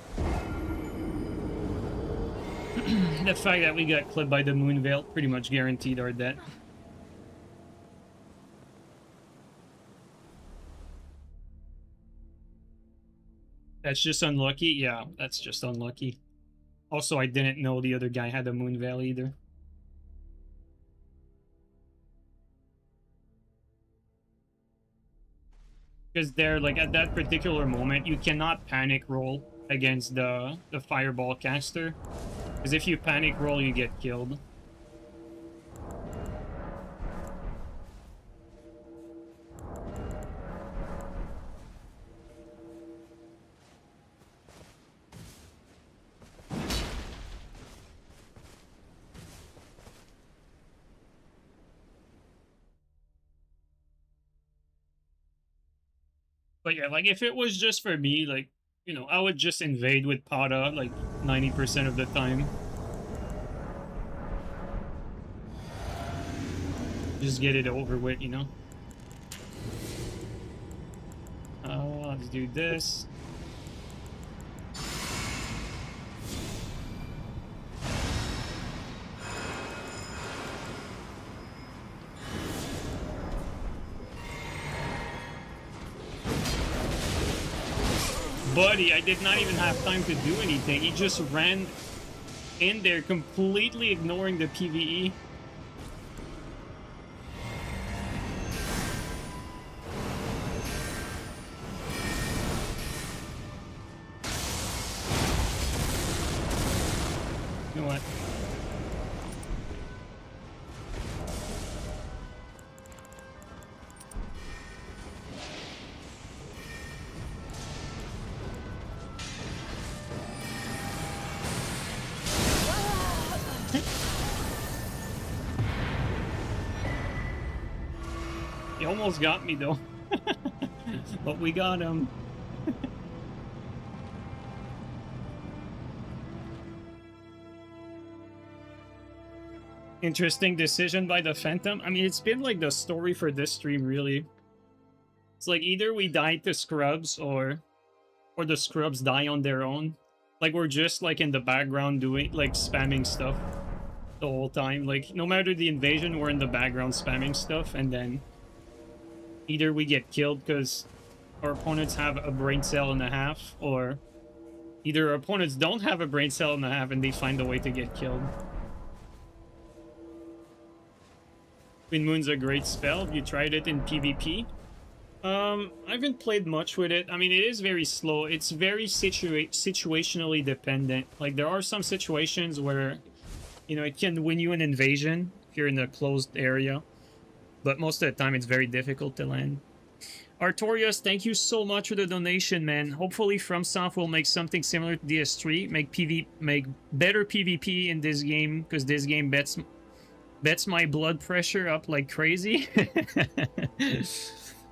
The fact that we got clipped by the Moonveil pretty much guaranteed our death. That's just unlucky? Yeah, that's just unlucky. Also, I didn't know the other guy had a Moonveil either. Because they're, like, at that particular moment, you cannot panic roll against the fireball caster. Because if you panic roll, you get killed. But yeah, like, if it was just for me, like, you know, I would just invade with Pada, like, 90% of the time. Just get it over with, you know? Let's do this. Buddy, I did not even have time to do anything. He just ran in there, completely ignoring the PvE. You know what? He almost got me, though. But we got him. Interesting decision by the Phantom. I mean, it's been like the story for this stream, really. It's like either we die to scrubs or the scrubs die on their own. Like, we're just, like, in the background doing, like, spamming stuff the whole time. Like, no matter the invasion, we're in the background spamming stuff, and then either we get killed because our opponents have a brain cell and a half, or either our opponents don't have a brain cell and a half and they find a way to get killed. Twin Moon's a great spell. You tried it in PvP? I haven't played much with it. I mean, it is very slow. It's very situationally dependent. Like, there are some situations where, you know, it can win you an invasion if you're in a closed area. But most of the time, it's very difficult to land. Artorius, thank you so much for the donation, man. Hopefully, FromSoft will make something similar to DS3. Make better PvP in this game, because this game That's my blood pressure up like crazy.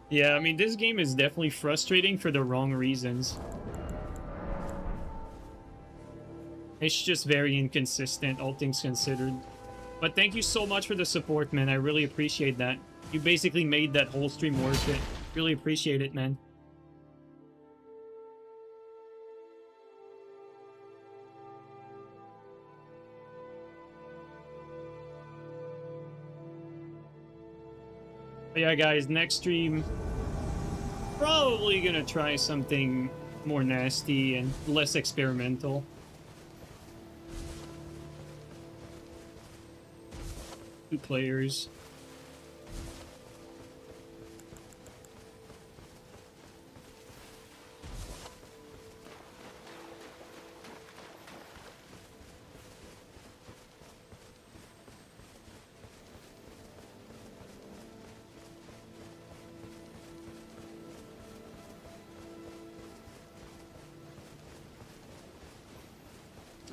Yeah, I mean, this game is definitely frustrating for the wrong reasons. It's just very inconsistent, all things considered. But thank you so much for the support, man. I really appreciate that. You basically made that whole stream worth it. Really appreciate it, man. But yeah, guys, next stream, probably gonna try something more nasty and less experimental. Two players.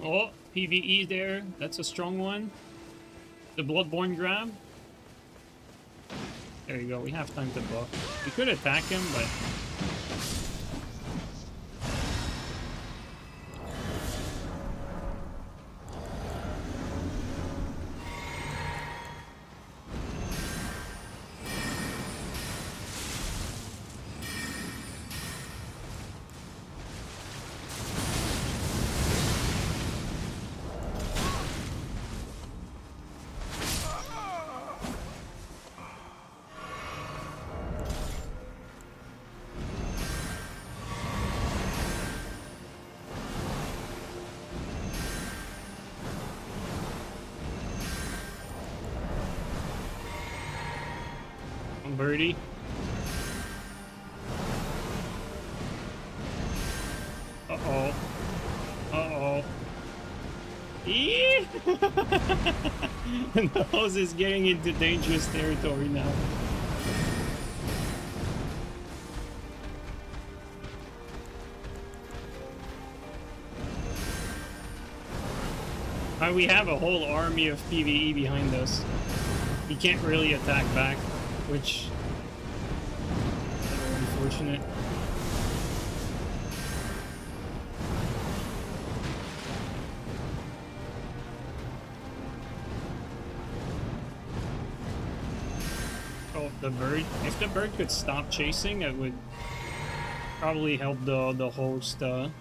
Oh, PvE there. That's a strong one. The Bloodborne grab. There you go. We have time to buff. We could attack him, but... Birdie. Uh-oh. Uh-oh. Eee! The house is getting into dangerous territory now. We have a whole army of PvE behind us. He can't really attack back, which is a little unfortunate. Oh, the bird. If the bird could stop chasing, it would probably help the host, or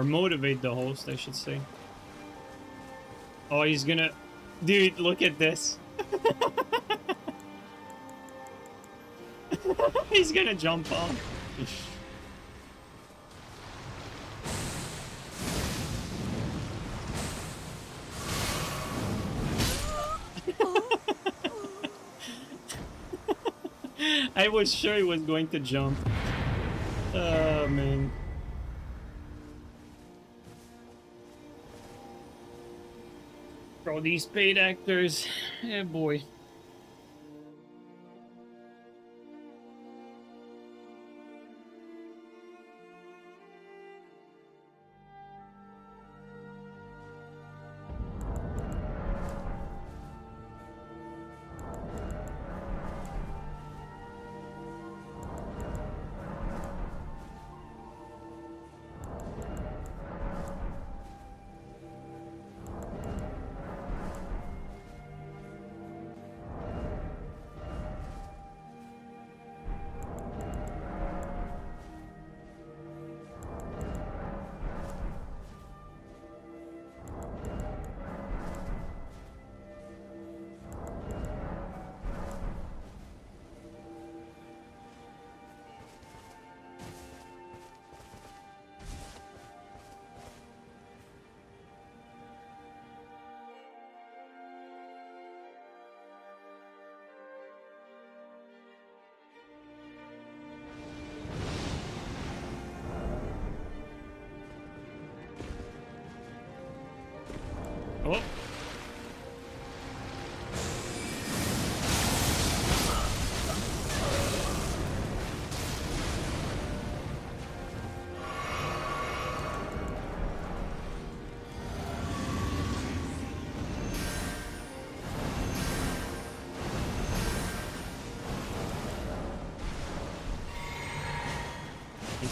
motivate the host, I should say. Oh, he's gonna... Dude, look at this. He's gonna jump off. I was sure he was going to jump. Oh, man. Bro, these paid actors. Yeah, boy.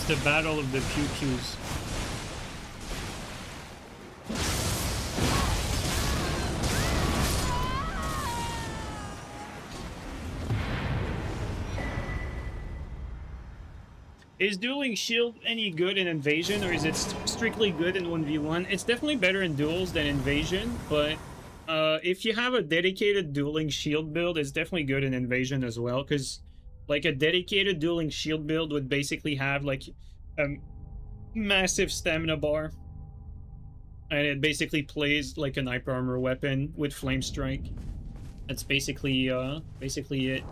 the battle of the pew-pews. Is dueling shield any good in invasion, or is it strictly good in 1v1? It's definitely better in duels than invasion, but if you have a dedicated dueling shield build, it's definitely good in invasion as well, because like a dedicated dueling shield build would basically have like a massive stamina bar, and it basically plays like an hyper armor weapon with flame strike. That's basically it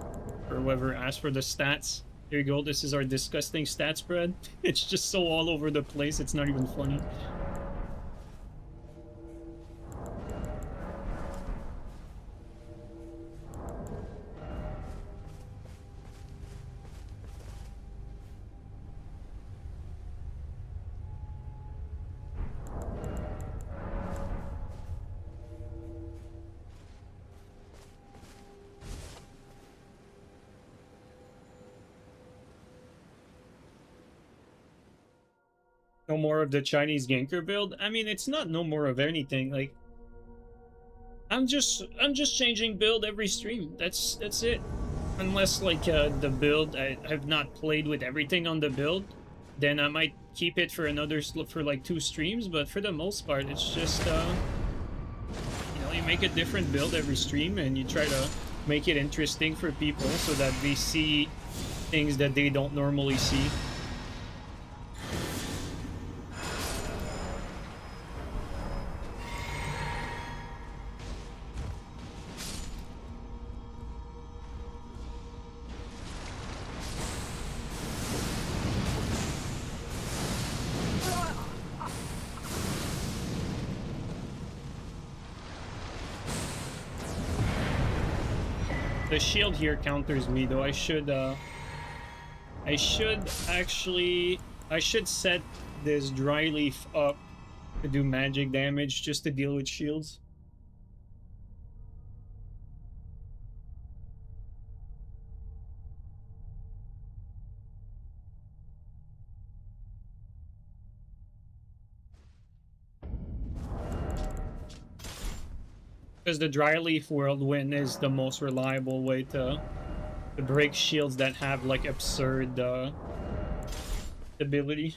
for whoever asked for the stats. Here you go, this is our disgusting stat spread. It's just so all over the place, it's not even funny. No more of the Chinese ganker build. I mean, it's not no more of anything. Like, I'm just changing build every stream. That's it. Unless like the build I've not played with everything on the build, then I might keep it for another for like 2 streams. But for the most part, it's just you know, you make a different build every stream and you try to make it interesting for people so that they see things that they don't normally see. The shield here counters me though. I should set this dry leaf up to do magic damage just to deal with shields. Because the dry leaf whirlwind is the most reliable way to break shields that have like absurd ability.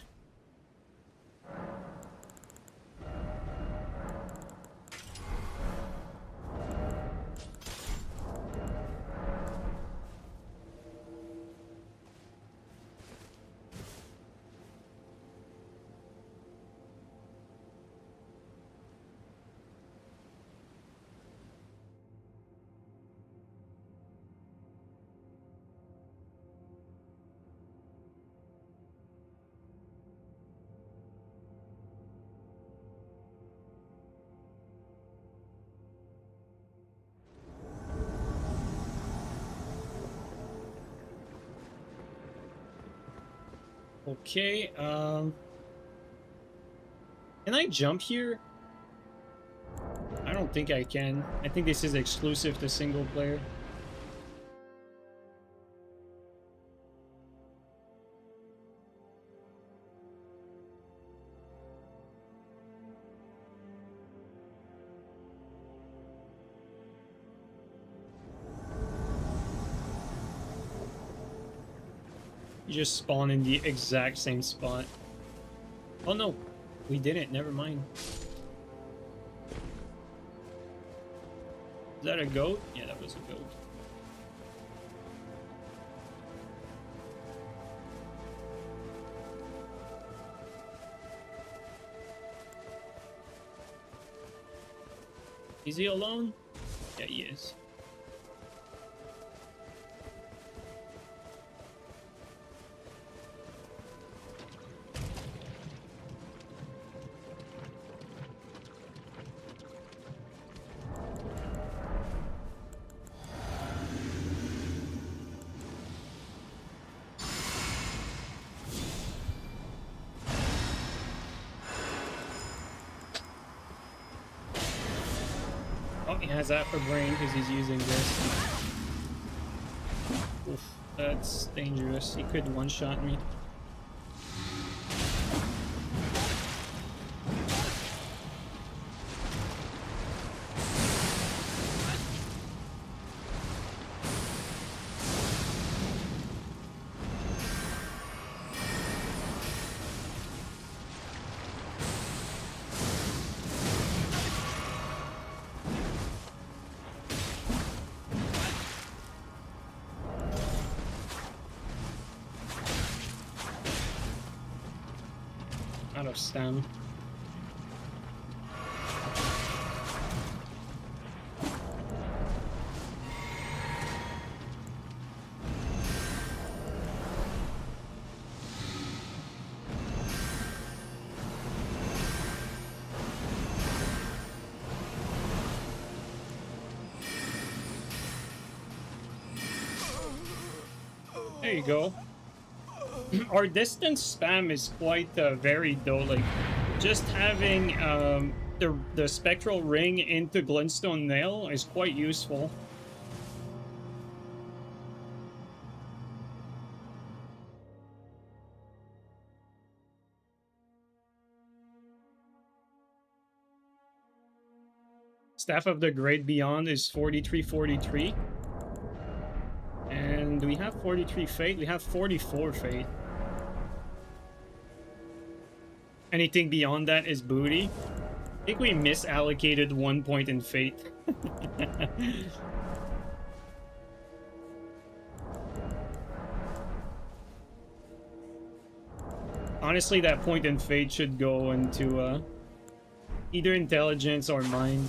Okay, can I jump here? I don't think I can. I think this is exclusive to single player. You just spawn in the exact same spot. Oh no, we didn't. Never mind. Is that a goat? Yeah, that was a goat. Is he alone? Yeah, he is. He has that for brain because he's using this. Oof, that's dangerous. He could one-shot me. out of stam. There you go. Our distance spam is quite varied though. Like, just having the spectral ring into glintstone nail is quite useful. Staff of the Great Beyond is 4343. And do we have 43 Fate? We have 44 Fate. Anything beyond that is booty. I think we misallocated 1 point in Fate. Honestly, that point in Fate should go into either Intelligence or Mind.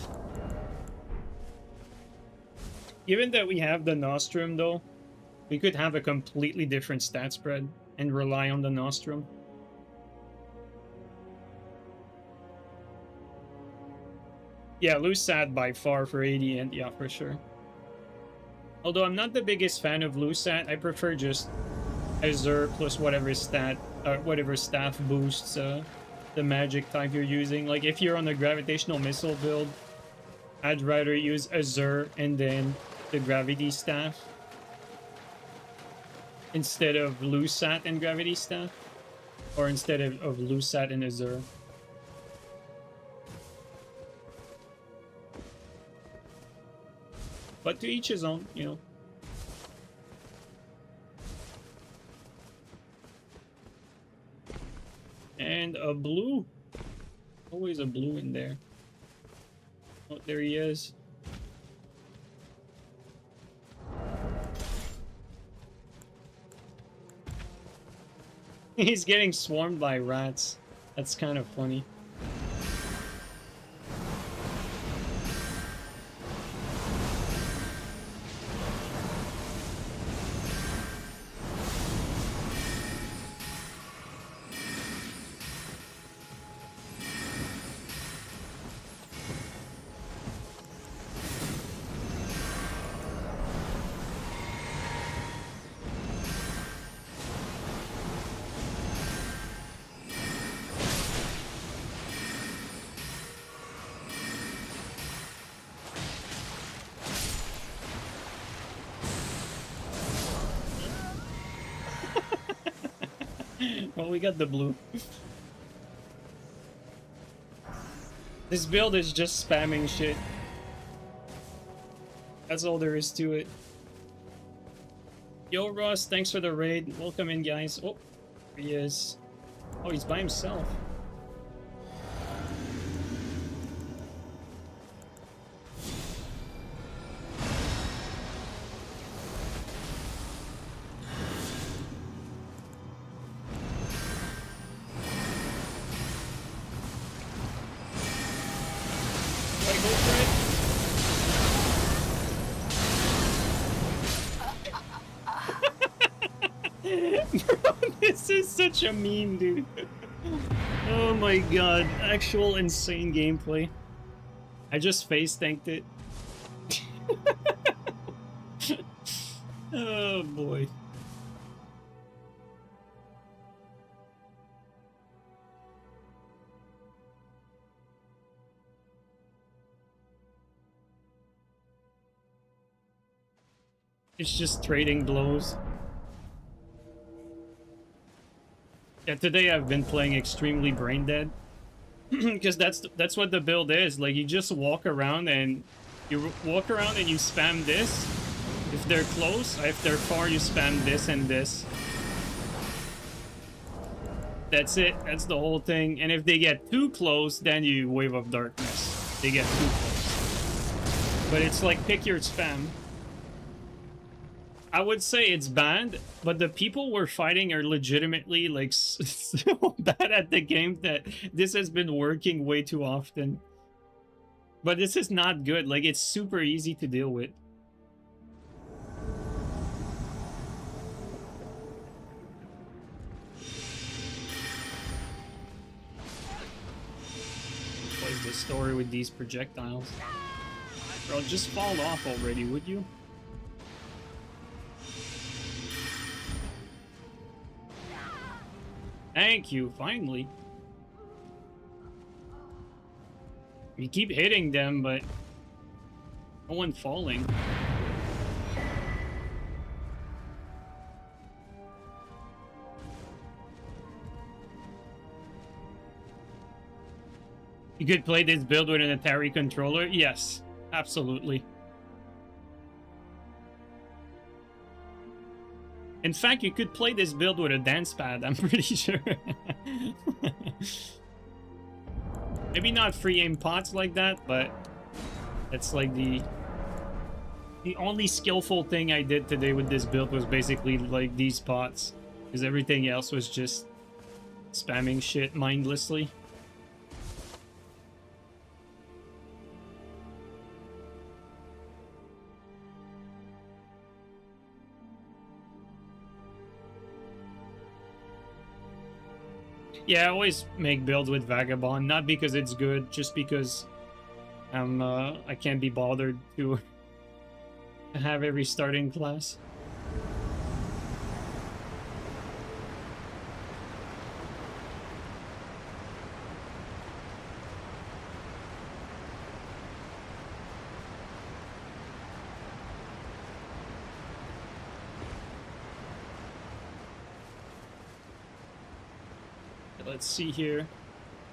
Given that we have the Nostrum, though, we could have a completely different stat spread and rely on the Nostrum. Yeah, Lusat by far for 80, and yeah, for sure. Although I'm not the biggest fan of Lusat, I prefer just Azure plus whatever staff boosts the magic type you're using. Like, if you're on a gravitational missile build, I'd rather use Azure and then the gravity staff instead of Lusat and gravity staff, or instead of Lusat and Azure. But to each his own, you know. And a blue. Always a blue in there. Oh, there he is. He's getting swarmed by rats. That's kind of funny. Well, we got the blue. This build is just spamming shit. That's all there is to it. Yo, Ross, thanks for the raid. Welcome in, guys. Oh, here he is. Oh, he's by himself. This is such a meme, dude. Oh my god, actual insane gameplay. I just face tanked it. Oh boy. It's just trading blows. Yeah, today I've been playing extremely brain dead. Because that's what the build is. Like, you just walk around and you spam this. If they're close, if they're far, you spam this and this. That's it. That's the whole thing. And if they get too close, then you Wave of Darkness. They get too close. But it's like, pick your spam. I would say it's bad, but the people we're fighting are legitimately like so bad at the game that this has been working way too often. But this is not good. Like, it's super easy to deal with. What is the story with these projectiles? Bro, just fall off already, would you? Thank you, finally. We keep hitting them, but no one falling. You could play this build with an Atari controller? Yes, absolutely. In fact, you could play this build with a dance pad, I'm pretty sure. Maybe not free aim pots like that, but it's like the only skillful thing I did today with this build was basically like these pots, because everything else was just spamming shit mindlessly. Yeah, I always make builds with Vagabond, not because it's good, just because I can't be bothered to have every starting class. Let's see here.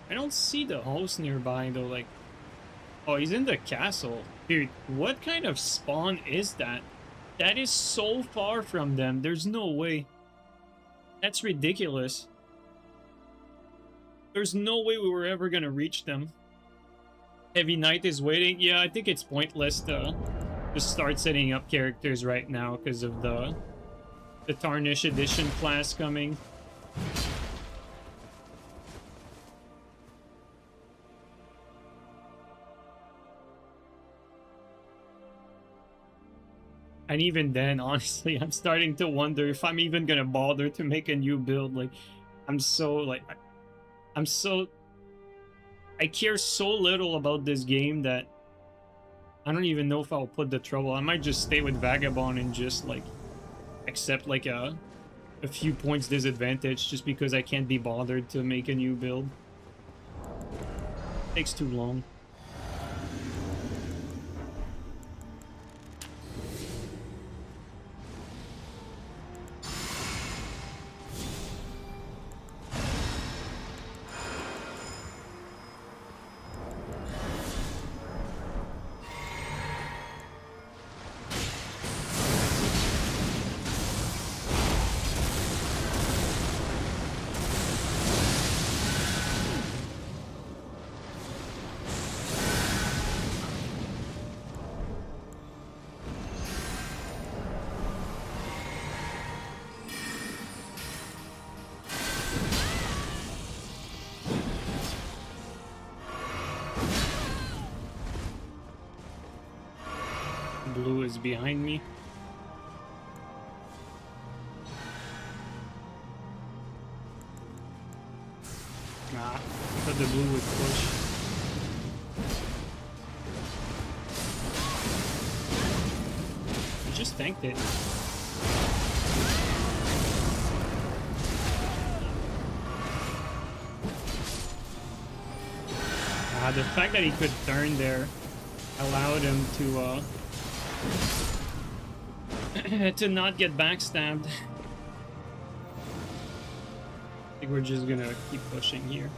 I don't see the host nearby though, like... Oh, he's in the castle. Dude, what kind of spawn is that? That is so far from them. There's no way. That's ridiculous. There's no way we were ever gonna reach them. Heavy Knight is waiting. Yeah, I think it's pointless to start setting up characters right now because of the Tarnished Edition class coming. And even then, honestly, I'm starting to wonder if I'm even gonna bother to make a new build. Like, I'm so, like, I care so little about this game that I don't even know if I'll put the trouble. I might just stay with Vagabond and just, like, accept, like, a few points disadvantage just because I can't be bothered to make a new build. Takes too long. Blue is behind me. Nah, I thought the blue would push. I just tanked it. The fact that he could turn there allowed him to to not get backstabbed. I think we're just gonna keep pushing here.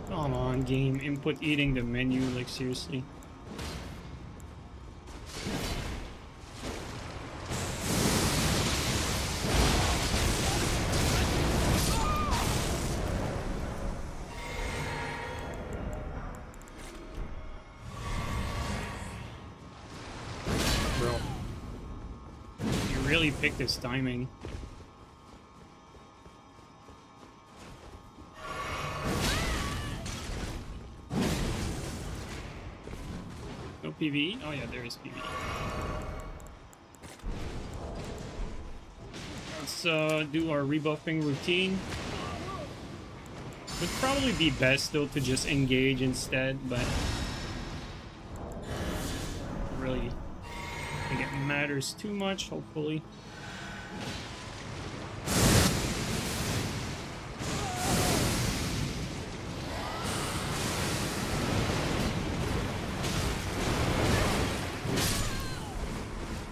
Come on, game. Input eating the menu, like, seriously. really picked his timing. No PvE? Oh yeah, there is PvE. Let's do our rebuffing routine. Would probably be best though to just engage instead, but really I think it matters too much, hopefully.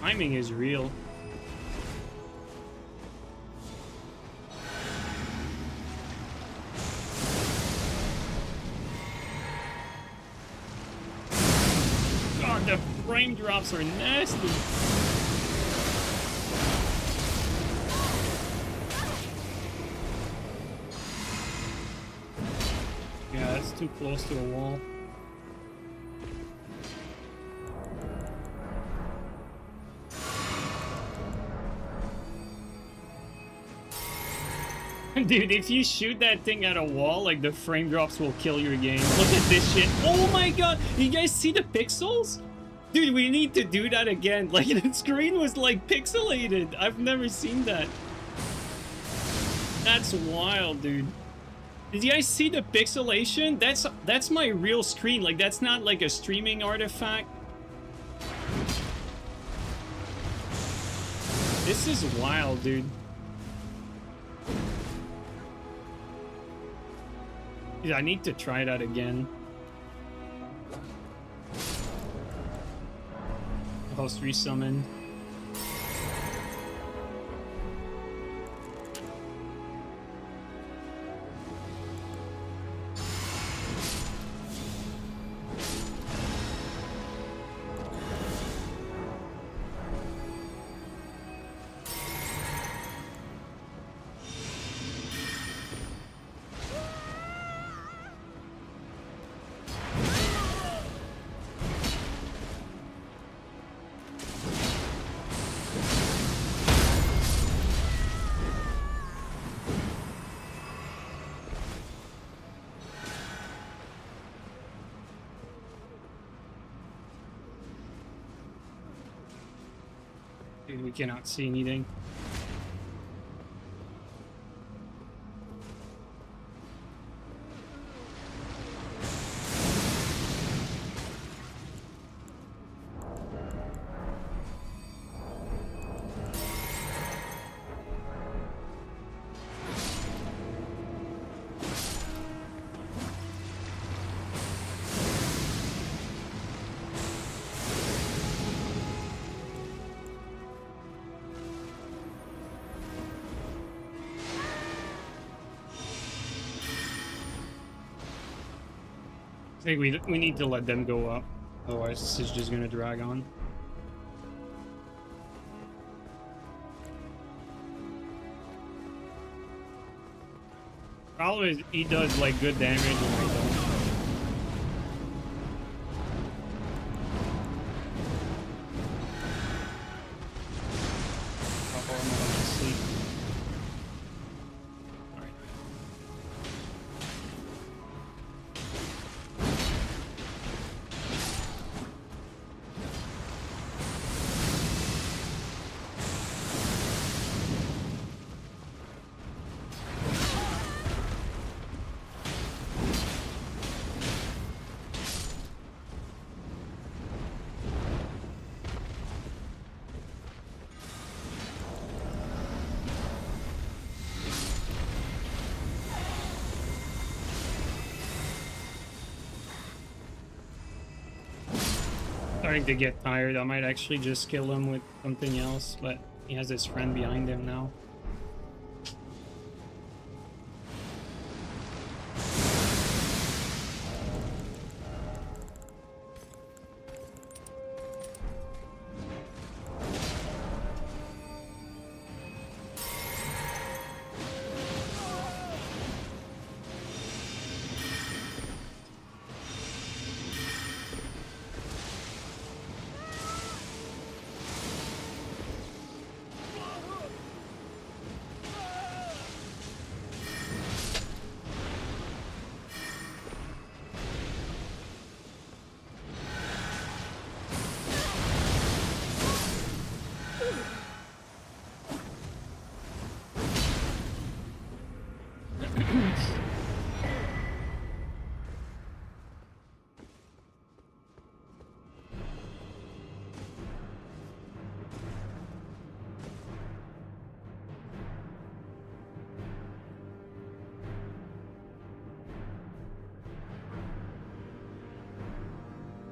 Timing is real. God, the frame drops are nasty. Yeah, that's too close to a wall. Dude, if you shoot that thing at a wall, like, the frame drops will kill your game. Look at this shit. Oh my god! You guys see the pixels? Dude, we need to do that again. Like, the screen was, like, pixelated. I've never seen that. That's wild, dude. Did you guys see the pixelation? That's my real screen. Like, that's not, like, a streaming artifact. This is wild, dude. Yeah, I need to try that again. Host resummon. Dude, we cannot see anything. I think we need to let them go up, otherwise this is just gonna drag on. Probably he does like good damage when I don't. Starting to get tired. I might actually just kill him with something else, but he has his friend behind him now.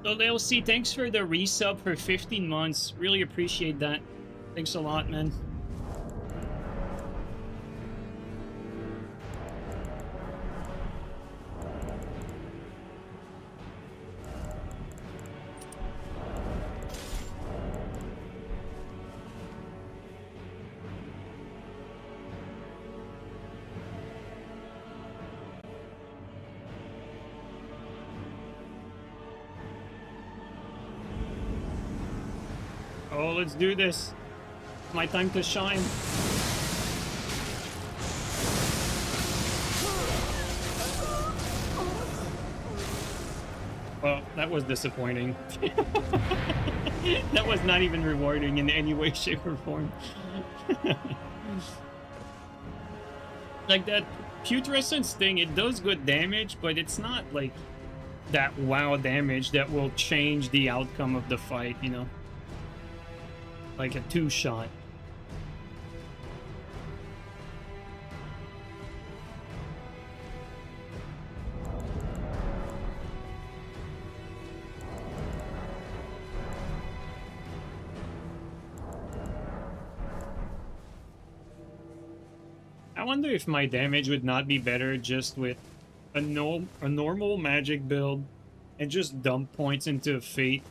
So LC, thanks for the resub for 15 months. Really appreciate that. Thanks a lot, man. Oh, let's do this. My time to shine. Well, that was disappointing. That was not even rewarding in any way, shape, or form. Like that putrescence thing, it does good damage, but it's not like that wow damage that will change the outcome of the fight, you know? Like a two-shot. I wonder if my damage would not be better just with a normal magic build and just dump points into Fate.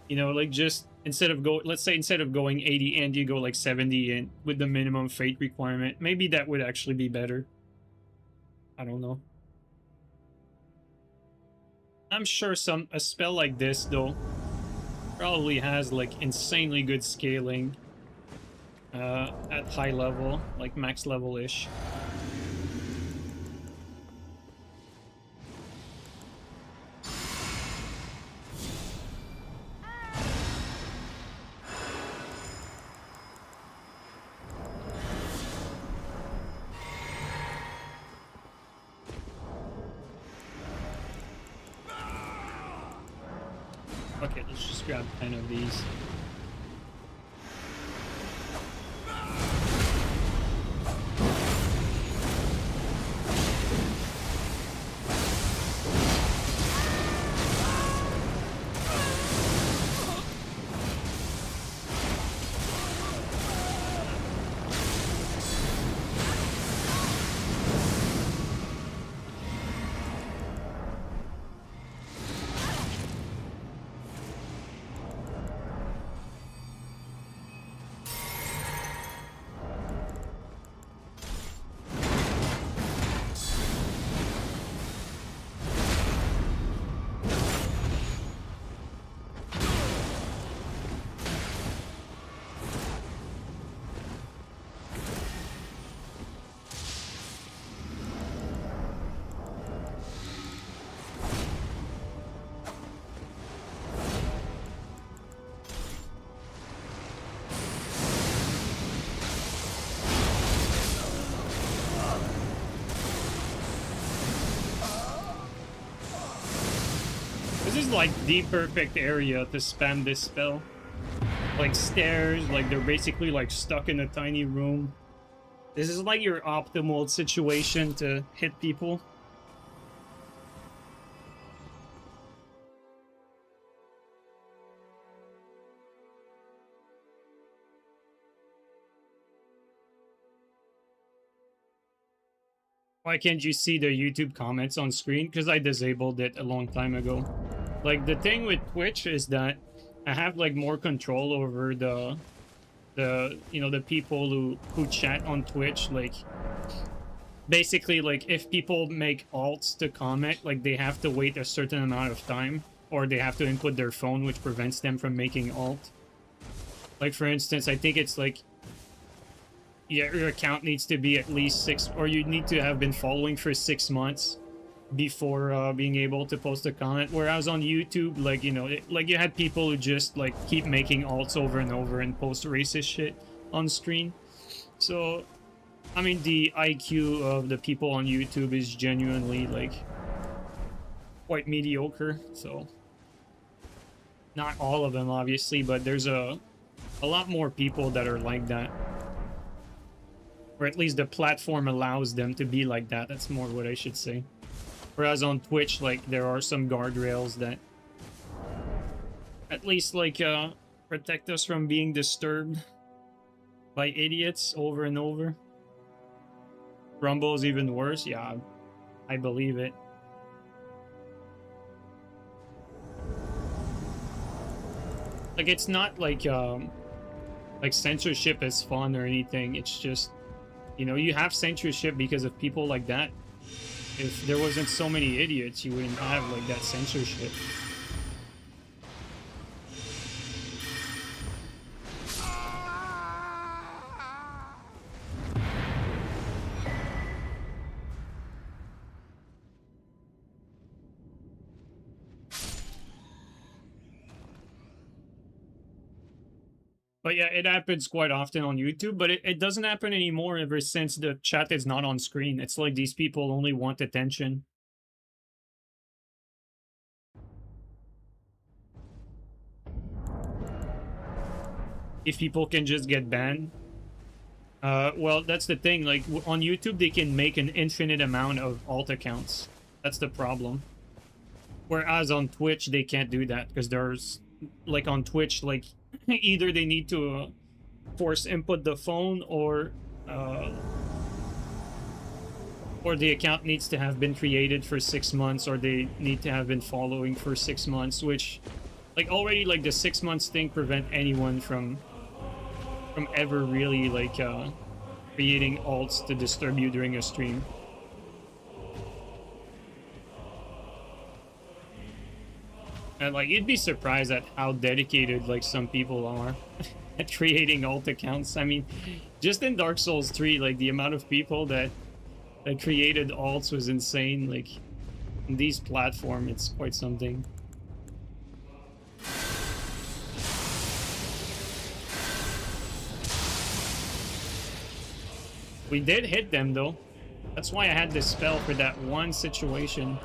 You know, like just let's say instead of going 80 and you go like 70 and with the minimum Fate requirement, maybe that would actually be better. I don't know. I'm sure a spell like this though probably has like insanely good scaling at high level, like max level-ish. Okay, let's just grab 10 of these. This is like the perfect area to spam this spell. Like stairs, like they're basically like stuck in a tiny room. This is like your optimal situation to hit people. Why can't you see the YouTube comments on screen? Because I disabled it a long time ago. Like the thing with Twitch is that I have like more control over the the people who chat on Twitch. Like basically, like if people make alts to comment, like they have to wait a certain amount of time, or they have to input their phone, which prevents them from making alt. Like for instance, I think it's like, yeah, your account needs to be at least 6, or you need to have been following for 6 months before being able to post a comment. Whereas on YouTube, like, you know, like you had people who just like keep making alts over and over and post racist shit on screen. So I mean, the IQ of the people on YouTube is genuinely like quite mediocre. So not all of them obviously, but there's a lot more people that are like that, or at least the platform allows them to be like that. That's more what I should say. Whereas on Twitch, like, there are some guardrails that At least, like, protect us from being disturbed by idiots over and over. Rumble's even worse. Yeah, I believe it. Like, it's not like censorship is fun or anything. It's just, you know, you have censorship because of people like that. If there wasn't so many idiots, you wouldn't have like that censorship. But yeah, it happens quite often on YouTube, but it doesn't happen anymore ever since the chat is not on screen. It's like these people only want attention. If people can just get banned. Well, that's the thing. Like, on YouTube, they can make an infinite amount of alt accounts. That's the problem. Whereas on Twitch, they can't do that because there's, like, on Twitch, like, either they need to force input the phone or the account needs to have been created for 6 months, or they need to have been following for 6 months, which, like, already, like, the 6 months thing prevent anyone from ever really, like, creating alts to disturb you during a stream. And, like, you'd be surprised at how dedicated, like, some people are at creating alt accounts. I mean, just in Dark Souls 3, like, the amount of people that created alts was insane. Like, in these platforms, it's quite something. We did hit them, though. That's why I had this spell for that one situation.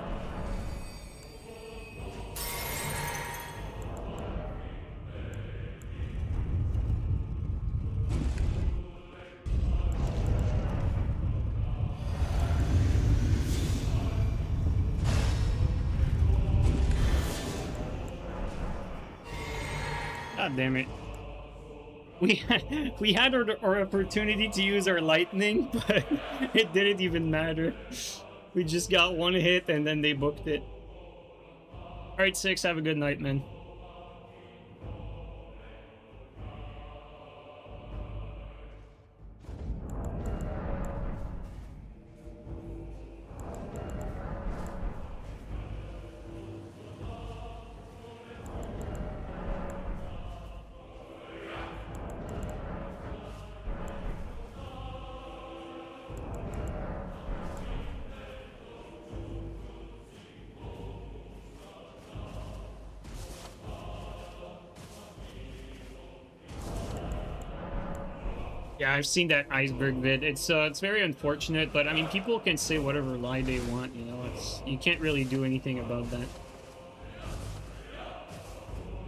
God damn it. We had our opportunity to use our lightning, but it didn't even matter. We just got one hit and then they booked it. Alright, 6, have a good night, man. Yeah, I've seen that iceberg vid. It's very unfortunate, but I mean, people can say whatever lie they want, you know. You can't really do anything about that.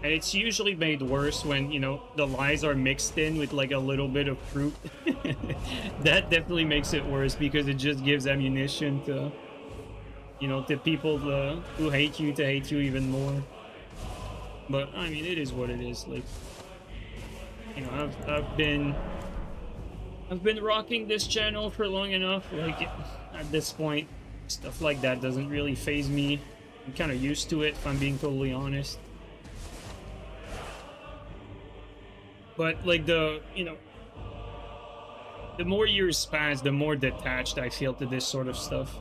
And it's usually made worse when, you know, the lies are mixed in with like a little bit of fruit. That definitely makes it worse because it just gives ammunition to, you know, to people who hate you to hate you even more. But I mean, it is what it is. Like, you know, I've been rocking this channel for long enough. Like, at this point, stuff like that doesn't really faze me. I'm kind of used to it, if I'm being totally honest. But, like, you know, the more years pass, the more detached I feel to this sort of stuff.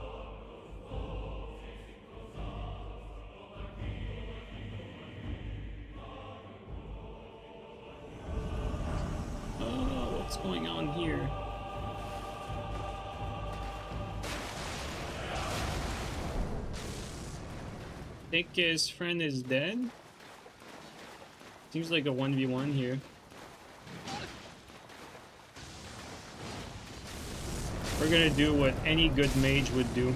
What's going on here? I think his friend is dead. Seems like a 1v1 here. We're gonna do what any good mage would do.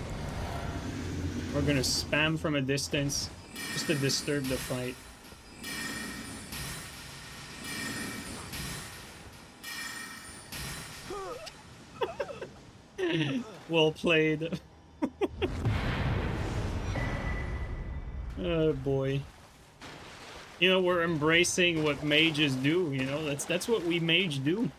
We're gonna spam from a distance just to disturb the fight. Well played. Oh boy. You know, we're embracing what mages do, you know? That's what we mage do.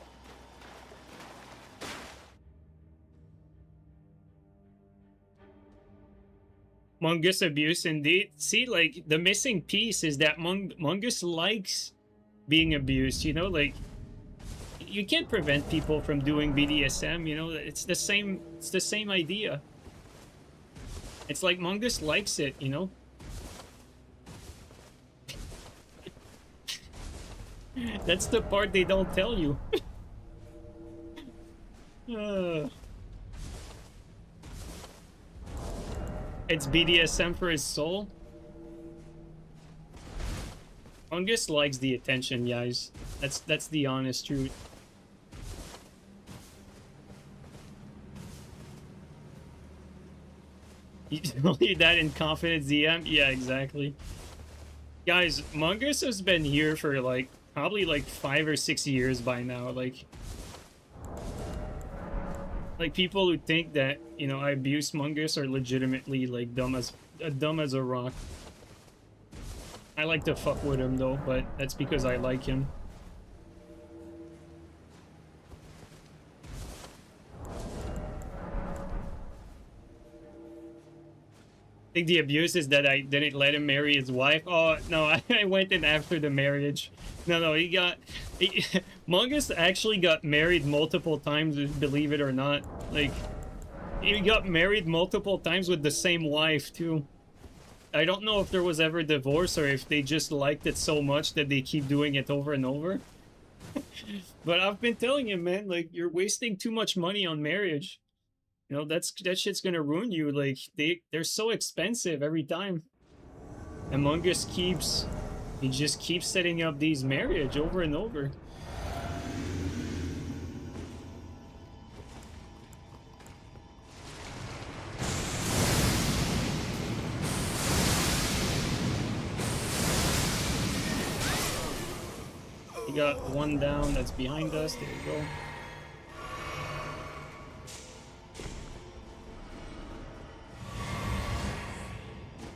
Mungus abuse indeed. See, like, the missing piece is that Mungus likes being abused, you know? Like, you can't prevent people from doing BDSM, you know? It's the same idea. It's like Mungus likes it, you know? That's the part they don't tell you. It's BDSM for his soul. Mungus likes the attention, guys. That's the honest truth. You tell you that in confidence, DM? Yeah, exactly. Guys, Mungus has been here for like probably like 5 or 6 years by now. Like people who think that, you know, I abuse Mungus are legitimately like dumb as a rock. I like to fuck with him though, but that's because I like him. I think the abuse is that I didn't let him marry his wife. Oh, no, I went in after the marriage. No, Mungus actually got married multiple times, believe it or not. Like, he got married multiple times with the same wife, too. I don't know if there was ever divorce or if they just liked it so much that they keep doing it over and over. But I've been telling him, man, like, you're wasting too much money on marriage. You know, that shit's gonna ruin you. Like, they're so expensive every time. And Mungus he just keeps setting up these marriage over and over. We got one down that's behind us. There we go.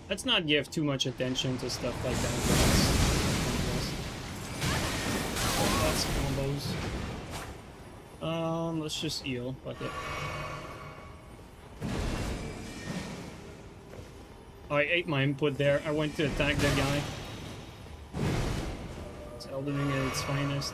Let's not give too much attention to stuff like that. That's combos. Let's just heal. Fuck it. Oh, I ate my input there. I went to attack the guy. It's Elden Ring at its finest.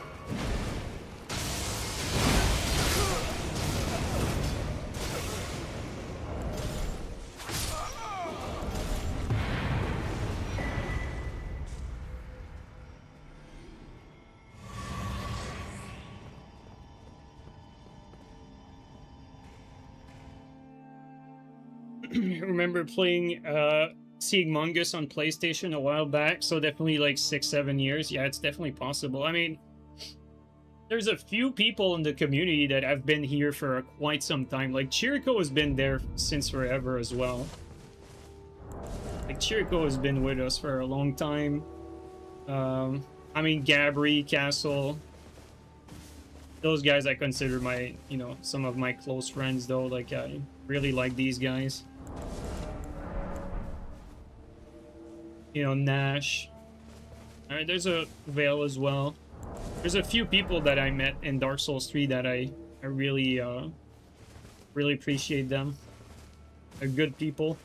Remember playing seeing Mungus on PlayStation a while back, so definitely like 6-7 years. Yeah, it's definitely possible. I mean, there's a few people in the community that have been here for quite some time. Like Chirico has been there since forever as well. Like Chirico has been with us for a long time. I mean, Gabri, Castle, those guys I consider my, you know, some of my close friends though. Like I really like these guys. You know, Nash. Alright, there's a Vale as well. There's a few people that I met in Dark Souls 3 that I really, really appreciate them. They're good people.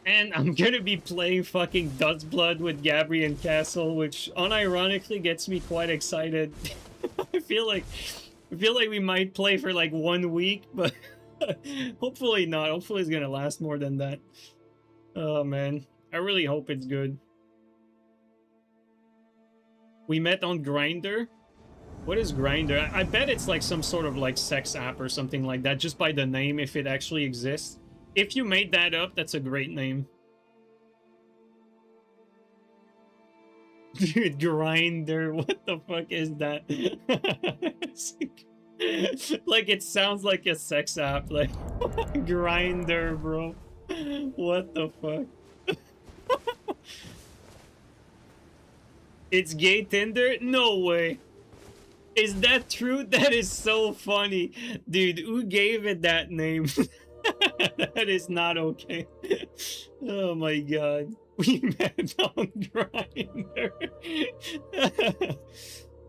And I'm gonna be playing fucking Duskblood with Gabri and Castle, which unironically gets me quite excited. I feel like we might play for like 1 week, but hopefully not. Hopefully it's gonna last more than that. Oh man, I really hope it's good. We met on Grindr. What is Grindr? I bet it's like some sort of like sex app or something like that, just by the name, if it actually exists. If you made that up, that's a great name. Dude, Grindr, what the fuck is that? Like, it sounds like a sex app. Like, Grindr, bro. What the fuck? It's gay Tinder? No way. Is that true? That is so funny. Dude, who gave it that name? That is not okay. Oh my god. We met on Grindr.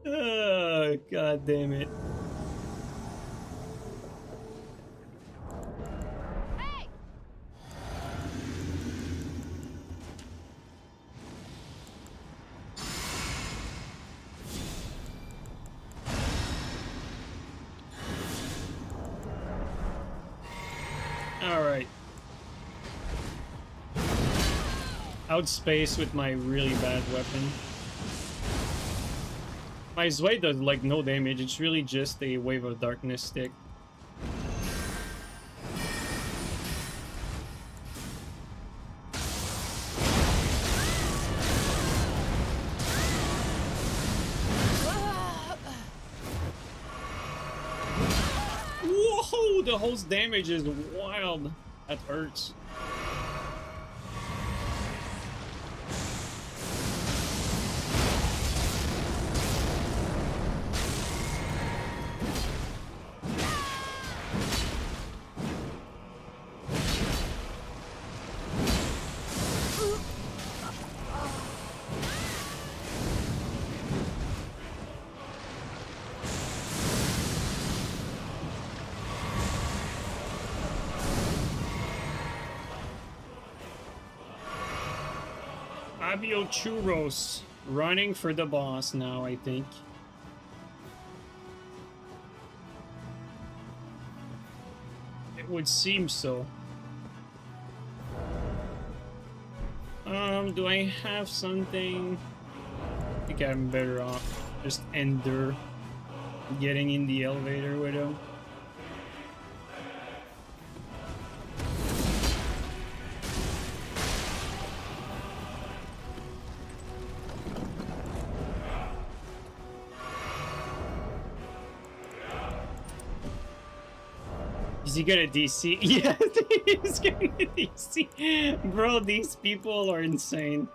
Oh, god damn it. Alright. Outspace with my really bad weapon. My Zwei does like no damage, it's really just a Wave of Darkness stick. Whoa, the host damage is wild. That hurts. Fabio Churros running for the boss now, I think. It would seem so. Do I have something? I think I'm better off just endure getting in the elevator with him. Is he gonna DC? Yeah, he's gonna DC. Bro, these people are insane.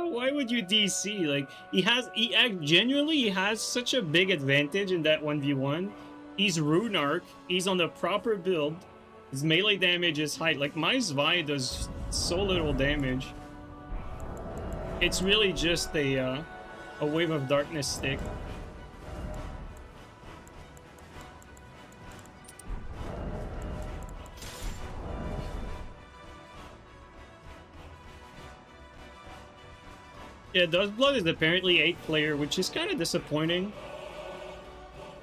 Why would you DC? Like, genuinely, he has such a big advantage in that 1v1. He's Rune Arc, he's on the proper build, his melee damage is high. Like, my Zwei does so little damage. It's really just a Wave of Darkness stick. Yeah, Duskblood is apparently 8-player, which is kind of disappointing.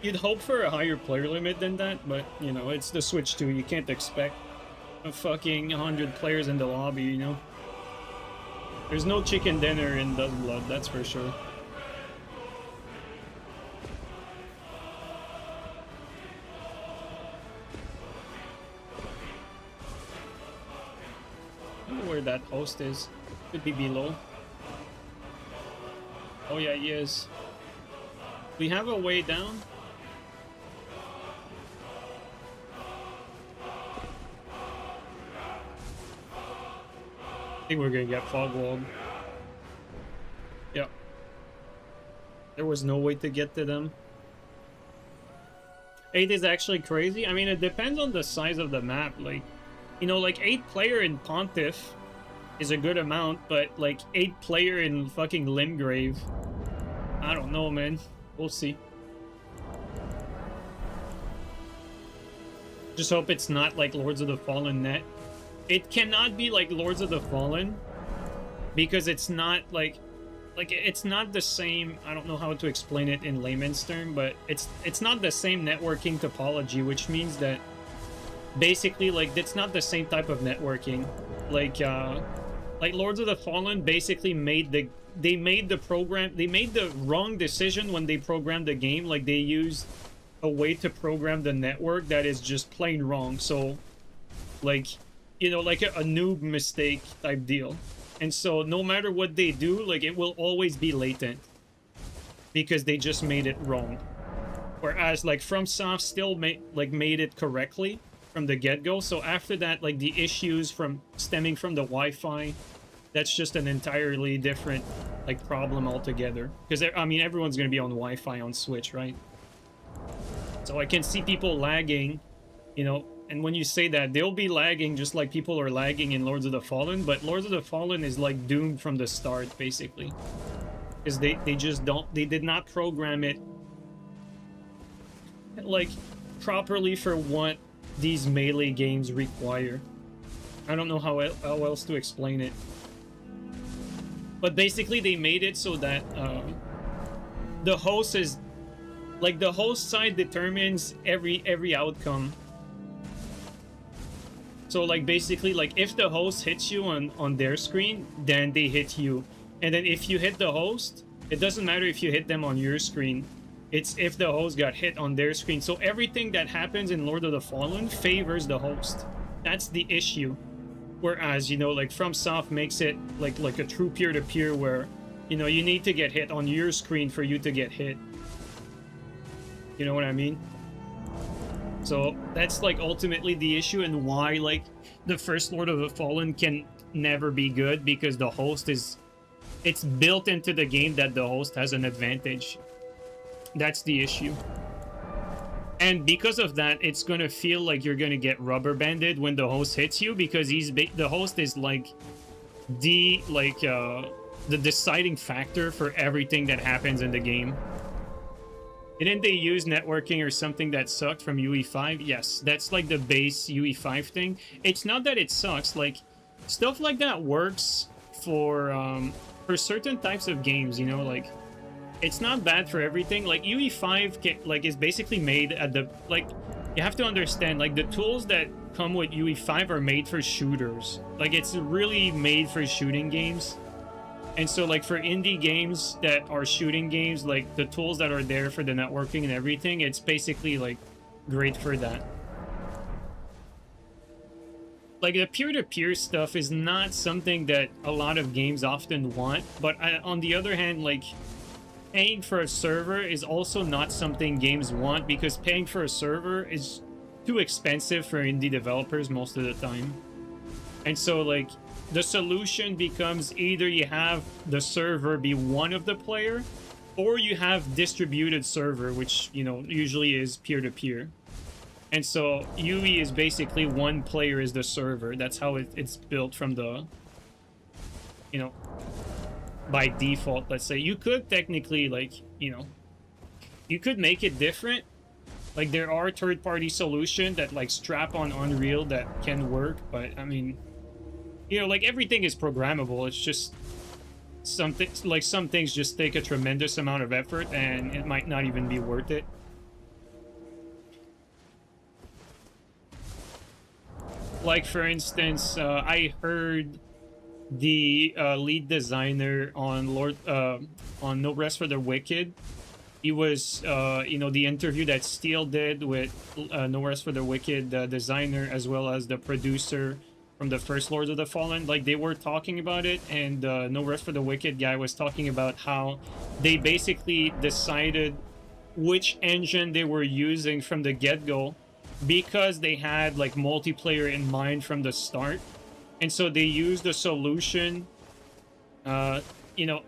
You'd hope for a higher player limit than that, but, you know, it's the Switch 2. You can't expect a fucking 100 players in the lobby, you know? There's no chicken dinner in Duskblood, that's for sure. I don't know where that host is. Could be below. Oh yeah, he is. We have a way down. I think we're gonna get fog walled. Yep. There was no way to get to them. 8 is actually crazy. I mean, it depends on the size of the map. Like, you know, like 8-player in Pontiff is a good amount, but like 8-player in fucking Limgrave, I don't know, man. We'll see. Just hope it's not like Lords of the Fallen net. It cannot be like Lords of the Fallen because it's not like it's not the same. I don't know how to explain it in layman's term, but it's not the same networking topology, which means that basically like it's not the same type of networking. Like Lords of the Fallen basically made the wrong decision when they programmed the game. Like, they used a way to program the network that is just plain wrong. So, like, you know, like a noob mistake type deal. And so no matter what they do, like, it will always be latent because they just made it wrong. Whereas like FromSoft still made it correctly from the get-go. So after that, like, the issues stemming from the Wi-Fi That's just an entirely different like problem altogether. Because I mean, everyone's gonna be on Wi-Fi on Switch, right? So I can see people lagging, you know. And when you say that, they'll be lagging just like people are lagging in Lords of the Fallen. But Lords of the Fallen is like doomed from the start, basically, because they just don't. They did not program it like properly for what these melee games require. I don't know how else to explain it. But basically, they made it so that the host is like the host side determines every outcome. So like basically, like if the host hits you on their screen, then they hit you, and then if you hit the host, it doesn't matter if you hit them on your screen. It's if the host got hit on their screen. So everything that happens in Lord of the Fallen favors the host. That's the issue. Whereas, you know, like FromSoft makes it like a true peer-to-peer where, you know, you need to get hit on your screen for you to get hit. You know what I mean? So that's like ultimately the issue, and why like the first Lord of the Fallen can never be good, because the host is, it's built into the game that the host has an advantage. That's the issue. And because of that, it's gonna feel like you're gonna get rubber banded when the host hits you, because the host is like the deciding factor for everything that happens in the game. Didn't they use networking or something that sucked from UE5? Yes, that's like the base UE5 thing. It's not that it sucks. Like stuff like that works for certain types of games. You know, like. It's not bad for everything. Like UE5 like is basically made at the, like, you have to understand, like the tools that come with UE5 are made for shooters. Like it's really made for shooting games. And so like for indie games that are shooting games, like the tools that are there for the networking and everything, it's basically like great for that. Like the peer-to-peer stuff is not something that a lot of games often want, but on the other hand, like paying for a server is also not something games want, because paying for a server is too expensive for indie developers most of the time. And so like the solution becomes either you have the server be one of the player, or you have distributed server, which, you know, usually is peer-to-peer. And so UE is basically one player is the server. That's how it's built from the, you know, by default. Let's say you could technically, like, you know, you could make it different. Like there are third-party solutions that like strap on Unreal that can work, but I mean, you know, like everything is programmable. It's just something like some things just take a tremendous amount of effort and it might not even be worth it. Like for instance, I heard the lead designer on No Rest for the Wicked. He was, you know, the interview that Steel did with No Rest for the Wicked, the designer, as well as the producer from the first Lords of the Fallen. Like they were talking about it, and No Rest for the Wicked guy was talking about how they basically decided which engine they were using from the get-go, because they had like multiplayer in mind from the start. And so they used a solution, you know,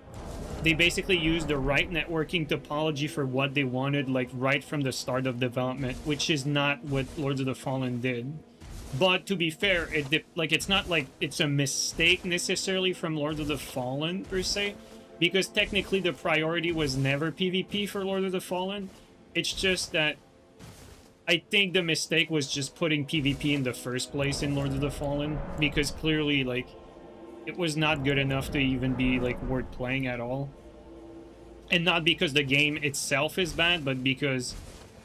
they basically used the right networking topology for what they wanted, like right from the start of development, which is not what Lords of the Fallen did. But to be fair, it's not like it's a mistake necessarily from Lords of the Fallen per se, because technically the priority was never PvP for Lord of the Fallen. It's just that I think the mistake was just putting PvP in the first place in Lord of the Fallen, because clearly, like, it was not good enough to even be, like, worth playing at all. And not because the game itself is bad, but because,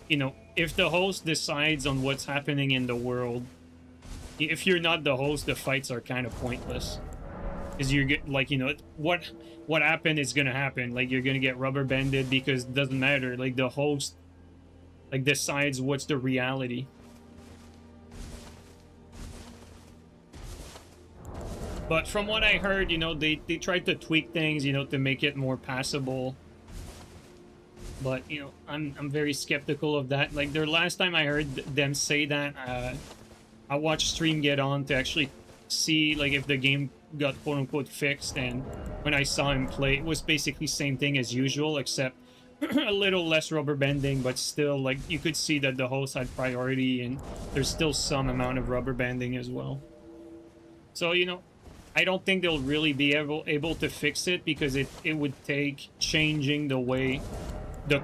you know, if the host decides on what's happening in the world, if you're not the host, the fights are kind of pointless. Because you get, like, you know, what happened is gonna happen. Like, you're gonna get rubber banded because it doesn't matter. Like, the host, like, decides what's the reality. But from what I heard, you know, they tried to tweak things, you know, to make it more passable. But, you know, I'm very skeptical of that. Like, the last time I heard them say that, I watched Stream Get On to actually see like if the game got quote unquote fixed, and when I saw him play, it was basically same thing as usual, except a little less rubber banding, but still like you could see that the host had priority and there's still some amount of rubber banding as well. So, you know, I don't think they'll really be able to fix it, because it would take changing the way the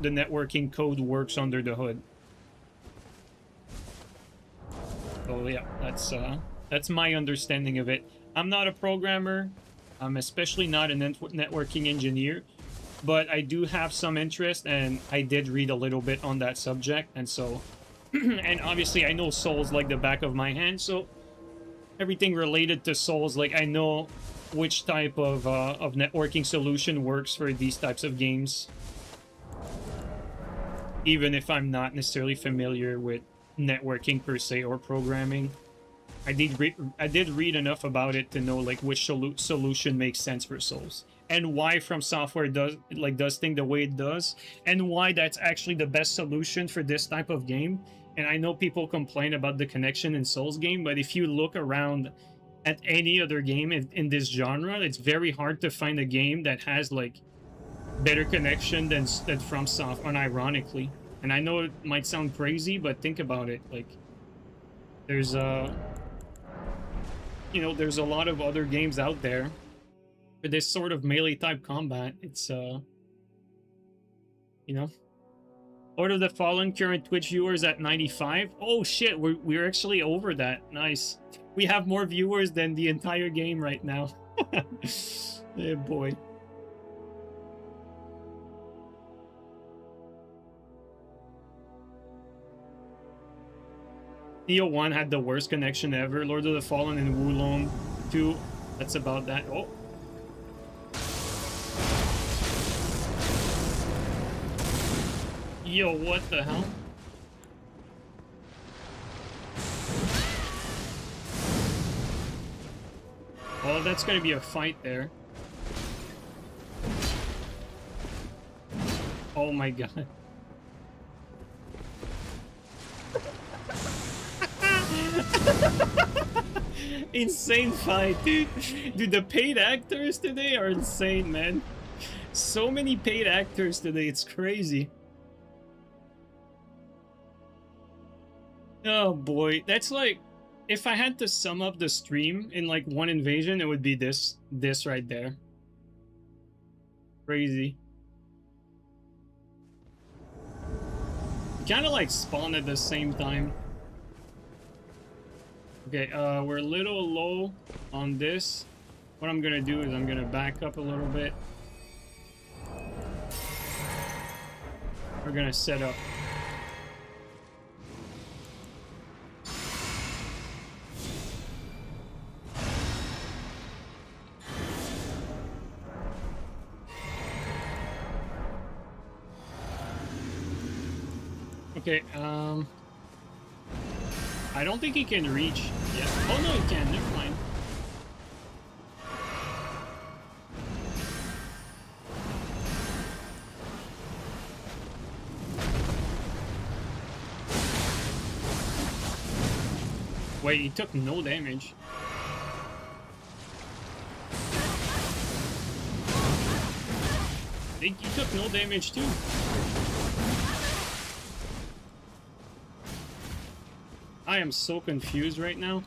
networking code works under the hood. So yeah, that's my understanding of it. I'm not a programmer. I'm especially not a networking engineer, but I do have some interest, and I did read a little bit on that subject, and so and obviously I know Souls like the back of my hand, so everything related to Souls, like I know which type of networking solution works for these types of games, even if I'm not necessarily familiar with networking per se or programming. I did read enough about it to know like which solution makes sense for Souls, and why From Software does things the way it does, and why that's actually the best solution for this type of game. And I know people complain about the connection in Souls game, but if you look around at any other game in this genre, it's very hard to find a game that has like better connection than From Software, unironically. And I know it might sound crazy, but think about it. Like, there's you know, there's a lot of other games out there for this sort of melee type combat. It's you know, Lord of the Fallen current Twitch viewers at 95. Oh shit, we're actually over that. Nice. We have more viewers than the entire game right now. Yeah, boy. Neo 1 had the worst connection ever. Lord of the Fallen and Wulong 2, that's about that. Oh. Yo, what the hell? Oh, that's gonna be a fight there. Oh my god. Insane fight, dude. Dude, the paid actors today are insane, man. So many paid actors today, it's crazy. Oh boy, that's like, if I had to sum up the stream in like one invasion, it would be this right there. Crazy. Kind of like spawn at the same time. Okay, we're a little low on this. What I'm gonna do is I'm gonna back up a little bit. We're gonna set up. Okay, I don't think he can reach yet. Oh no, he can. Never mind. Wait, he took no damage. He took no damage too. I am so confused right now.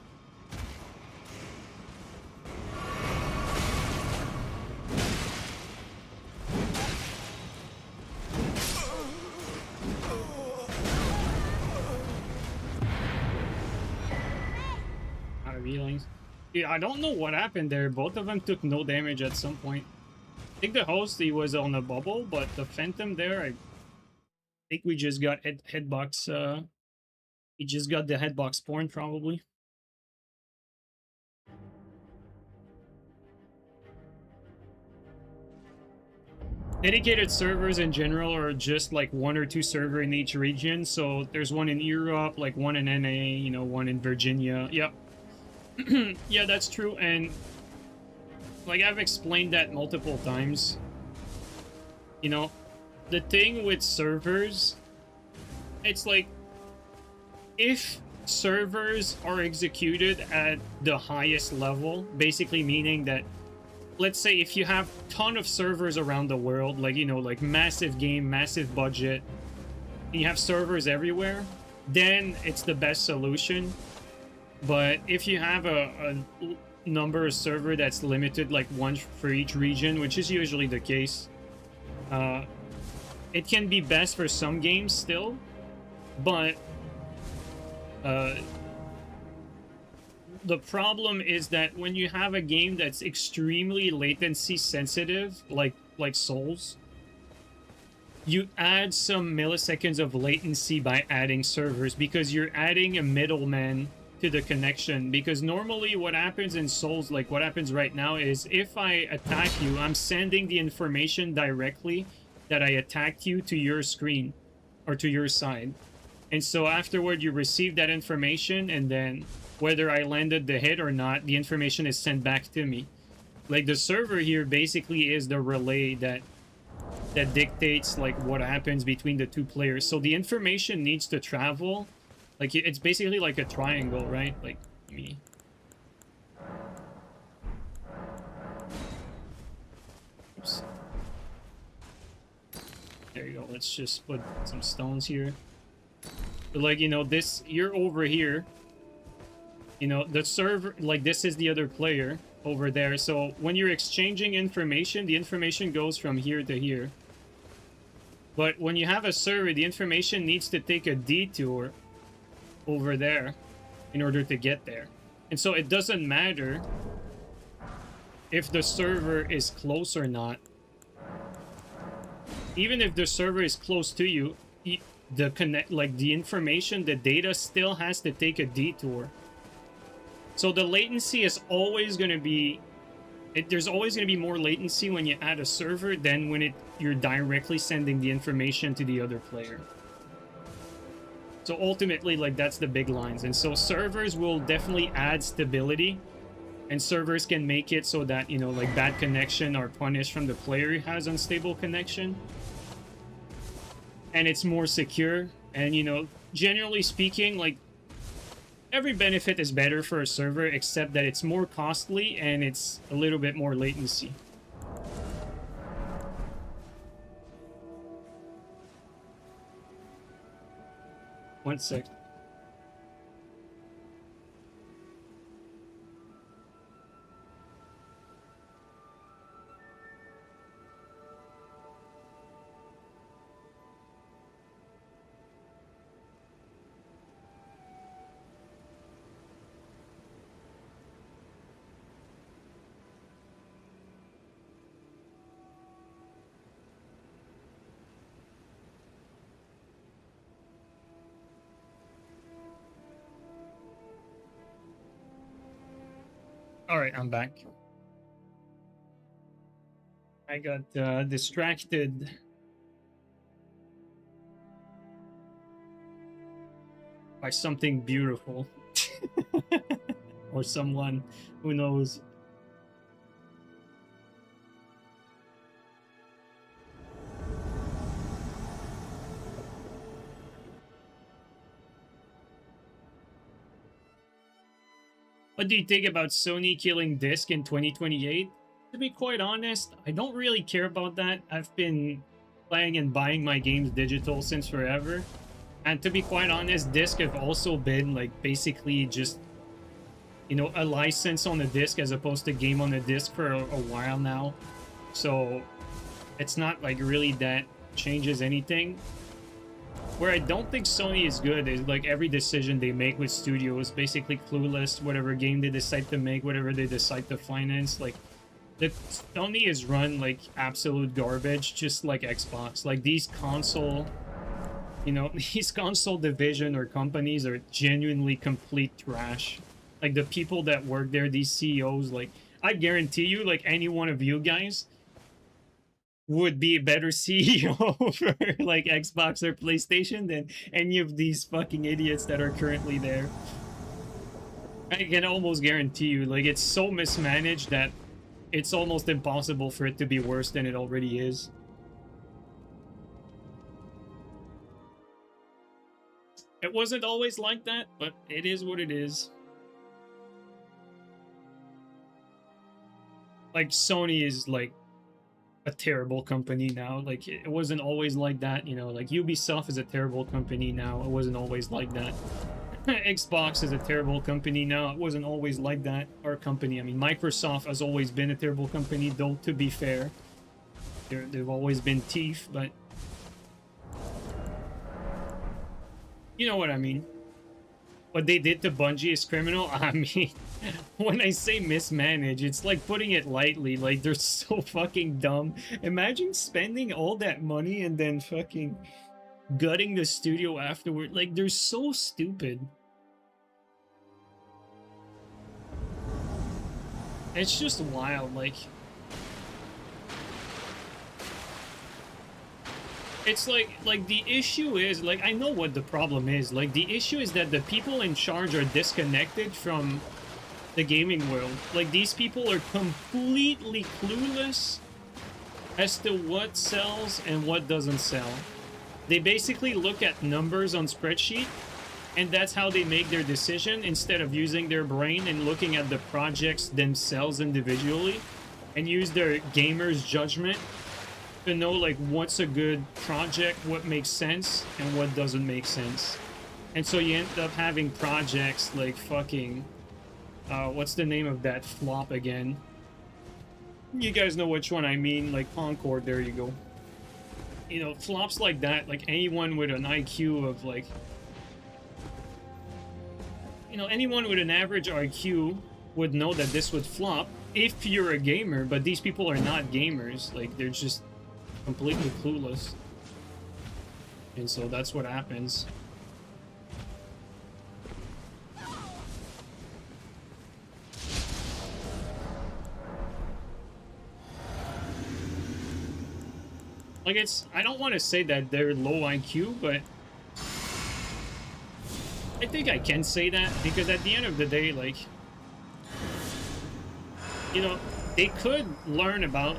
Out of healings. Yeah, I don't know what happened there. Both of them took no damage at some point. I think the host, he was on a bubble, but the Phantom there, I think we just got headbox, he just got the headbox porn, probably. Dedicated servers in general are just like 1 or 2 servers in each region. So there's one in Europe, like one in NA, you know, one in Virginia. Yep. Yeah, that's true. And like I've explained that multiple times. You know, the thing with servers, it's like, if servers are executed at the highest level, basically meaning that, let's say if you have a ton of servers around the world, like, you know, like massive game, massive budget, and you have servers everywhere, then it's the best solution. But if you have a number of server that's limited, like one for each region, which is usually the case, it can be best for some games still, but the problem is that when you have a game that's extremely latency sensitive, like Souls, you add some milliseconds of latency by adding servers, because you're adding a middleman to the connection. Because normally what happens in Souls, like what happens right now, is if I attack you, I'm sending the information directly that I attacked you to your screen or to your side. And so afterward you receive that information, and then whether I landed the hit or not, the information is sent back to me. Like the server here basically is the relay that dictates like what happens between the two players. So the information needs to travel. Like it's basically like a triangle, right? Like me. Oops. There you go. Let's just put some stones here. But like, you know, this, you're over here. You know, the server, like this is the other player over there. So when you're exchanging information, the information goes from here to here. But when you have a server, the information needs to take a detour over there in order to get there. And so it doesn't matter if the server is close or not. Even if the server is close to you, the information, the data still has to take a detour. So the latency is always going to be, there's always going to be more latency when you add a server than when you're directly sending the information to the other player. So ultimately, like, that's the big lines. And so servers will definitely add stability, and servers can make it so that, you know, like bad connection are punished from the player who has unstable connection. And it's more secure. And, you know, generally speaking, like, every benefit is better for a server, except that it's more costly and it's a little bit more latency. One sec. All right, I'm back. I got distracted by something beautiful. Or someone, who knows. What do you think about Sony killing disc in 2028? To be quite honest, I don't really care about that. I've been playing and buying my games digital since forever. And to be quite honest, disc have also been like basically just, you know, a license on a disc as opposed to game on a disc for a while now. So it's not like really that changes anything. Where I don't think Sony is good is like every decision they make with studios, basically clueless, whatever game they decide to make, whatever they decide to finance. Like, the Sony is run like absolute garbage, just like Xbox. Like these console, you know, these console division or companies are genuinely complete trash. Like the people that work there, these CEOs, like I guarantee you, like any one of you guys would be a better CEO for like Xbox or PlayStation than any of these fucking idiots that are currently there. I can almost guarantee you, like, it's so mismanaged that it's almost impossible for it to be worse than it already is. It wasn't always like that, but it is what it is. Like, Sony is like a terrible company now. Like, it wasn't always like that, you know. Like, Ubisoft is a terrible company now. It wasn't always like that. Xbox is a terrible company now. It wasn't always like that. Our company, I mean, Microsoft has always been a terrible company, though, to be fair. They've always been teeth, but you know what I mean. What they did to Bungie is criminal. I mean, when I say mismanage, it's like putting it lightly. Like, they're so fucking dumb. Imagine spending all that money and then fucking gutting the studio afterward. Like, they're so stupid. It's just wild. Like, it's like the issue is, like, I know what the problem is. Like, the issue is that the people in charge are disconnected from the gaming world. Like, these people are completely clueless as to what sells and what doesn't sell. They basically look at numbers on spreadsheet, and that's how they make their decision, instead of using their brain and looking at the projects themselves individually and use their gamer's judgment to know, like, what's a good project, what makes sense, and what doesn't make sense. And so you end up having projects like fucking... what's the name of that flop again? You guys know which one I mean, like Concord, there you go. You know, flops like that, like anyone with an IQ of like... You know, anyone with an average IQ would know that this would flop if you're a gamer, but these people are not gamers. Like, they're just completely clueless. And so that's what happens. Like, it's... I don't want to say that they're low IQ, but... I think I can say that, because at the end of the day, like... You know, they could learn about,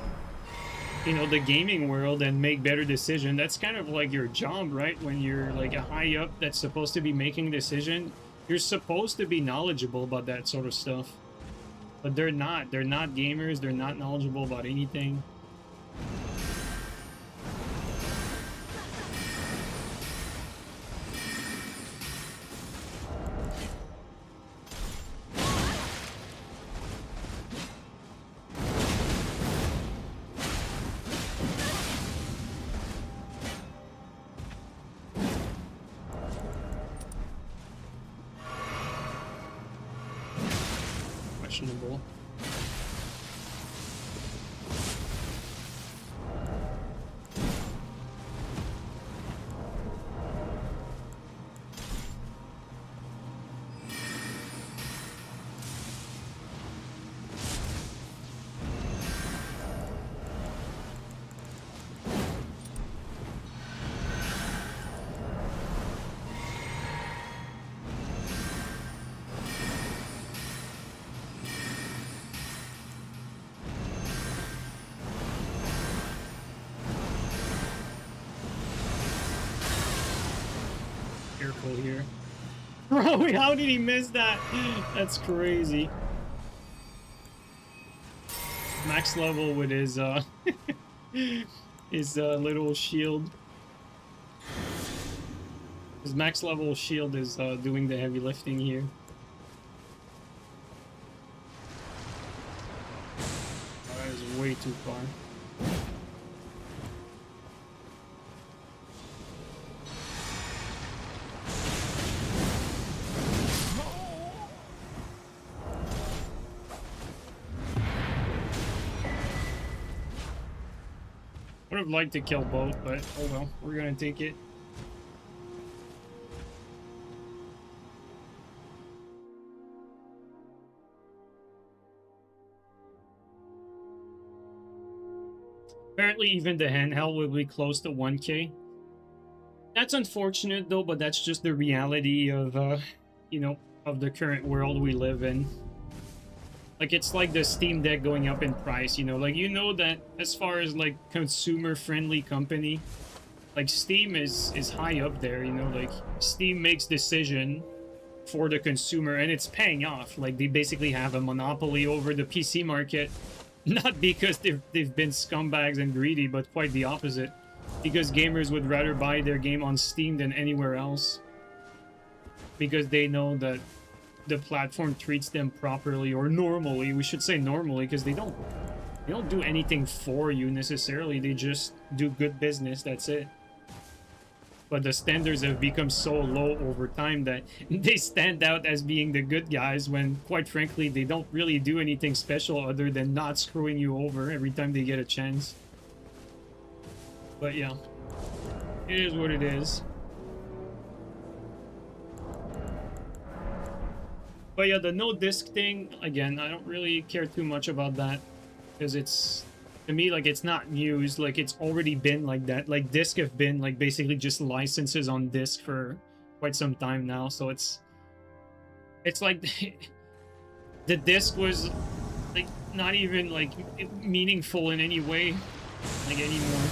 you know, the gaming world and make better decisions. That's kind of like your job, right? When you're like a high up that's supposed to be making a decision, you're supposed to be knowledgeable about that sort of stuff. But they're not. They're not gamers. They're not knowledgeable about anything. Questionable. Careful here. Bro, how did he miss that? That's crazy. Max level with his his little shield. His max level shield is doing the heavy lifting here. Oh, that is way too far. Would have liked to kill both, but oh well, we're gonna take it. Apparently even the handheld will be close to 1K. That's unfortunate though, but that's just the reality of, you know, of the current world we live in. Like, it's like the Steam Deck going up in price, you know? Like, you know that as far as, like, consumer-friendly company, like Steam is high up there, you know, like Steam makes decision for the consumer and it's paying off. Like they basically have a monopoly over the PC market, not because they've been scumbags and greedy, but quite the opposite. Because gamers would rather buy their game on Steam than anywhere else. Because they know that the platform treats them properly, or normally, we should say normally, because they don't do anything for you necessarily, they just do good business, that's it. But the standards have become so low over time that they stand out as being the good guys when, quite frankly, they don't really do anything special other than not screwing you over every time they get a chance. But yeah, it is what it is. But yeah, the no disc thing, again, I don't really care too much about that. Because it's, to me, like, it's not news. Like, it's already been like that. Like, disc have been, like, basically just licenses on disc for quite some time now. So it's like, the disc was, like, not even, like, meaningful in any way, like, anymore.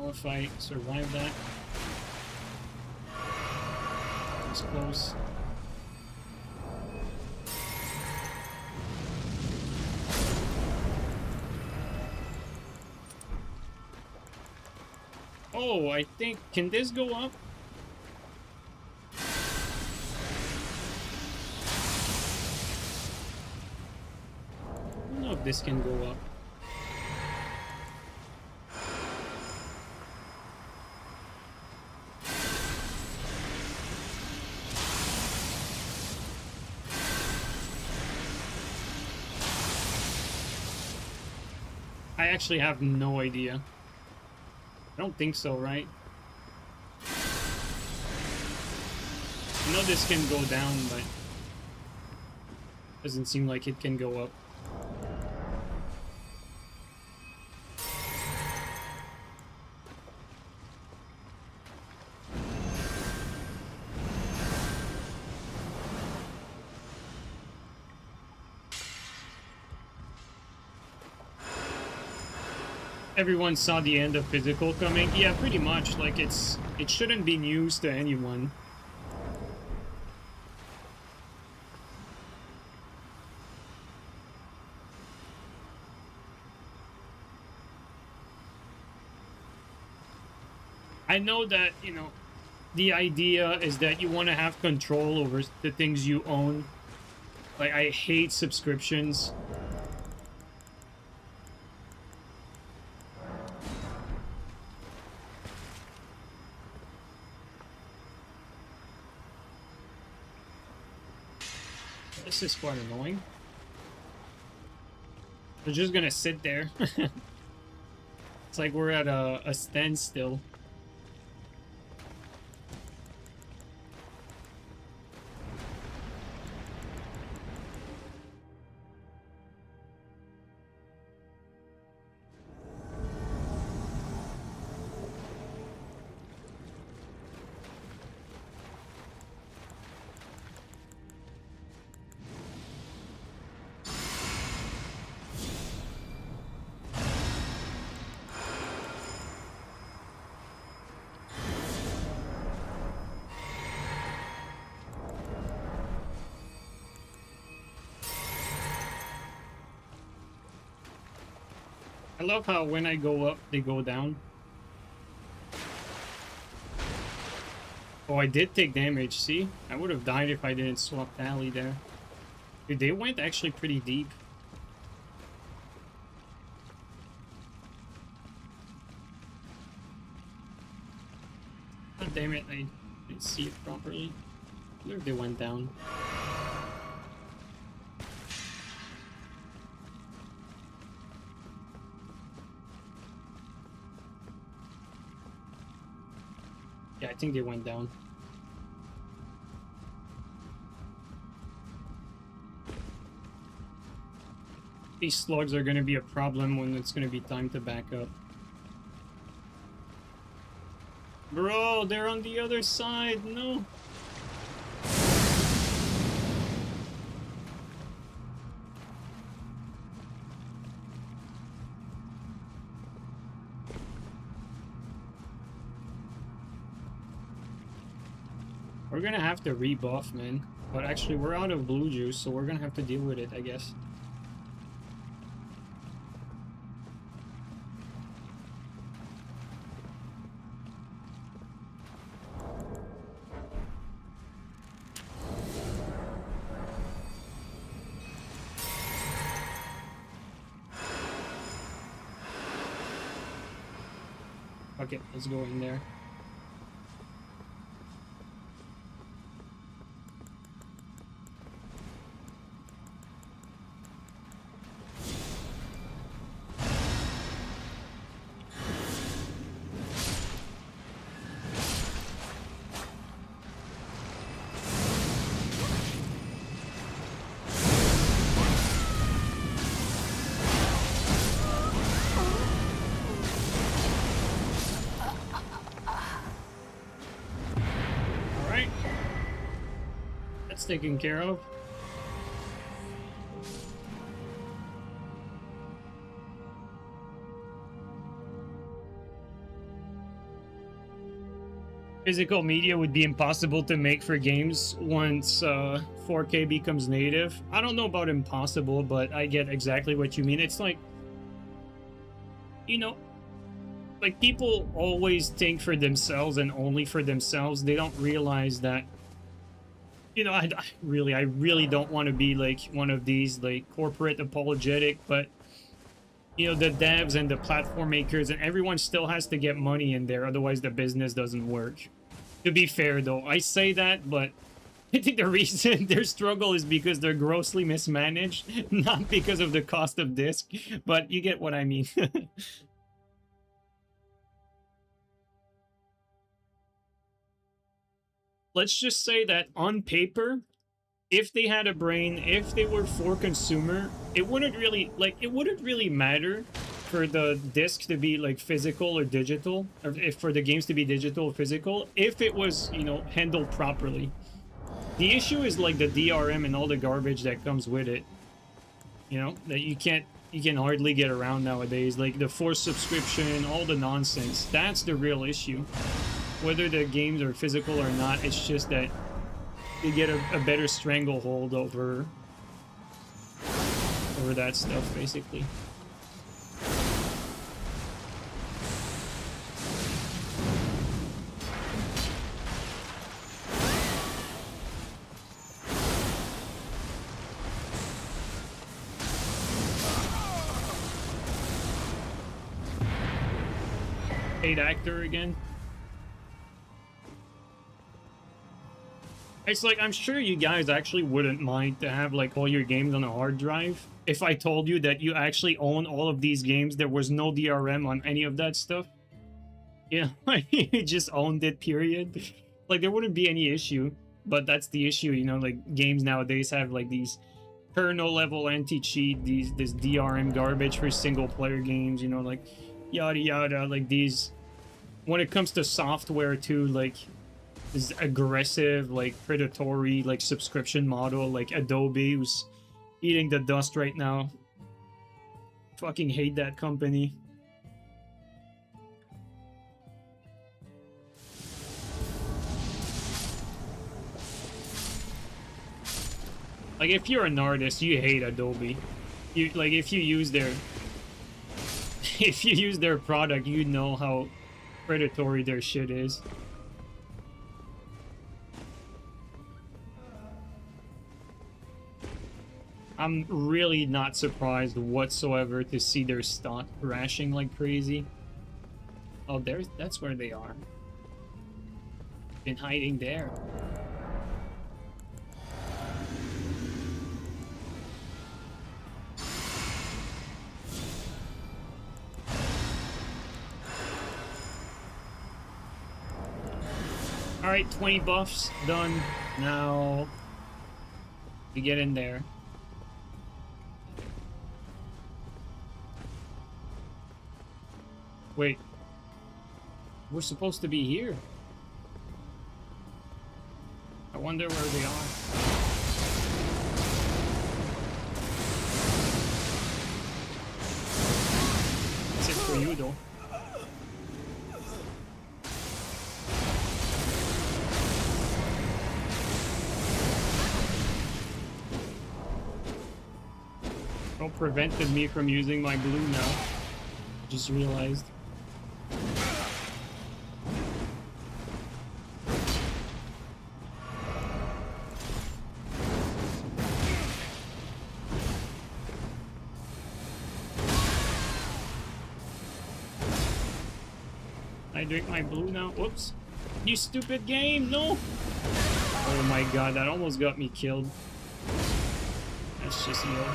If I survive that. It's close. Oh, I think, can this go up? I don't know if this can go up. I actually have no idea. I don't think so, right? I know this can go down, but doesn't seem like it can go up. Everyone saw the end of physical coming. Yeah, pretty much. Like, it shouldn't be news to anyone. I know that, you know, the idea is that you want to have control over the things you own. Like, I hate subscriptions. This is quite annoying. We're just gonna sit there. It's like we're at a standstill. I love how when I go up, they go down. Oh, I did take damage, see? I would have died if I didn't swap Tally there. Dude, they went actually pretty deep. God damn it, I didn't see it properly. I wonder if they went down. think they went down. These slugs are gonna be a problem when it's gonna be time to back up. Bro, they're on the other side, no! We're gonna have to rebuff, man. But actually, we're out of blue juice, so we're gonna have to deal with it, I guess. Okay, let's go in there. Taken care of. Physical media would be impossible to make for games once 4K becomes native. I don't know about impossible, but I get exactly what you mean. It's like, you know, like people always think for themselves and only for themselves. They don't realize that, you know, I really don't want to be like one of these like corporate apologetic, but you know, the devs and the platform makers and everyone still has to get money in there, otherwise the business doesn't work. To be fair though, I say that, but I think the reason their struggle is because they're grossly mismanaged, not because of the cost of disc, but you get what I mean. Let's just say that on paper, if they had a brain, if they were for consumer, it wouldn't really matter for the disc to be like physical or digital, or if for the games to be digital or physical, if it was, you know, handled properly. The issue is like the DRM and all the garbage that comes with it. You know, that you can hardly get around nowadays. Like the forced subscription, all the nonsense. That's the real issue. Whether the games are physical or not, it's just that they get a better stranglehold over that stuff, basically. Paid actor again. It's like, I'm sure you guys actually wouldn't mind to have like all your games on a hard drive. If I told you that you actually own all of these games, there was no DRM on any of that stuff. Yeah, you just owned it, period. Like, there wouldn't be any issue. But that's the issue, you know, like, games nowadays have like these kernel level anti-cheat, this DRM garbage for single player games, you know, like, yada yada, like these. When it comes to software too, like, this aggressive, like, predatory, like, subscription model, like Adobe, who's eating the dust right now. Fucking hate that company. Like, if you're an artist, you hate Adobe. You, like, if you use their product, you know how predatory their shit is. I'm really not surprised whatsoever to see their stock crashing like crazy. Oh, that's where they are. Been hiding there. Alright, 20 buffs done. Now we get in there. Wait. We're supposed to be here. I wonder where they are. That's it for you, though. Oh, prevented me from using my blue now. Just realized. I drink my blue now. Whoops. You stupid game, no! Oh my god, that almost got me killed. That's just evil.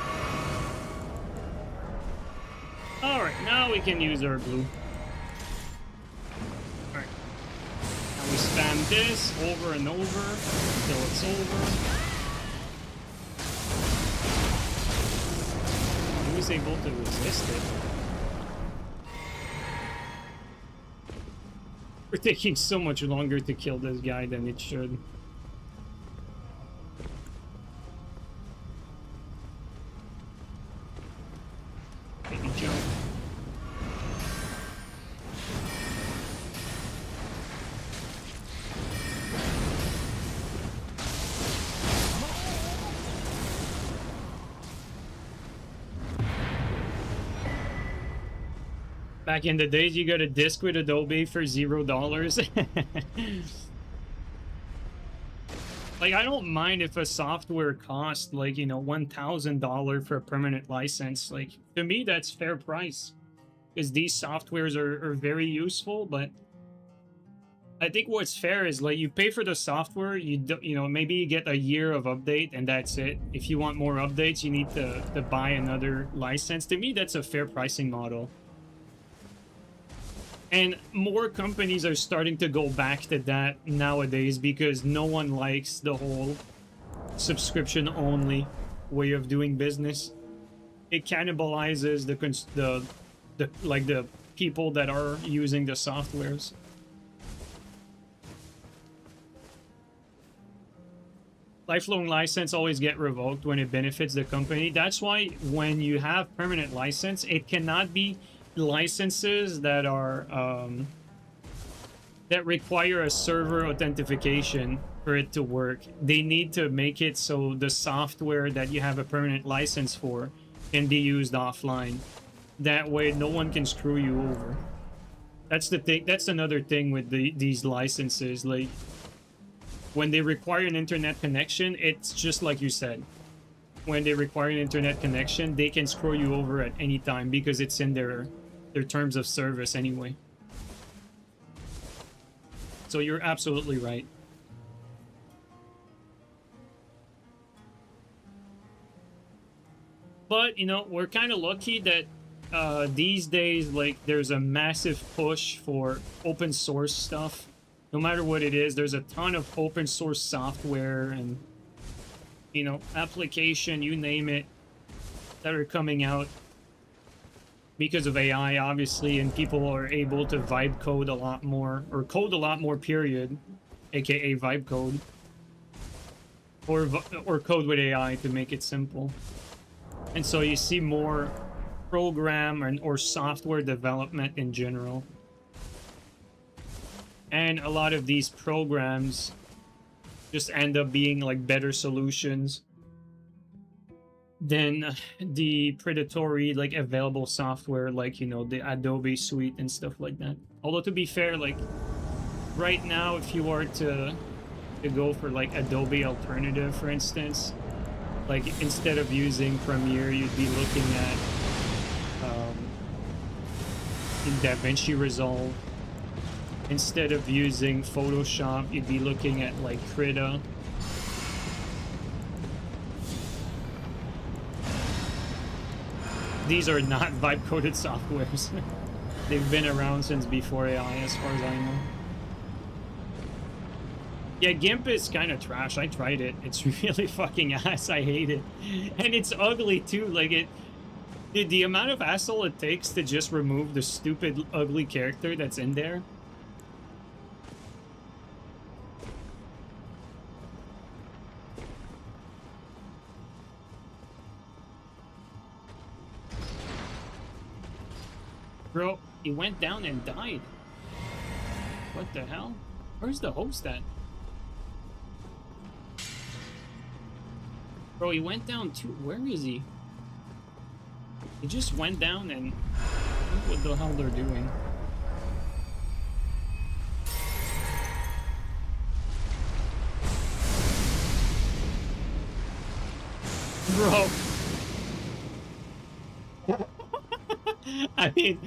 Alright, now we can use our blue. Alright. Now we spam this over and over until it's over. He was able to resist it. We're taking so much longer to kill this guy than it should. Maybe jump. Back in the days, you got a disc with Adobe for $0. Like, I don't mind if a software costs, like, you know, $1,000 for a permanent license. Like, to me, that's fair price. Because these softwares are very useful, but I think what's fair is, like, you pay for the software, you know, maybe you get a year of update, and that's it. If you want more updates, you need to buy another license. To me, that's a fair pricing model. And more companies are starting to go back to that nowadays because no one likes the whole subscription-only way of doing business. It cannibalizes the people that are using the softwares. Lifelong license always get revoked when it benefits the company. That's why when you have permanent license, it cannot be licenses that are that require a server authentication for it to work. They need to make it so the software that you have a permanent license for can be used offline. That way no one can screw you over. That's the thing. That's another thing with these licenses. Like, when they require an internet connection, it's just like you said. When they require an internet connection, they can screw you over at any time because it's in their terms of service anyway. So you're absolutely right. But, you know, we're kind of lucky that these days, like, there's a massive push for open source stuff. No matter what it is, there's a ton of open source software and, you know, application, you name it, that are coming out because of AI, obviously, and people are able to vibe code a lot more, or code a lot more, period, aka vibe code, or code with AI to make it simple. And so you see more program or software development in general. And a lot of these programs just end up being like better solutions than the predatory, like, available software, like, you know, the Adobe suite and stuff like that. Although, to be fair, like, right now, if you are to go for like Adobe alternative, for instance, like, instead of using Premiere, you'd be looking at DaVinci Resolve. Instead of using Photoshop, you'd be looking at like Krita. These are not vibe-coded softwares. They've been around since before AI, as far as I know. Yeah, GIMP is kind of trash. I tried it. It's really fucking ass. I hate it. And it's ugly too. Like the amount of hassle it takes to just remove the stupid ugly character that's in there. Bro, he went down and died. What the hell? Where's the host at? Bro, he went down too. Where is he? He just went down and... what the hell they're doing? Bro. I mean,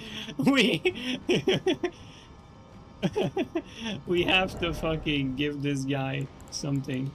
we have to fucking give this guy something.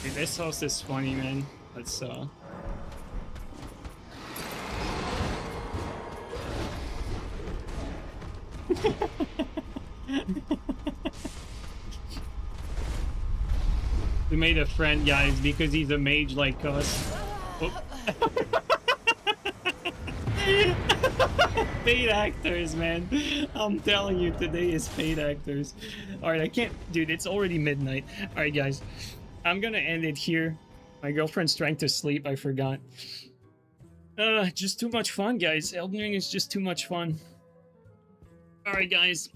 Dude, this house is funny, man. Let's we made a friend, guys, because he's a mage like us. Oh. Paid actors, man. I'm telling you, today is paid actors. Alright, I can't... Dude, it's already midnight. Alright, guys. I'm gonna end it here. My girlfriend's trying to sleep, I forgot. Just too much fun, guys. Elden Ring is just too much fun. Alright, guys.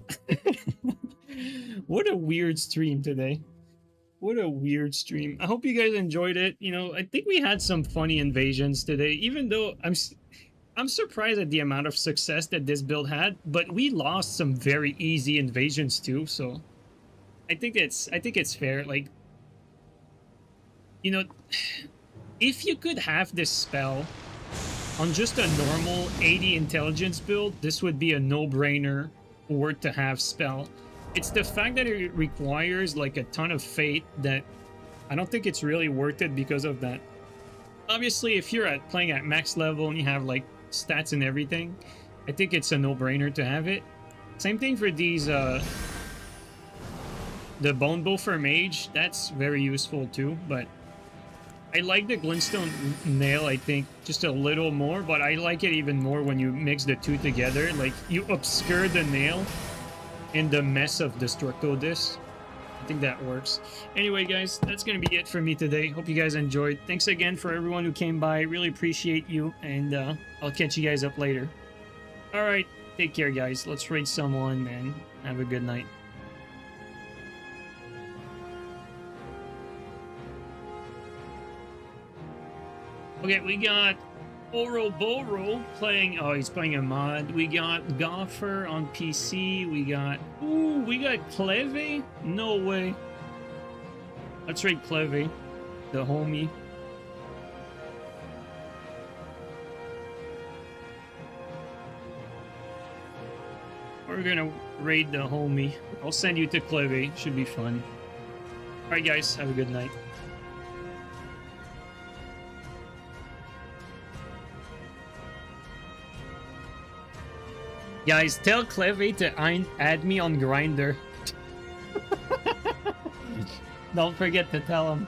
What a weird stream today. What a weird stream. I hope you guys enjoyed it. You know, I think we had some funny invasions today, even though I'm surprised at the amount of success that this build had, but we lost some very easy invasions too, so I think it's fair. Like, you know, if you could have this spell on just a normal 80 intelligence build, this would be a no-brainer worth to have spell. It's the fact that it requires like a ton of fate that I don't think it's really worth it because of that. Obviously, if you're playing at max level and you have like stats and everything, I think it's a no-brainer to have it. Same thing for these the bone bow for mage, that's very useful too, but I like the glintstone nail, I think, just a little more, but I like it even more when you mix the two together. Like, you obscure the nail in the mess of Destructo Disc. I think that works. Anyway, guys, that's gonna be it for me today. Hope you guys enjoyed. Thanks again for everyone who came by. Really appreciate you, and I'll catch you guys up later. Alright, take care, guys. Let's raid someone, and have a good night. Okay, we got Oroboro playing... Oh, he's playing a mod. We got Gopher on PC. We got... Ooh, we got Cleve? No way. Let's raid Cleve, the homie. We're gonna raid the homie. I'll send you to Cleve. Should be fun. Alright, guys. Have a good night. Guys, tell Cleve to add me on Grindr. Don't forget to tell him.